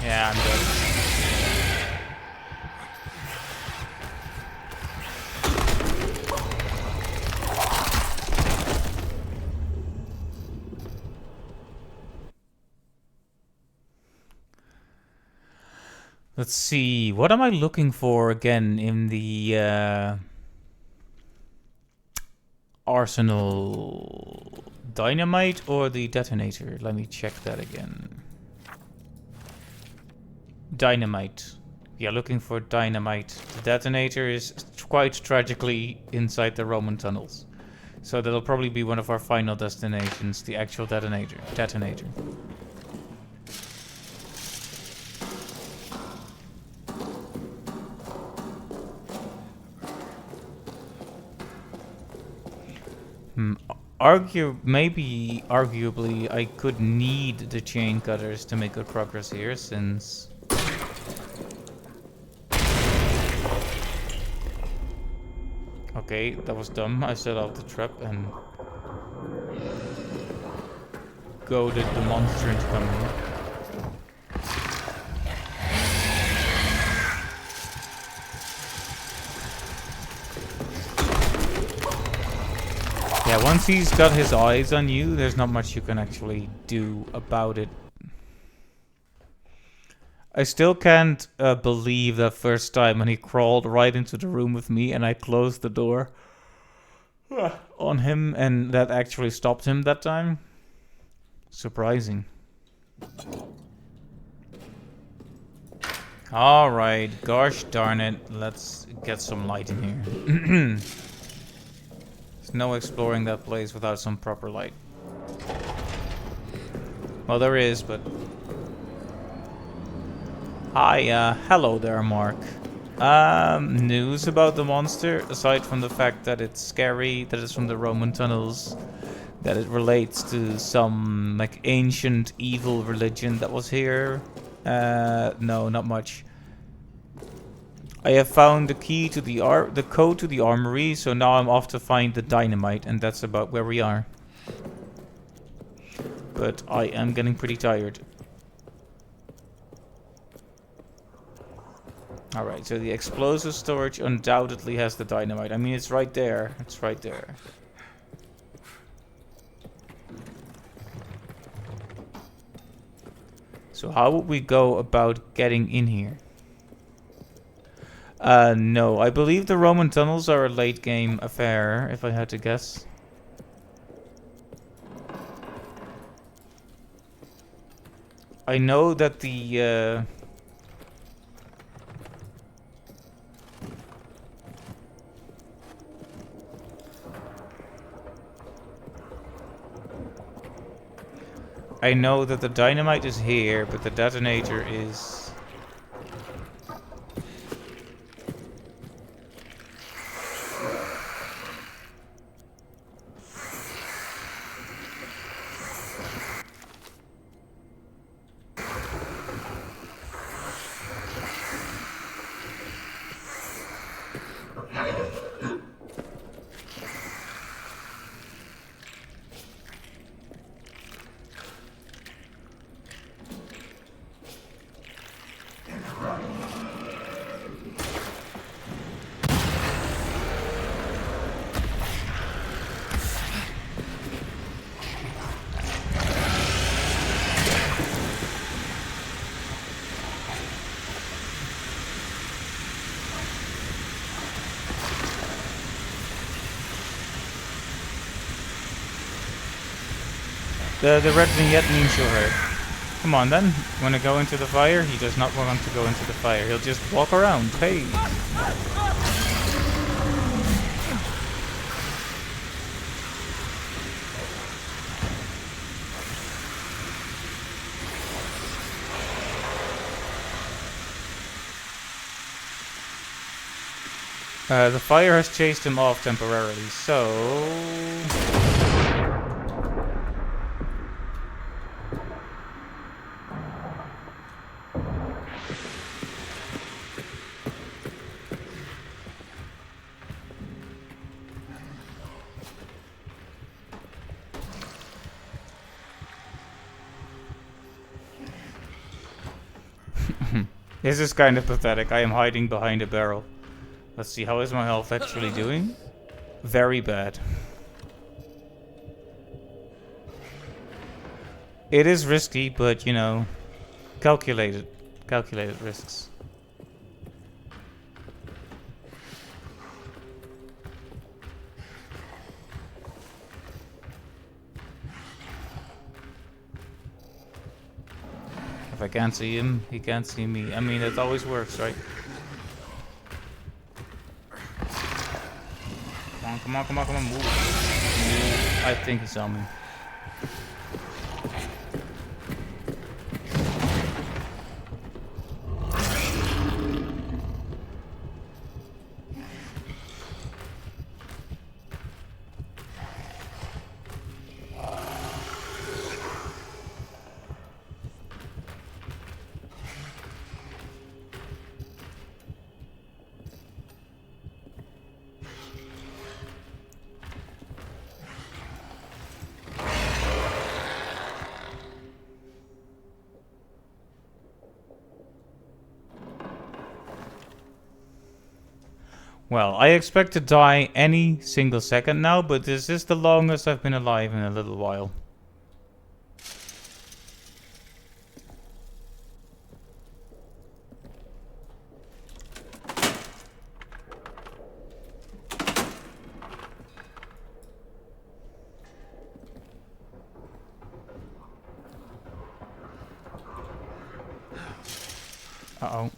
Yeah, I'm dead. Let's see, what am I looking for again in the arsenal? Dynamite or the detonator? Let me check that again. Dynamite. Yeah, looking for dynamite. The detonator is quite tragically inside the Roman tunnels. So that'll probably be one of our final destinations, the actual detonator. Arguably, I could need the chain cutters to make good progress here, since... Okay, that was dumb. I set out the trap and goaded the monster into coming here. Yeah, once he's got his eyes on you, there's not much you can actually do about it. I still can't believe that first time when he crawled right into the room with me and I closed the door on him, and that actually stopped him that time. Surprising. Alright, gosh darn it. Let's get some light in here. There's no exploring that place without some proper light. Well, there is, but... Hi, hello there, Mark. News about the monster, aside from the fact that it's scary, that it's from the Roman tunnels, that it relates to some, like, ancient evil religion that was here. No, not much. I have found the key to the code to the armory, so now I'm off to find the dynamite, and that's about where we are. But I am getting pretty tired. Alright, so the explosive storage undoubtedly has the dynamite. I mean, it's right there. It's right there. So how would we go about getting in here? No. I believe the Roman tunnels are a late game affair, if I had to guess. I know that the, I know that the dynamite is here, but the detonator is... The red vignette means you're hurt. Come on then. Wanna go into the fire? He does not want to go into the fire. He'll just walk around. Hey! The fire has chased him off temporarily, so... This is kind of pathetic. I am hiding behind a barrel. Let's see, how is my health actually doing? Very bad. It is risky, but, you know, calculated risks. If I can't see him, he can't see me. I mean, it always works, right? Come on, come on, come on, come on, move. Move. I think he saw me. Well, I expect to die any single second now, but this is the longest I've been alive in a little while. Uh-oh.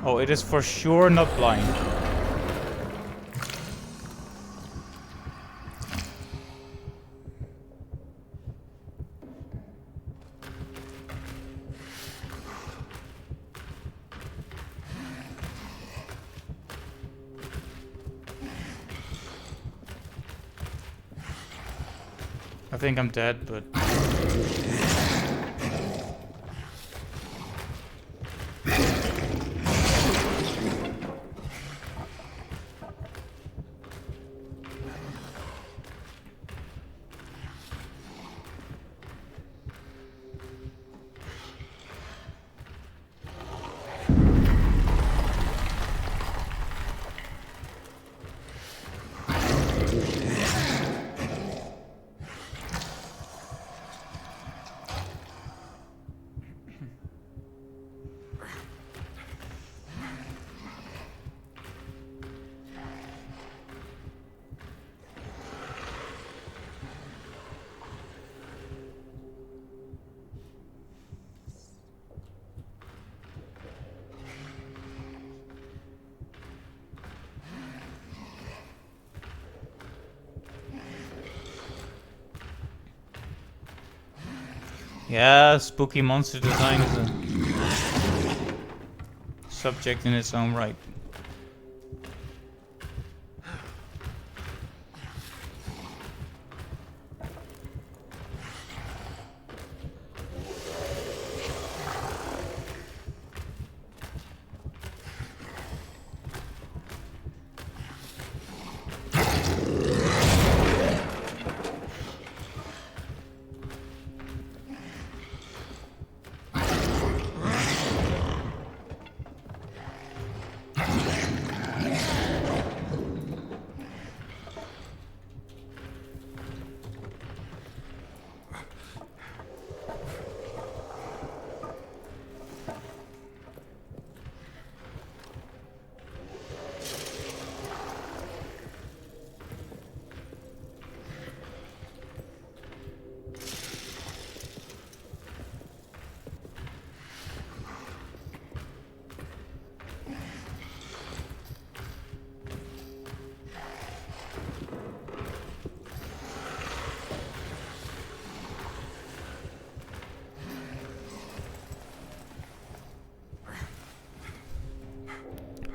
Oh, it is for sure not blind. I think I'm dead, but... Yeah, spooky monster design is a subject in its own right.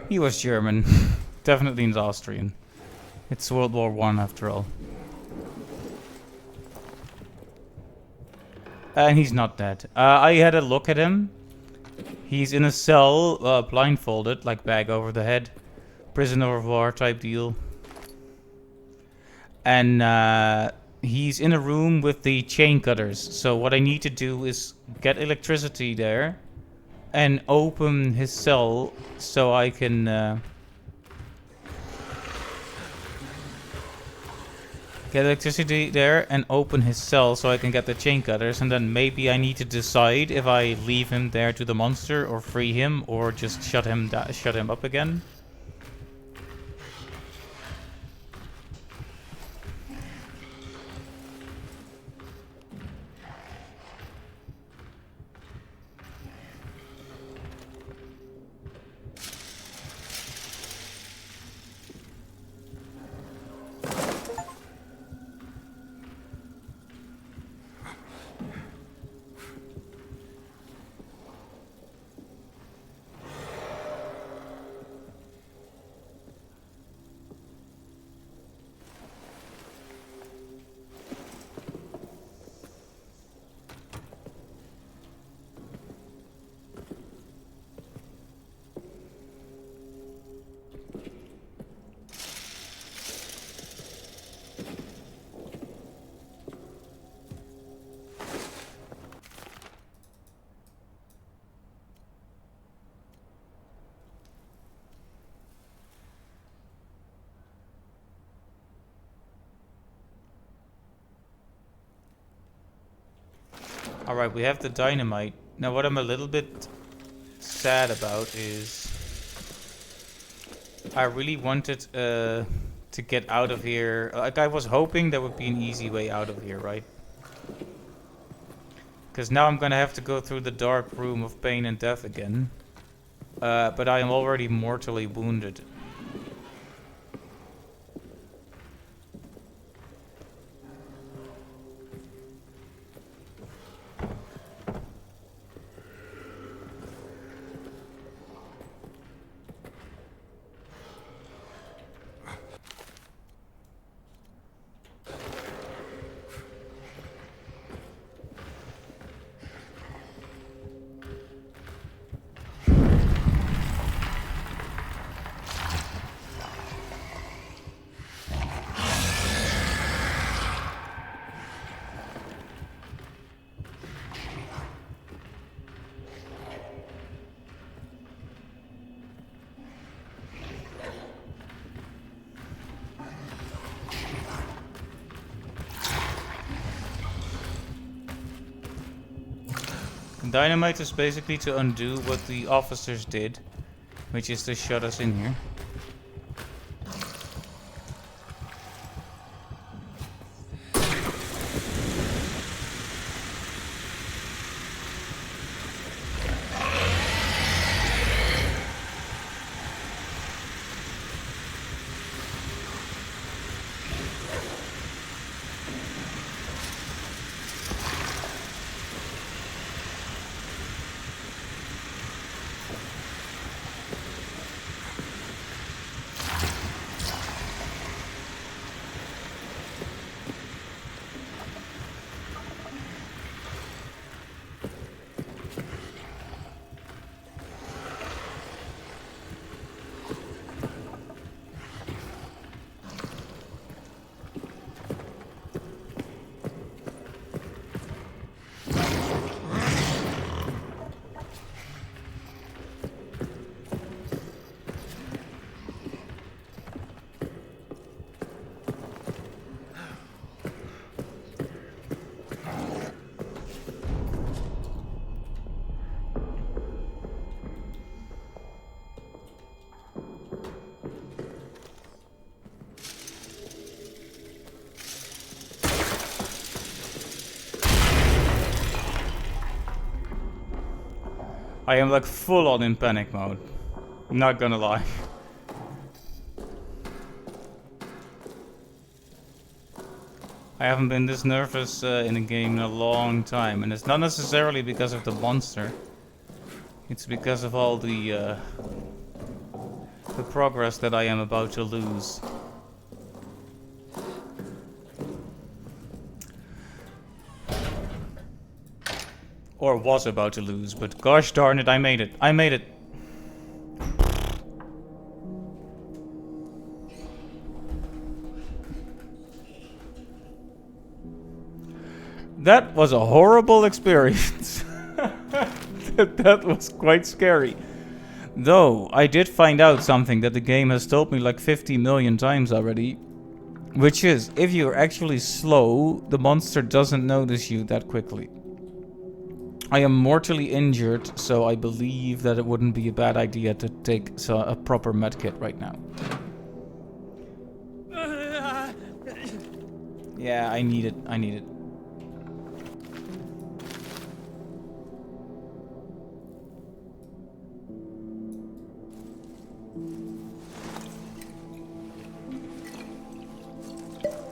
He was German. Definitely not Austrian. It's World War I after all. And he's not dead. I had a look at him. He's in a cell, blindfolded, like bag over the head. Prisoner of war type deal. And he's in a room with the chain cutters. So what I need to do is get electricity there and open his cell so I can get electricity there and open his cell so I can get the chain cutters. And then maybe I need to decide if I leave him there to the monster or free him or just shut him up again. Alright, we have the dynamite. Now what I'm a little bit sad about is I really wanted to get out of here. Like I was hoping there would be an easy way out of here, right? Because now I'm gonna have to go through the dark room of pain and death again. But I am already mortally wounded. Dynamite is basically to undo what the officers did, which is to shut us in here. I am like full on in panic mode. Not gonna lie. I haven't been this nervous in a game in a long time, and it's not necessarily because of the monster. It's because of all the progress that I am about to lose. Or was about to lose, but gosh darn it, I made it. I made it. That was a horrible experience. That was quite scary. Though, I did find out something that the game has told me like 50 million times already. Which is, if you're actually slow, the monster doesn't notice you that quickly. I am mortally injured, so I believe that it wouldn't be a bad idea to take a proper medkit right now. Yeah, I need it. I need it.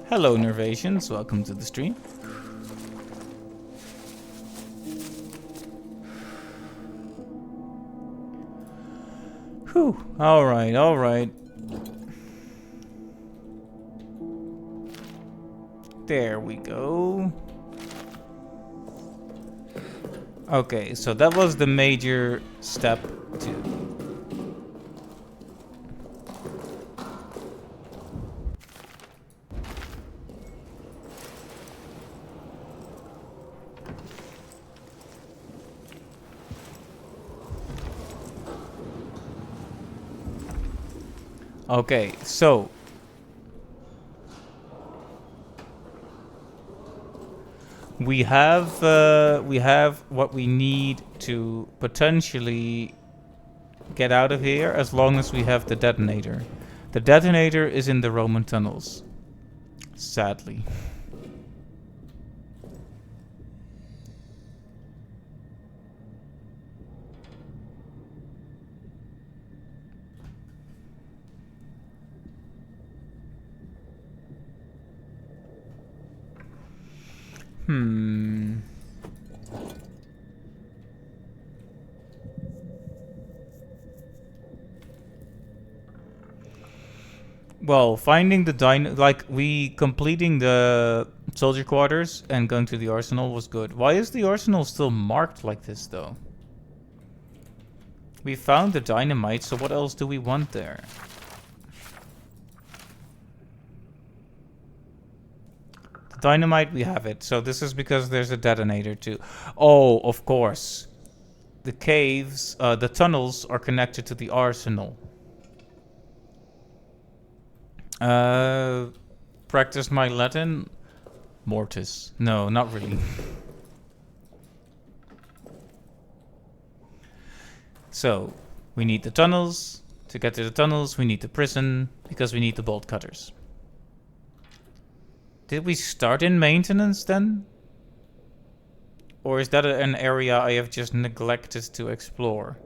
Hello, Nervations. Welcome to the stream. Whew. Alright, alright. There we go. Okay, so that was the major step 2. Okay, so we have what we need to potentially get out of here, as long as we have the detonator. The detonator is in the Roman tunnels, sadly. Well, finding the completing the soldier quarters and going to the arsenal was good. Why is the arsenal still marked like this, though? We found the dynamite, so what else do we want there? The dynamite, we have it. So this is because there's a detonator, too. Oh, of course. The caves, the tunnels are connected to the arsenal. Practice my Latin? Mortis. No, not really. So, we need the tunnels. To get to the tunnels, we need the prison, because we need the bolt cutters. Did we start in maintenance then? Or is that an area I have just neglected to explore?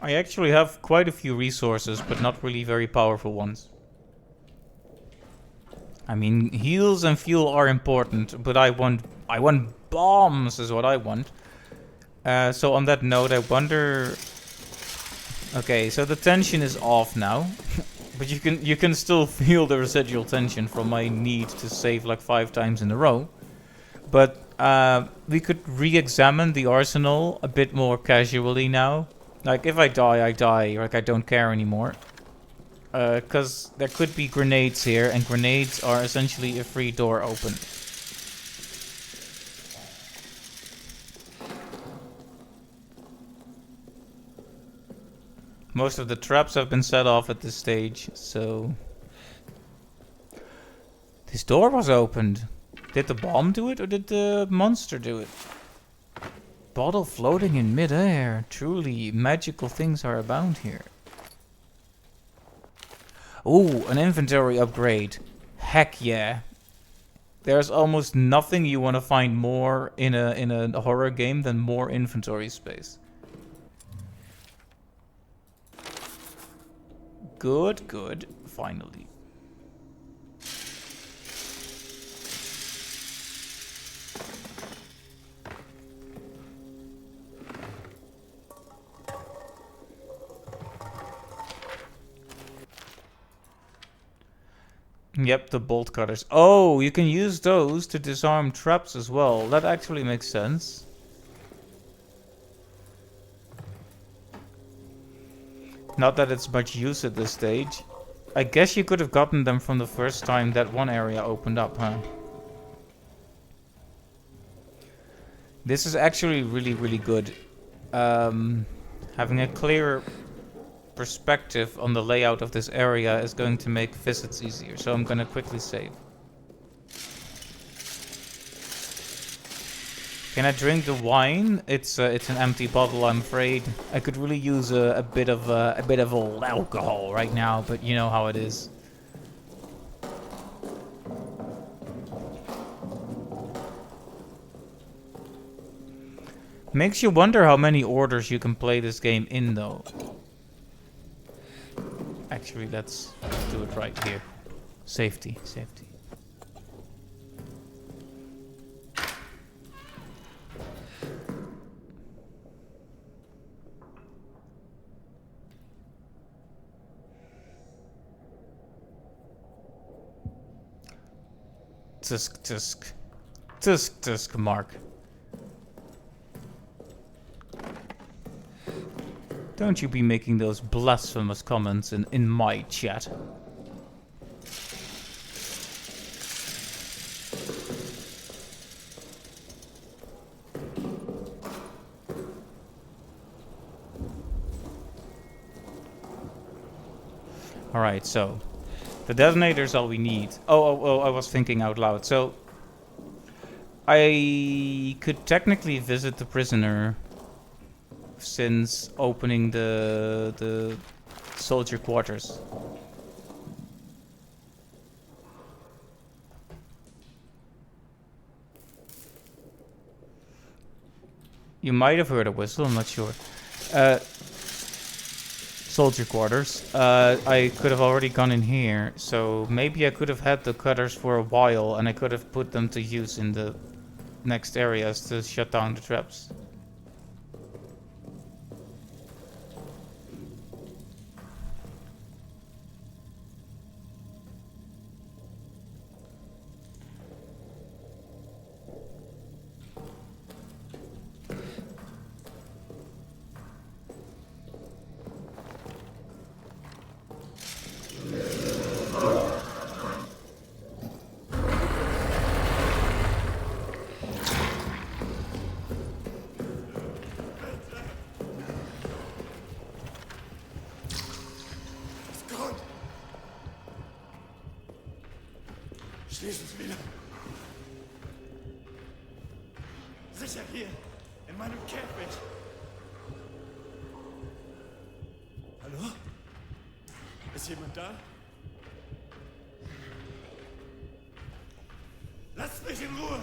I actually have quite a few resources, but not really very powerful ones. I mean, heals and fuel are important, but I want bombs is what I want. So on that note, I wonder. Okay, so the tension is off now, but you can still feel the residual tension from my need to save like 5 times in a row. But we could re-examine the arsenal a bit more casually now. Like, if I die, I die. Like, I don't care anymore. Because there could be grenades here, and grenades are essentially a free door open. Most of the traps have been set off at this stage, so... This door was opened. Did the bomb do it, or did the monster do it? Bottle floating in midair. Truly, magical things are abound here. Ooh, an inventory upgrade. Heck yeah. There's almost nothing you want to find more in a horror game than more inventory space. Good, good. Finally. Yep, the bolt cutters. Oh, you can use those to disarm traps as well. That actually makes sense. Not that it's much use at this stage. I guess you could have gotten them from the first time that one area opened up, huh? This is actually really, really good. Having a clearer perspective on the layout of this area is going to make visits easier, so I'm gonna quickly save. Can I drink the wine? It's an empty bottle, I'm afraid. I could really use a bit of old alcohol right now, but you know how it is. Makes you wonder how many orders you can play this game in, though. Actually, let's do it right here. Safety, safety. Tusk, tusk. Tusk, tusk, Mark. Don't you be making those blasphemous comments in my chat. Alright, so the detonator's all we need. Oh, I was thinking out loud. So I could technically visit the prisoner since opening the soldier quarters. You might have heard a whistle, I'm not sure. Soldier quarters. I could have already gone in here, so maybe I could have had the cutters for a while and I could have put them to use in the next areas to shut down the traps. Schließ uns wieder. Sicher hier, in meinem Käfig. Hallo? Ist jemand da? Lasst mich in Ruhe!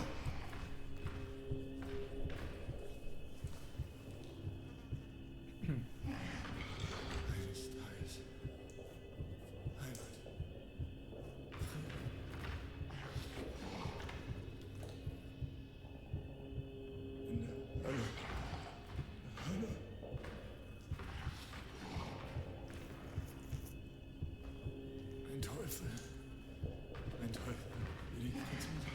Ein Teufel, will ich jetzt strafen.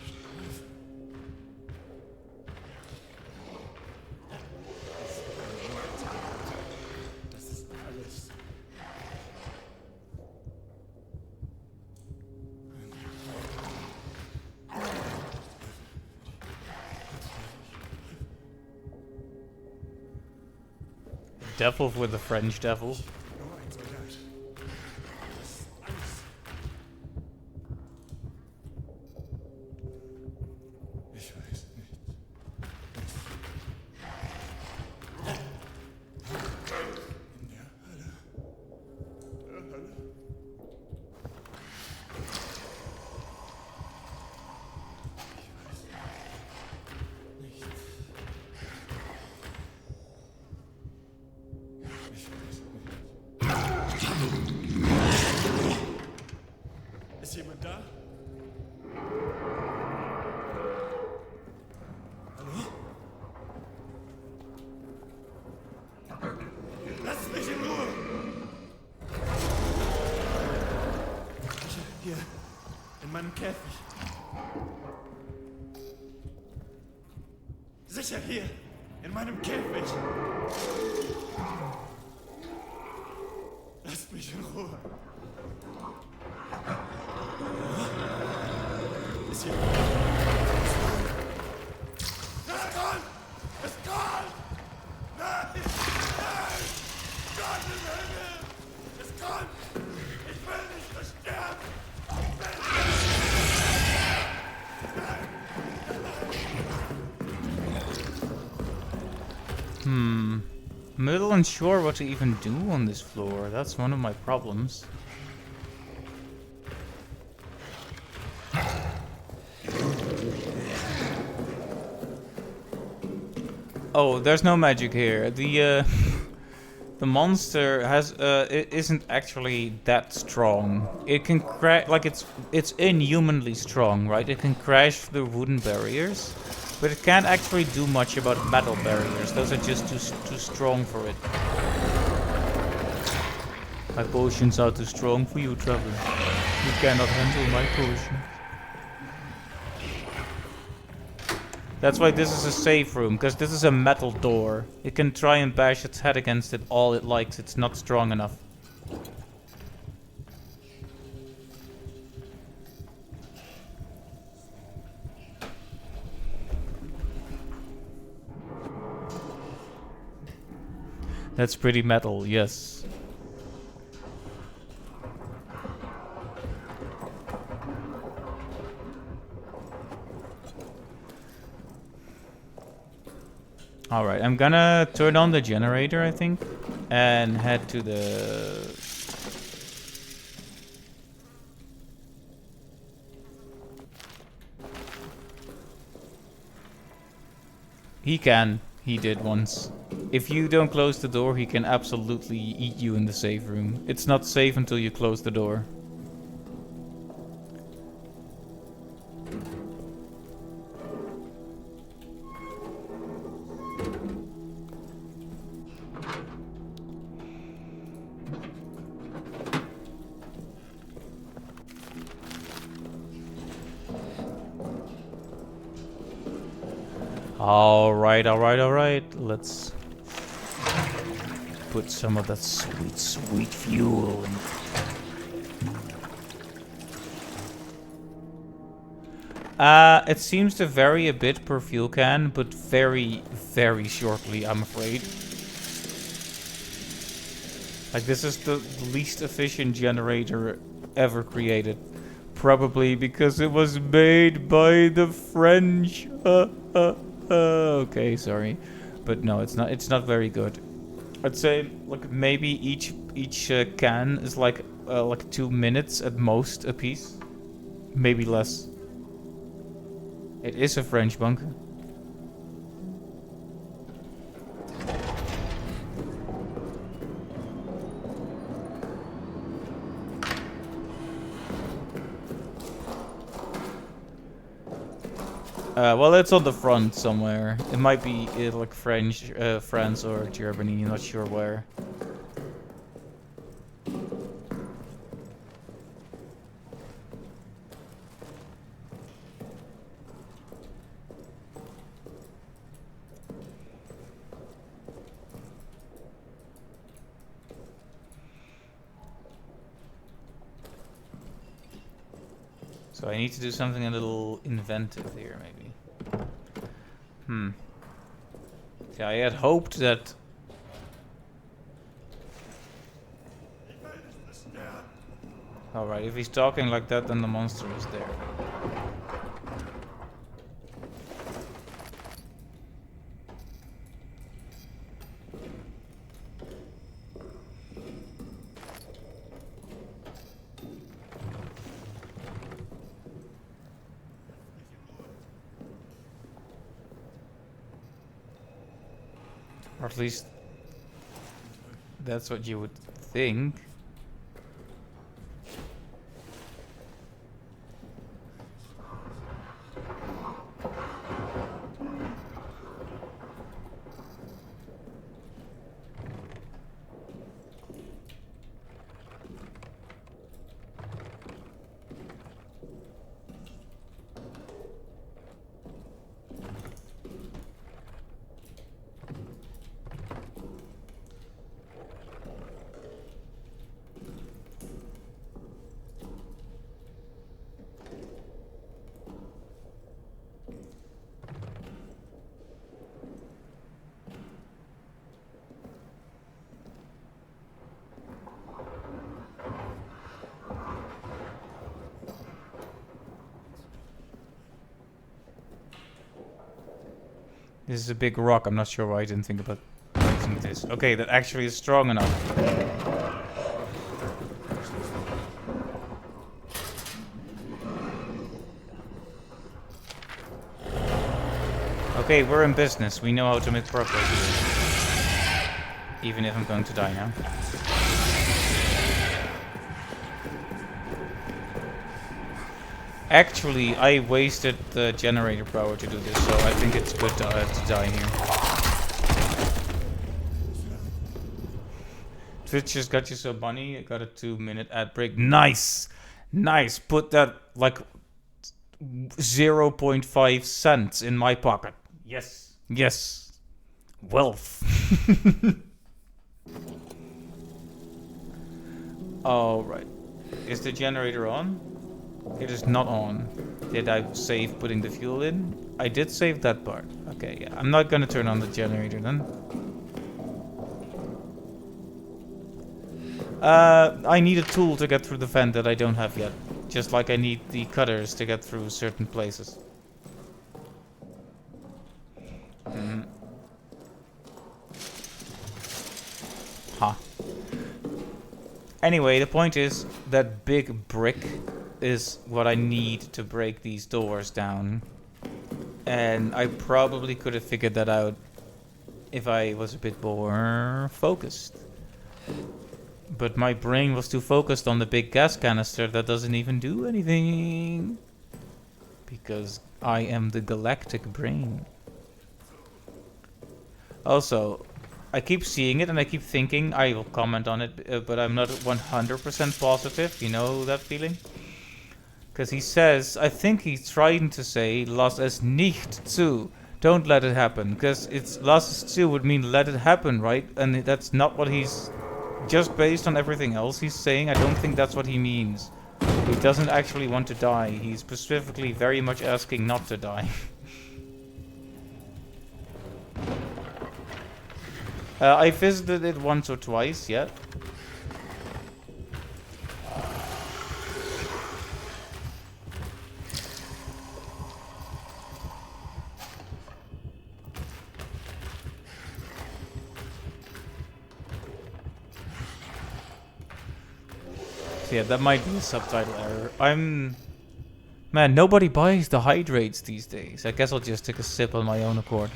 Das ist alles. Devil with the French devil. da? Hallo? Lass mich in Ruhe! Hier, in meinem Käfig. Sicher hier, in meinem Käfig. Lasst mich in Ruhe. Ist hier... Es kommt! Es kommt! Nein! Nein! Gott im Himmel! Es kommt! Ich will nicht versterben! Ich will I'm a little unsure what to even do on this floor. That's one of my problems. Oh, there's no magic here. The the monster has it isn't actually that strong. It can crash like it's inhumanly strong, right? It can crash through wooden barriers, but it can't actually do much about metal barriers. Those are just too strong for it. My potions are too strong for you, traveler. You cannot handle my potions. That's why this is a safe room, because this is a metal door. It can try and bash its head against it all it likes. It's not strong enough. That's pretty metal, yes. Alright, I'm gonna turn on the generator, I think, and head to the... He can. He did once. If you don't close the door, he can absolutely eat you in the safe room. It's not safe until you close the door. Alright. Let's put some of that sweet fuel in. It seems to vary a bit per fuel can, but very shortly, I'm afraid. Like, this is the least efficient generator ever created. Probably because it was made by the French. Okay, sorry. But no, it's not very good. I'd say, like, maybe each can is like 2 minutes at most a piece. Maybe less. It is a French bunker. Well, it's on the front somewhere. It might be like France or Germany, not sure where. So I need to do something a little inventive here, maybe. See, I had hoped that... Alright, if he's talking like that, then the monster is there. Or at least that's what you would think. This is a big rock. I'm not sure why I didn't think about using this. Okay, that actually is strong enough. Okay, we're in business. We know how to make progress here. Even if I'm going to die now. Actually, I wasted the generator power to do this, so I think it's good to die here. Twitch just got you so bunny. I got a 2-minute ad break. Nice! Nice! Put that, like, 0.5 cents in my pocket. Yes. Yes. Wealth. Alright. Is the generator on? It is not on. Did I save putting the fuel in? I did save that part. Okay, yeah. I'm not gonna turn on the generator then. I need a tool to get through the vent that I don't have yet. Just like I need the cutters to get through certain places. Huh. Anyway, the point is that big brick is what I need to break these doors down. And I probably could have figured that out if I was a bit more focused. But my brain was too focused on the big gas canister that doesn't even do anything. Because I am the galactic brain. Also, I keep seeing it and I keep thinking I will comment on it, but I'm not 100% positive. You know that feeling? Because he says, I think he's trying to say, lass es nicht zu. Don't let it happen. Because it's lass es zu would mean let it happen, right? And that's not what he's... Just based on everything else he's saying, I don't think that's what he means. He doesn't actually want to die. He's specifically very much asking not to die. I visited it once or twice, yeah. So yeah, that might be a subtitle error. Man, nobody buys the hydrates these days. I guess I'll just take a sip on my own accord.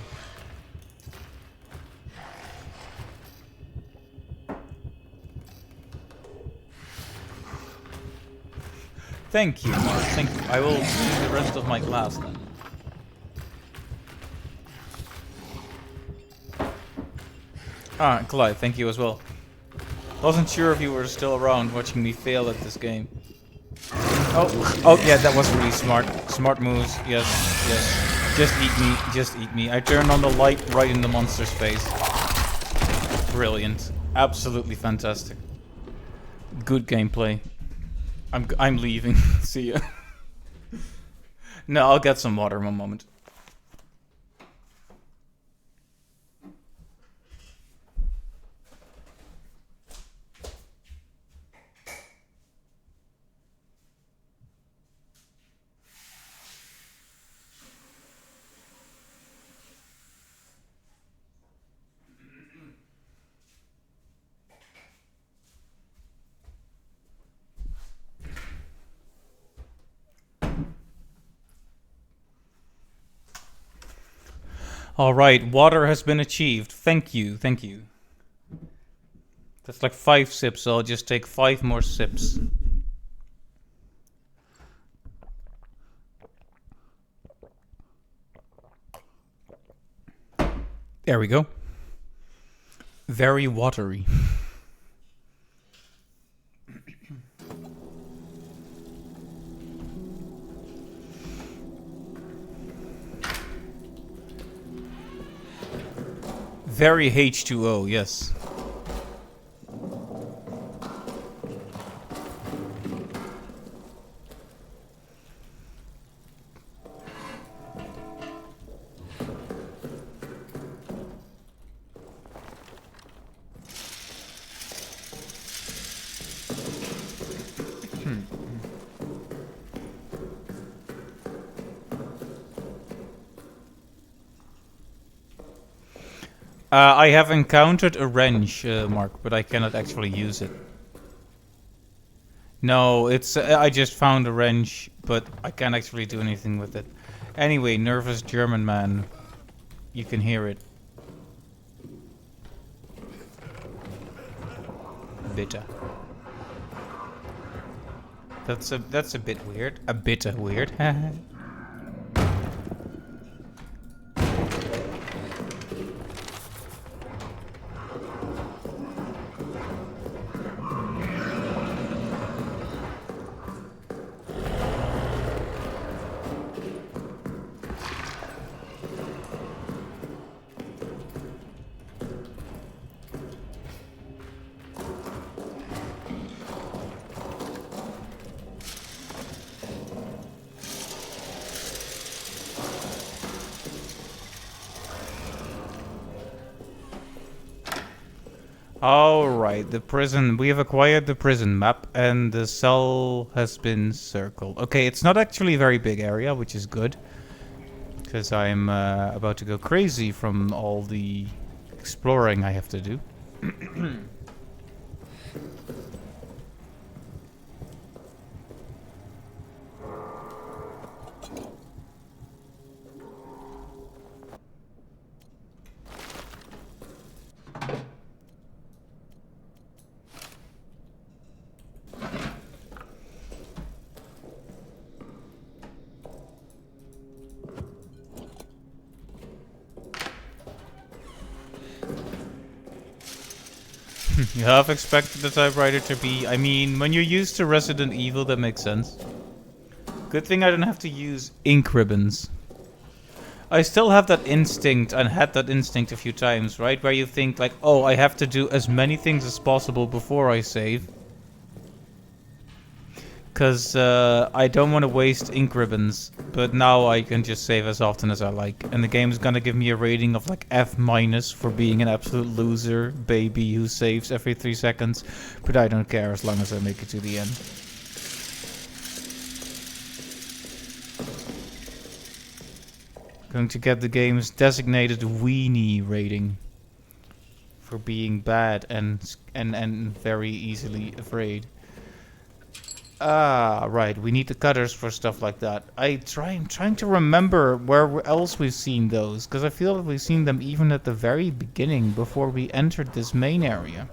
Thank you, Mark. Thank you. I will use the rest of my glass then. Ah, Clive, thank you as well. Wasn't sure if you were still around watching me fail at this game. Oh yeah, that was really smart. Smart moves. Yes, yes. Just eat me. Just eat me. I turned on the light right in the monster's face. Brilliant. Absolutely fantastic. Good gameplay. I'm leaving. See ya. No, I'll get some water in a moment. Alright, water has been achieved. Thank you, thank you. That's like 5 sips, so I'll just take 5 more sips. There we go. Very watery. Very H2O, yes. I have encountered a wrench, Mark, but I cannot actually use it. No, it's I just found a wrench, but I can't actually do anything with it. Anyway, nervous German man. You can hear it. Bitter. That's a bit weird. A bit weird. Alright, the prison. We have acquired the prison map and the cell has been circled. Okay, it's not actually a very big area, which is good. Because I'm about to go crazy from all the exploring I have to do. You half expected the typewriter to be... I mean, when you're used to Resident Evil, that makes sense. Good thing I don't have to use ink ribbons. I still have that instinct, and had that instinct a few times, right? Where you think like, oh, I have to do as many things as possible before I save. Because I don't want to waste ink ribbons. But now I can just save as often as I like. And the game's gonna give me a rating of like F- for being an absolute loser baby who saves every 3 seconds. But I don't care as long as I make it to the end. Going to get the game's designated weenie rating. For being bad and very easily afraid. Ah, right. We need the cutters for stuff like that. I'm trying to remember where else we've seen those, because I feel like we've seen them even at the very beginning before we entered this main area.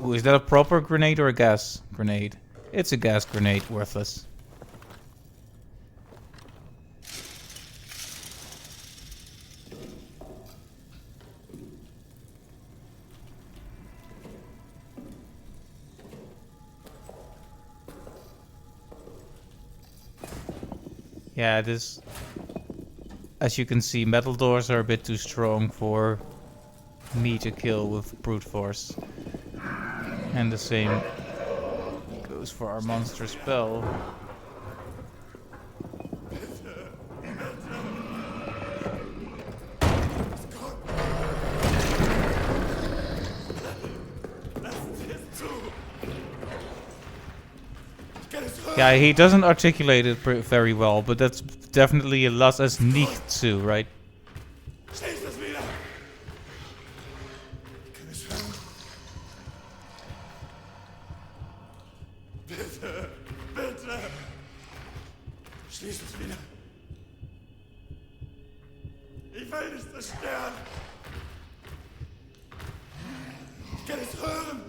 Ooh, is that a proper grenade or a gas grenade? It's a gas grenade, worthless. Yeah, this... As you can see, metal doors are a bit too strong for me to kill with brute force. And the same goes for our monster spell. Yeah, he doesn't articulate it very well, but that's definitely a lass as nicht zu, right? Schließ es wieder! Ich kann es hören. Bitte, bitte! Schließ es wieder! Ich will nicht zerstören! Ich kann es hören!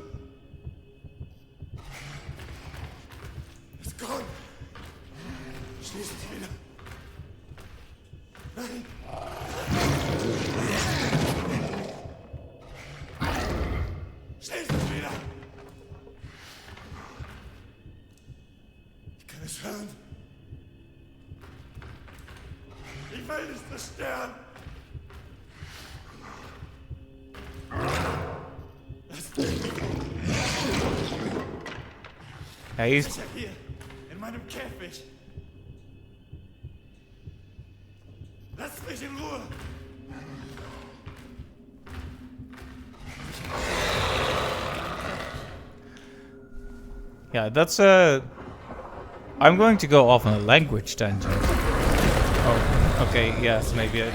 Es kommt! Schließ es wieder! Nein! Schließ es wieder! Ich kann es hören! Ich will nicht zerstören! Ja, hier Ich bin hier, in meinem Käfig. Lasst mich in Ruhe. yeah, that's a... I'm going to go off on a language tangent. Oh, Okay, yes, maybe it.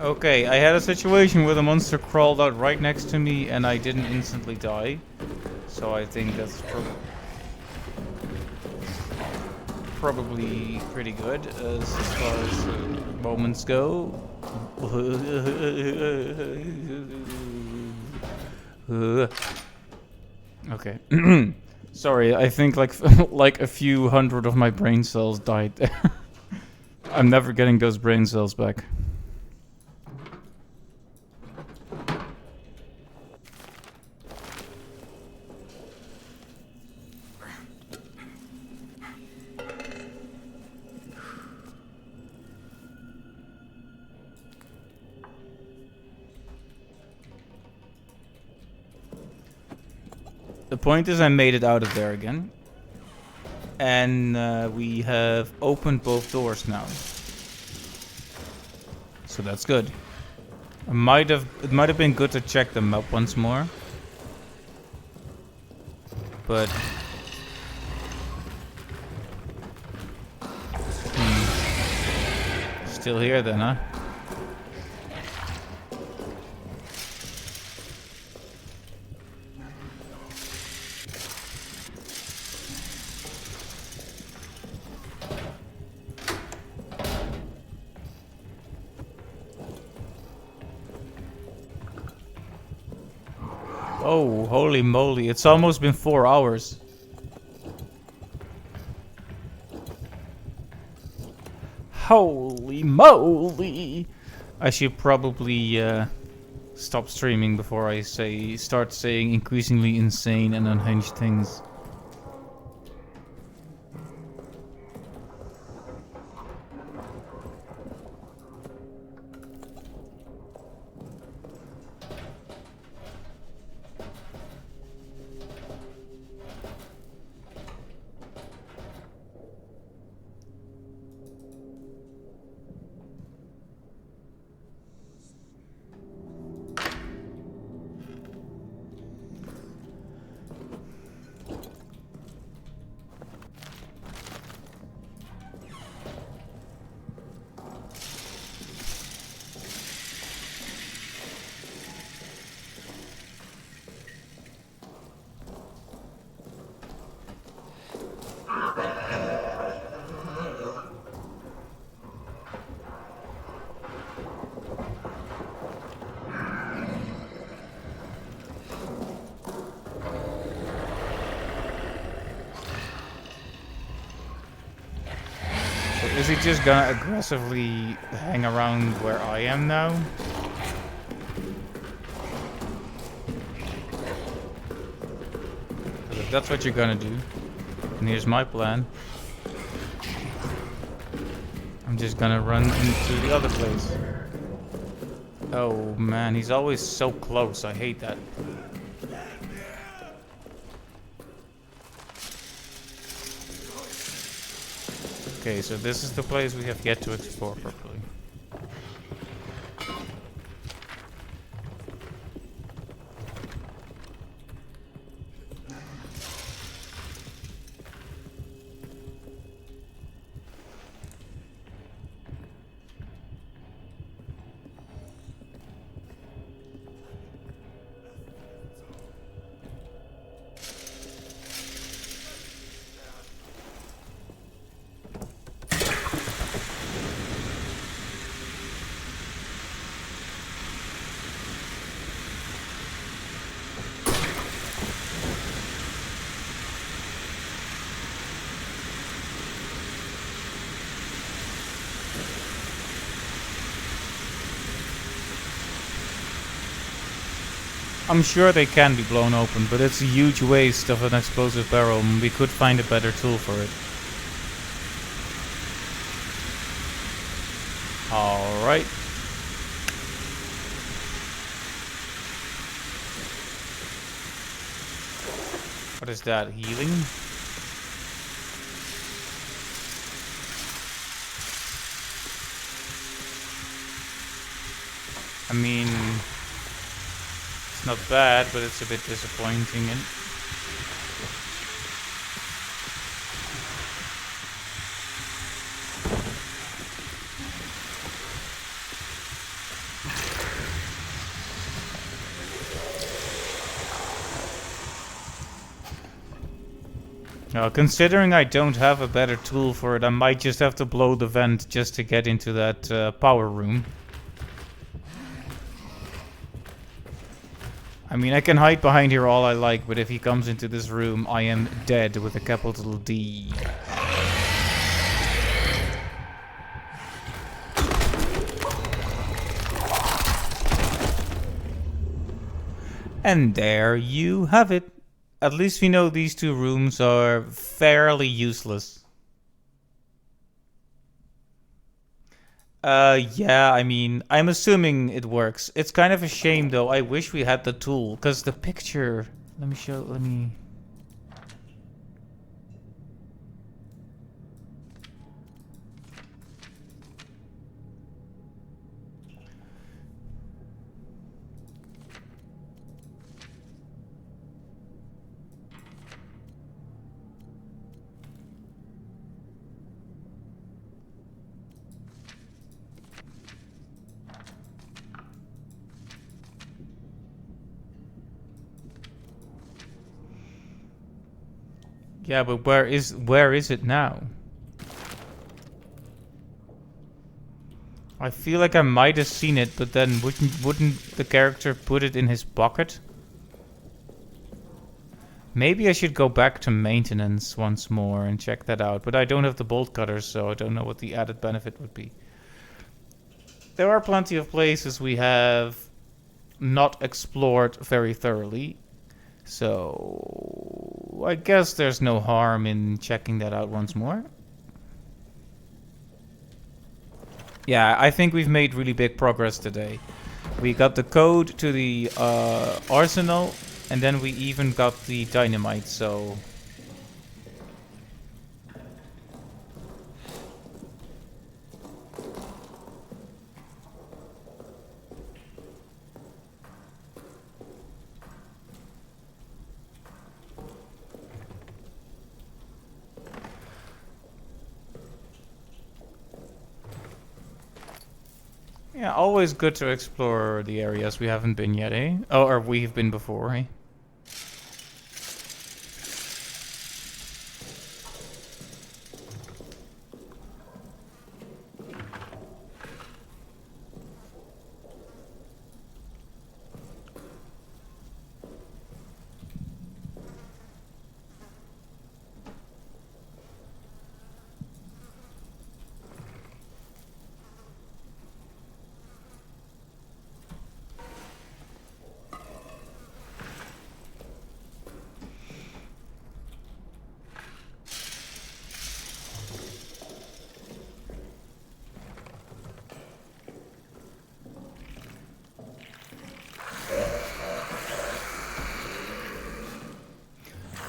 Okay, I had a situation where the monster crawled out right next to me and I didn't instantly die. So I think that's probably pretty good as far as moments go. Okay. Sorry, I think like like a few hundred of my brain cells died there. I'm never getting those brain cells back. The point is I made it out of there again. And we have opened both doors now. So that's good. It might have been good to check the map once more. But still here then, huh? Oh, holy moly. It's almost been 4 hours. Holy moly. I should probably stop streaming before I start saying increasingly insane and unhinged things. Is he just gonna aggressively hang around where I am now? Because if that's what you're gonna do, and here's my plan, I'm just gonna run into the other place. Oh man, he's always so close. I hate that. Okay, so this is the place we have yet to explore properly. I'm sure they can be blown open, but it's a huge waste of an explosive barrel, and we could find a better tool for it. Alright. What is that? Healing? I mean, it's not bad, but it's a bit disappointing. And considering I don't have a better tool for it, I might just have to blow the vent just to get into that power room. I mean, I can hide behind here all I like, but if he comes into this room, I am dead with a capital D. And there you have it. At least we know these two rooms are fairly useless. Yeah, I mean, I'm assuming it works. It's kind of a shame though. I wish we had the tool, because the picture... let me... Yeah, but where is it now? I feel like I might have seen it, but then wouldn't the character put it in his pocket? Maybe I should go back to maintenance once more and check that out, but I don't have the bolt cutters, so I don't know what the added benefit would be. There are plenty of places we have not explored very thoroughly, so I guess there's no harm in checking that out once more. Yeah, I think we've made really big progress today. We got the code to the arsenal, and then we even got the dynamite, so... Yeah, always good to explore the areas we haven't been yet, eh? Oh, or we've been before, eh?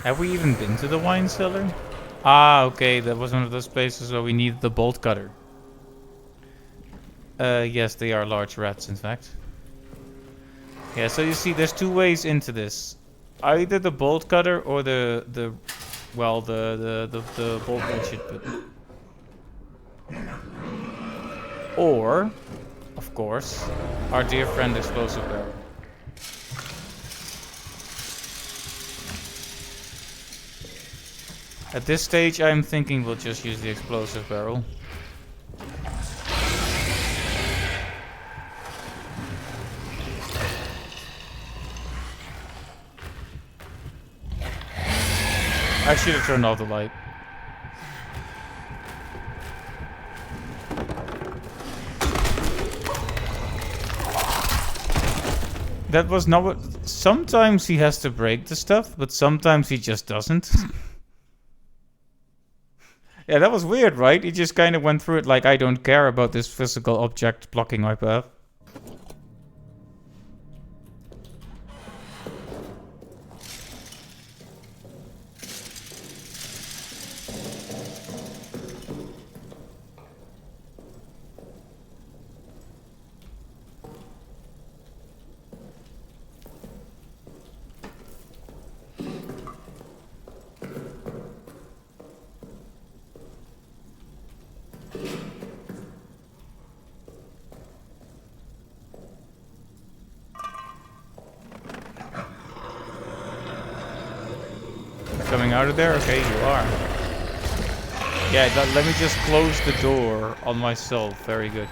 Have we even been to the wine cellar? Ah, okay, that was one of those places where we needed the bolt cutter. Yes, they are large rats, in fact. Yeah, so you see, there's two ways into this. Either the bolt cutter or the bolt widget. Or, of course, our dear friend explosive barrel. At this stage, I'm thinking we'll just use the explosive barrel. I should have turned off the light. That was not what... Sometimes he has to break the stuff, but sometimes he just doesn't. Yeah, that was weird, right? He just kind of went through it like, I don't care about this physical object blocking my path. Coming out of there? Okay, you are. Yeah, let me just close the door on myself. Very good.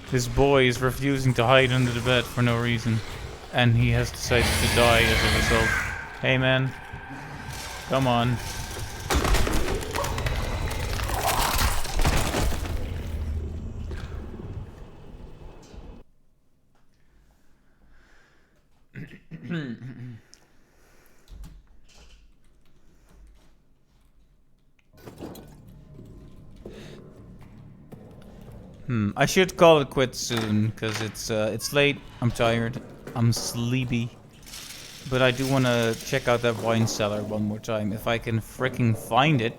This boy is refusing to hide under the bed for no reason. And he has decided to die as a result. Hey man. Come on. I should call it quits soon, because it's late, I'm tired, I'm sleepy. But I do want to check out that wine cellar one more time, if I can fricking find it.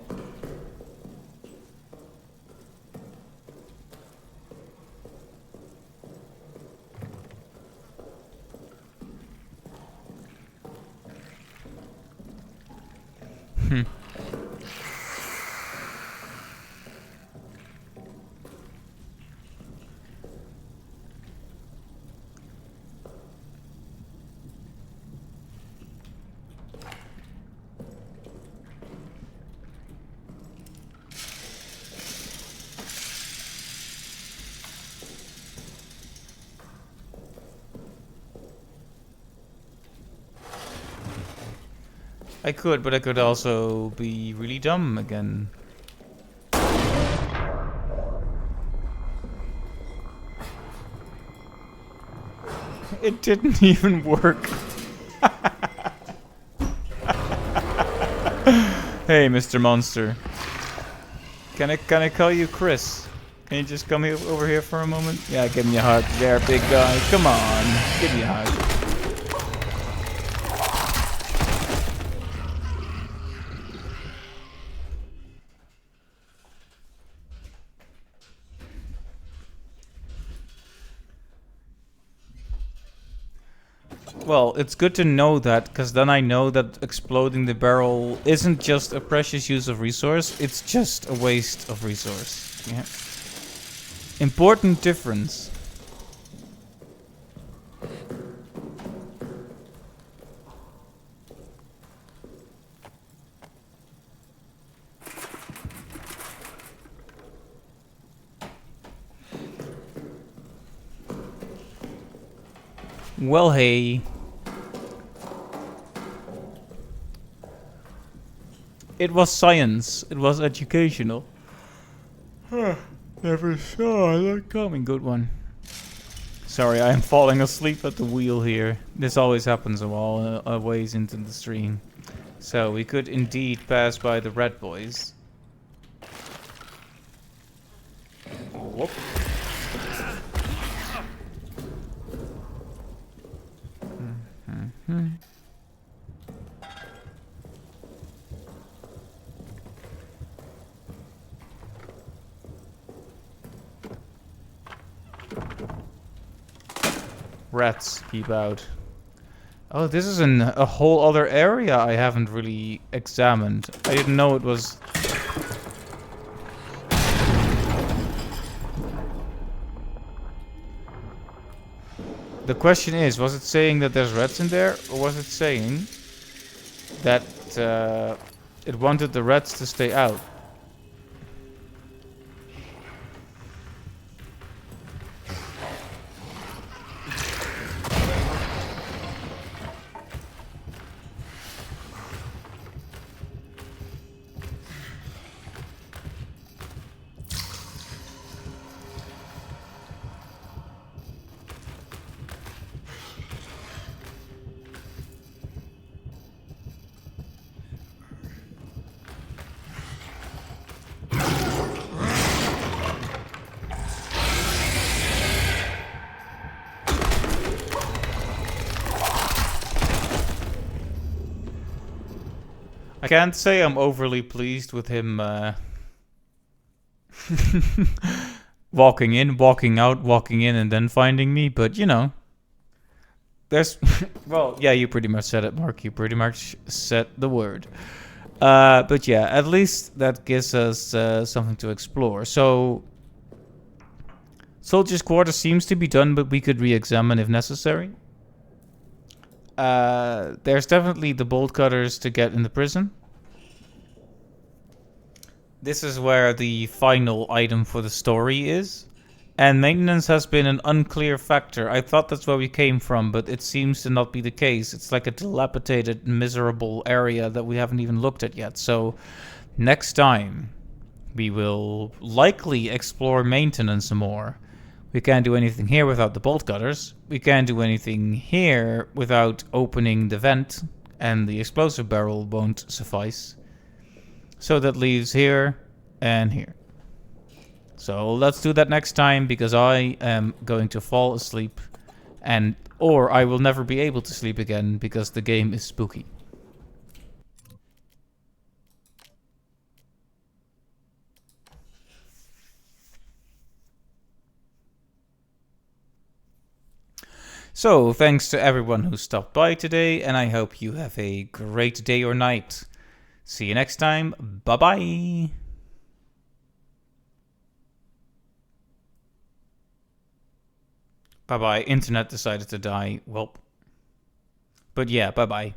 I could, but I could also be really dumb again. It didn't even work. Hey, Mr. Monster. Can I call you Chris? Can you just come over here for a moment? Yeah, give me a hug there, big guy. Come on, give me a hug. Well, it's good to know that, because then I know that exploding the barrel isn't just a precious use of resource, it's just a waste of resource. Yeah. Important difference. Well, hey. It was science. It was educational. Never saw that coming. Good one. Sorry, I am falling asleep at the wheel here. This always happens a while ways into the stream. So we could indeed pass by the red boys. Whoop. Rats, keep out. Oh, this is a whole other area I haven't really examined. I didn't know it was... The question is, was it saying that there's rats in there? Or was it saying that it wanted the rats to stay out? I can't say I'm overly pleased with him walking in, walking out, walking in, and then finding me, but you know. There's... well, yeah, you pretty much said it, Mark. You pretty much said the word. But yeah, at least that gives us something to explore. So, Soldier's Quarter seems to be done, but we could re-examine if necessary. There's definitely the bolt cutters to get in the prison. This is where the final item for the story is. And maintenance has been an unclear factor. I thought that's where we came from, but it seems to not be the case. It's like a dilapidated, miserable area that we haven't even looked at yet. So next time, we will likely explore maintenance more. We can't do anything here without the bolt cutters. We can't do anything here without opening the vent, and the explosive barrel won't suffice. So that leaves here and here. So let's do that next time, because I am going to fall asleep, or I will never be able to sleep again because the game is spooky. So, thanks to everyone who stopped by today, and I hope you have a great day or night. See you next time. Bye-bye. Bye-bye. Internet decided to die. Well. But yeah, bye-bye.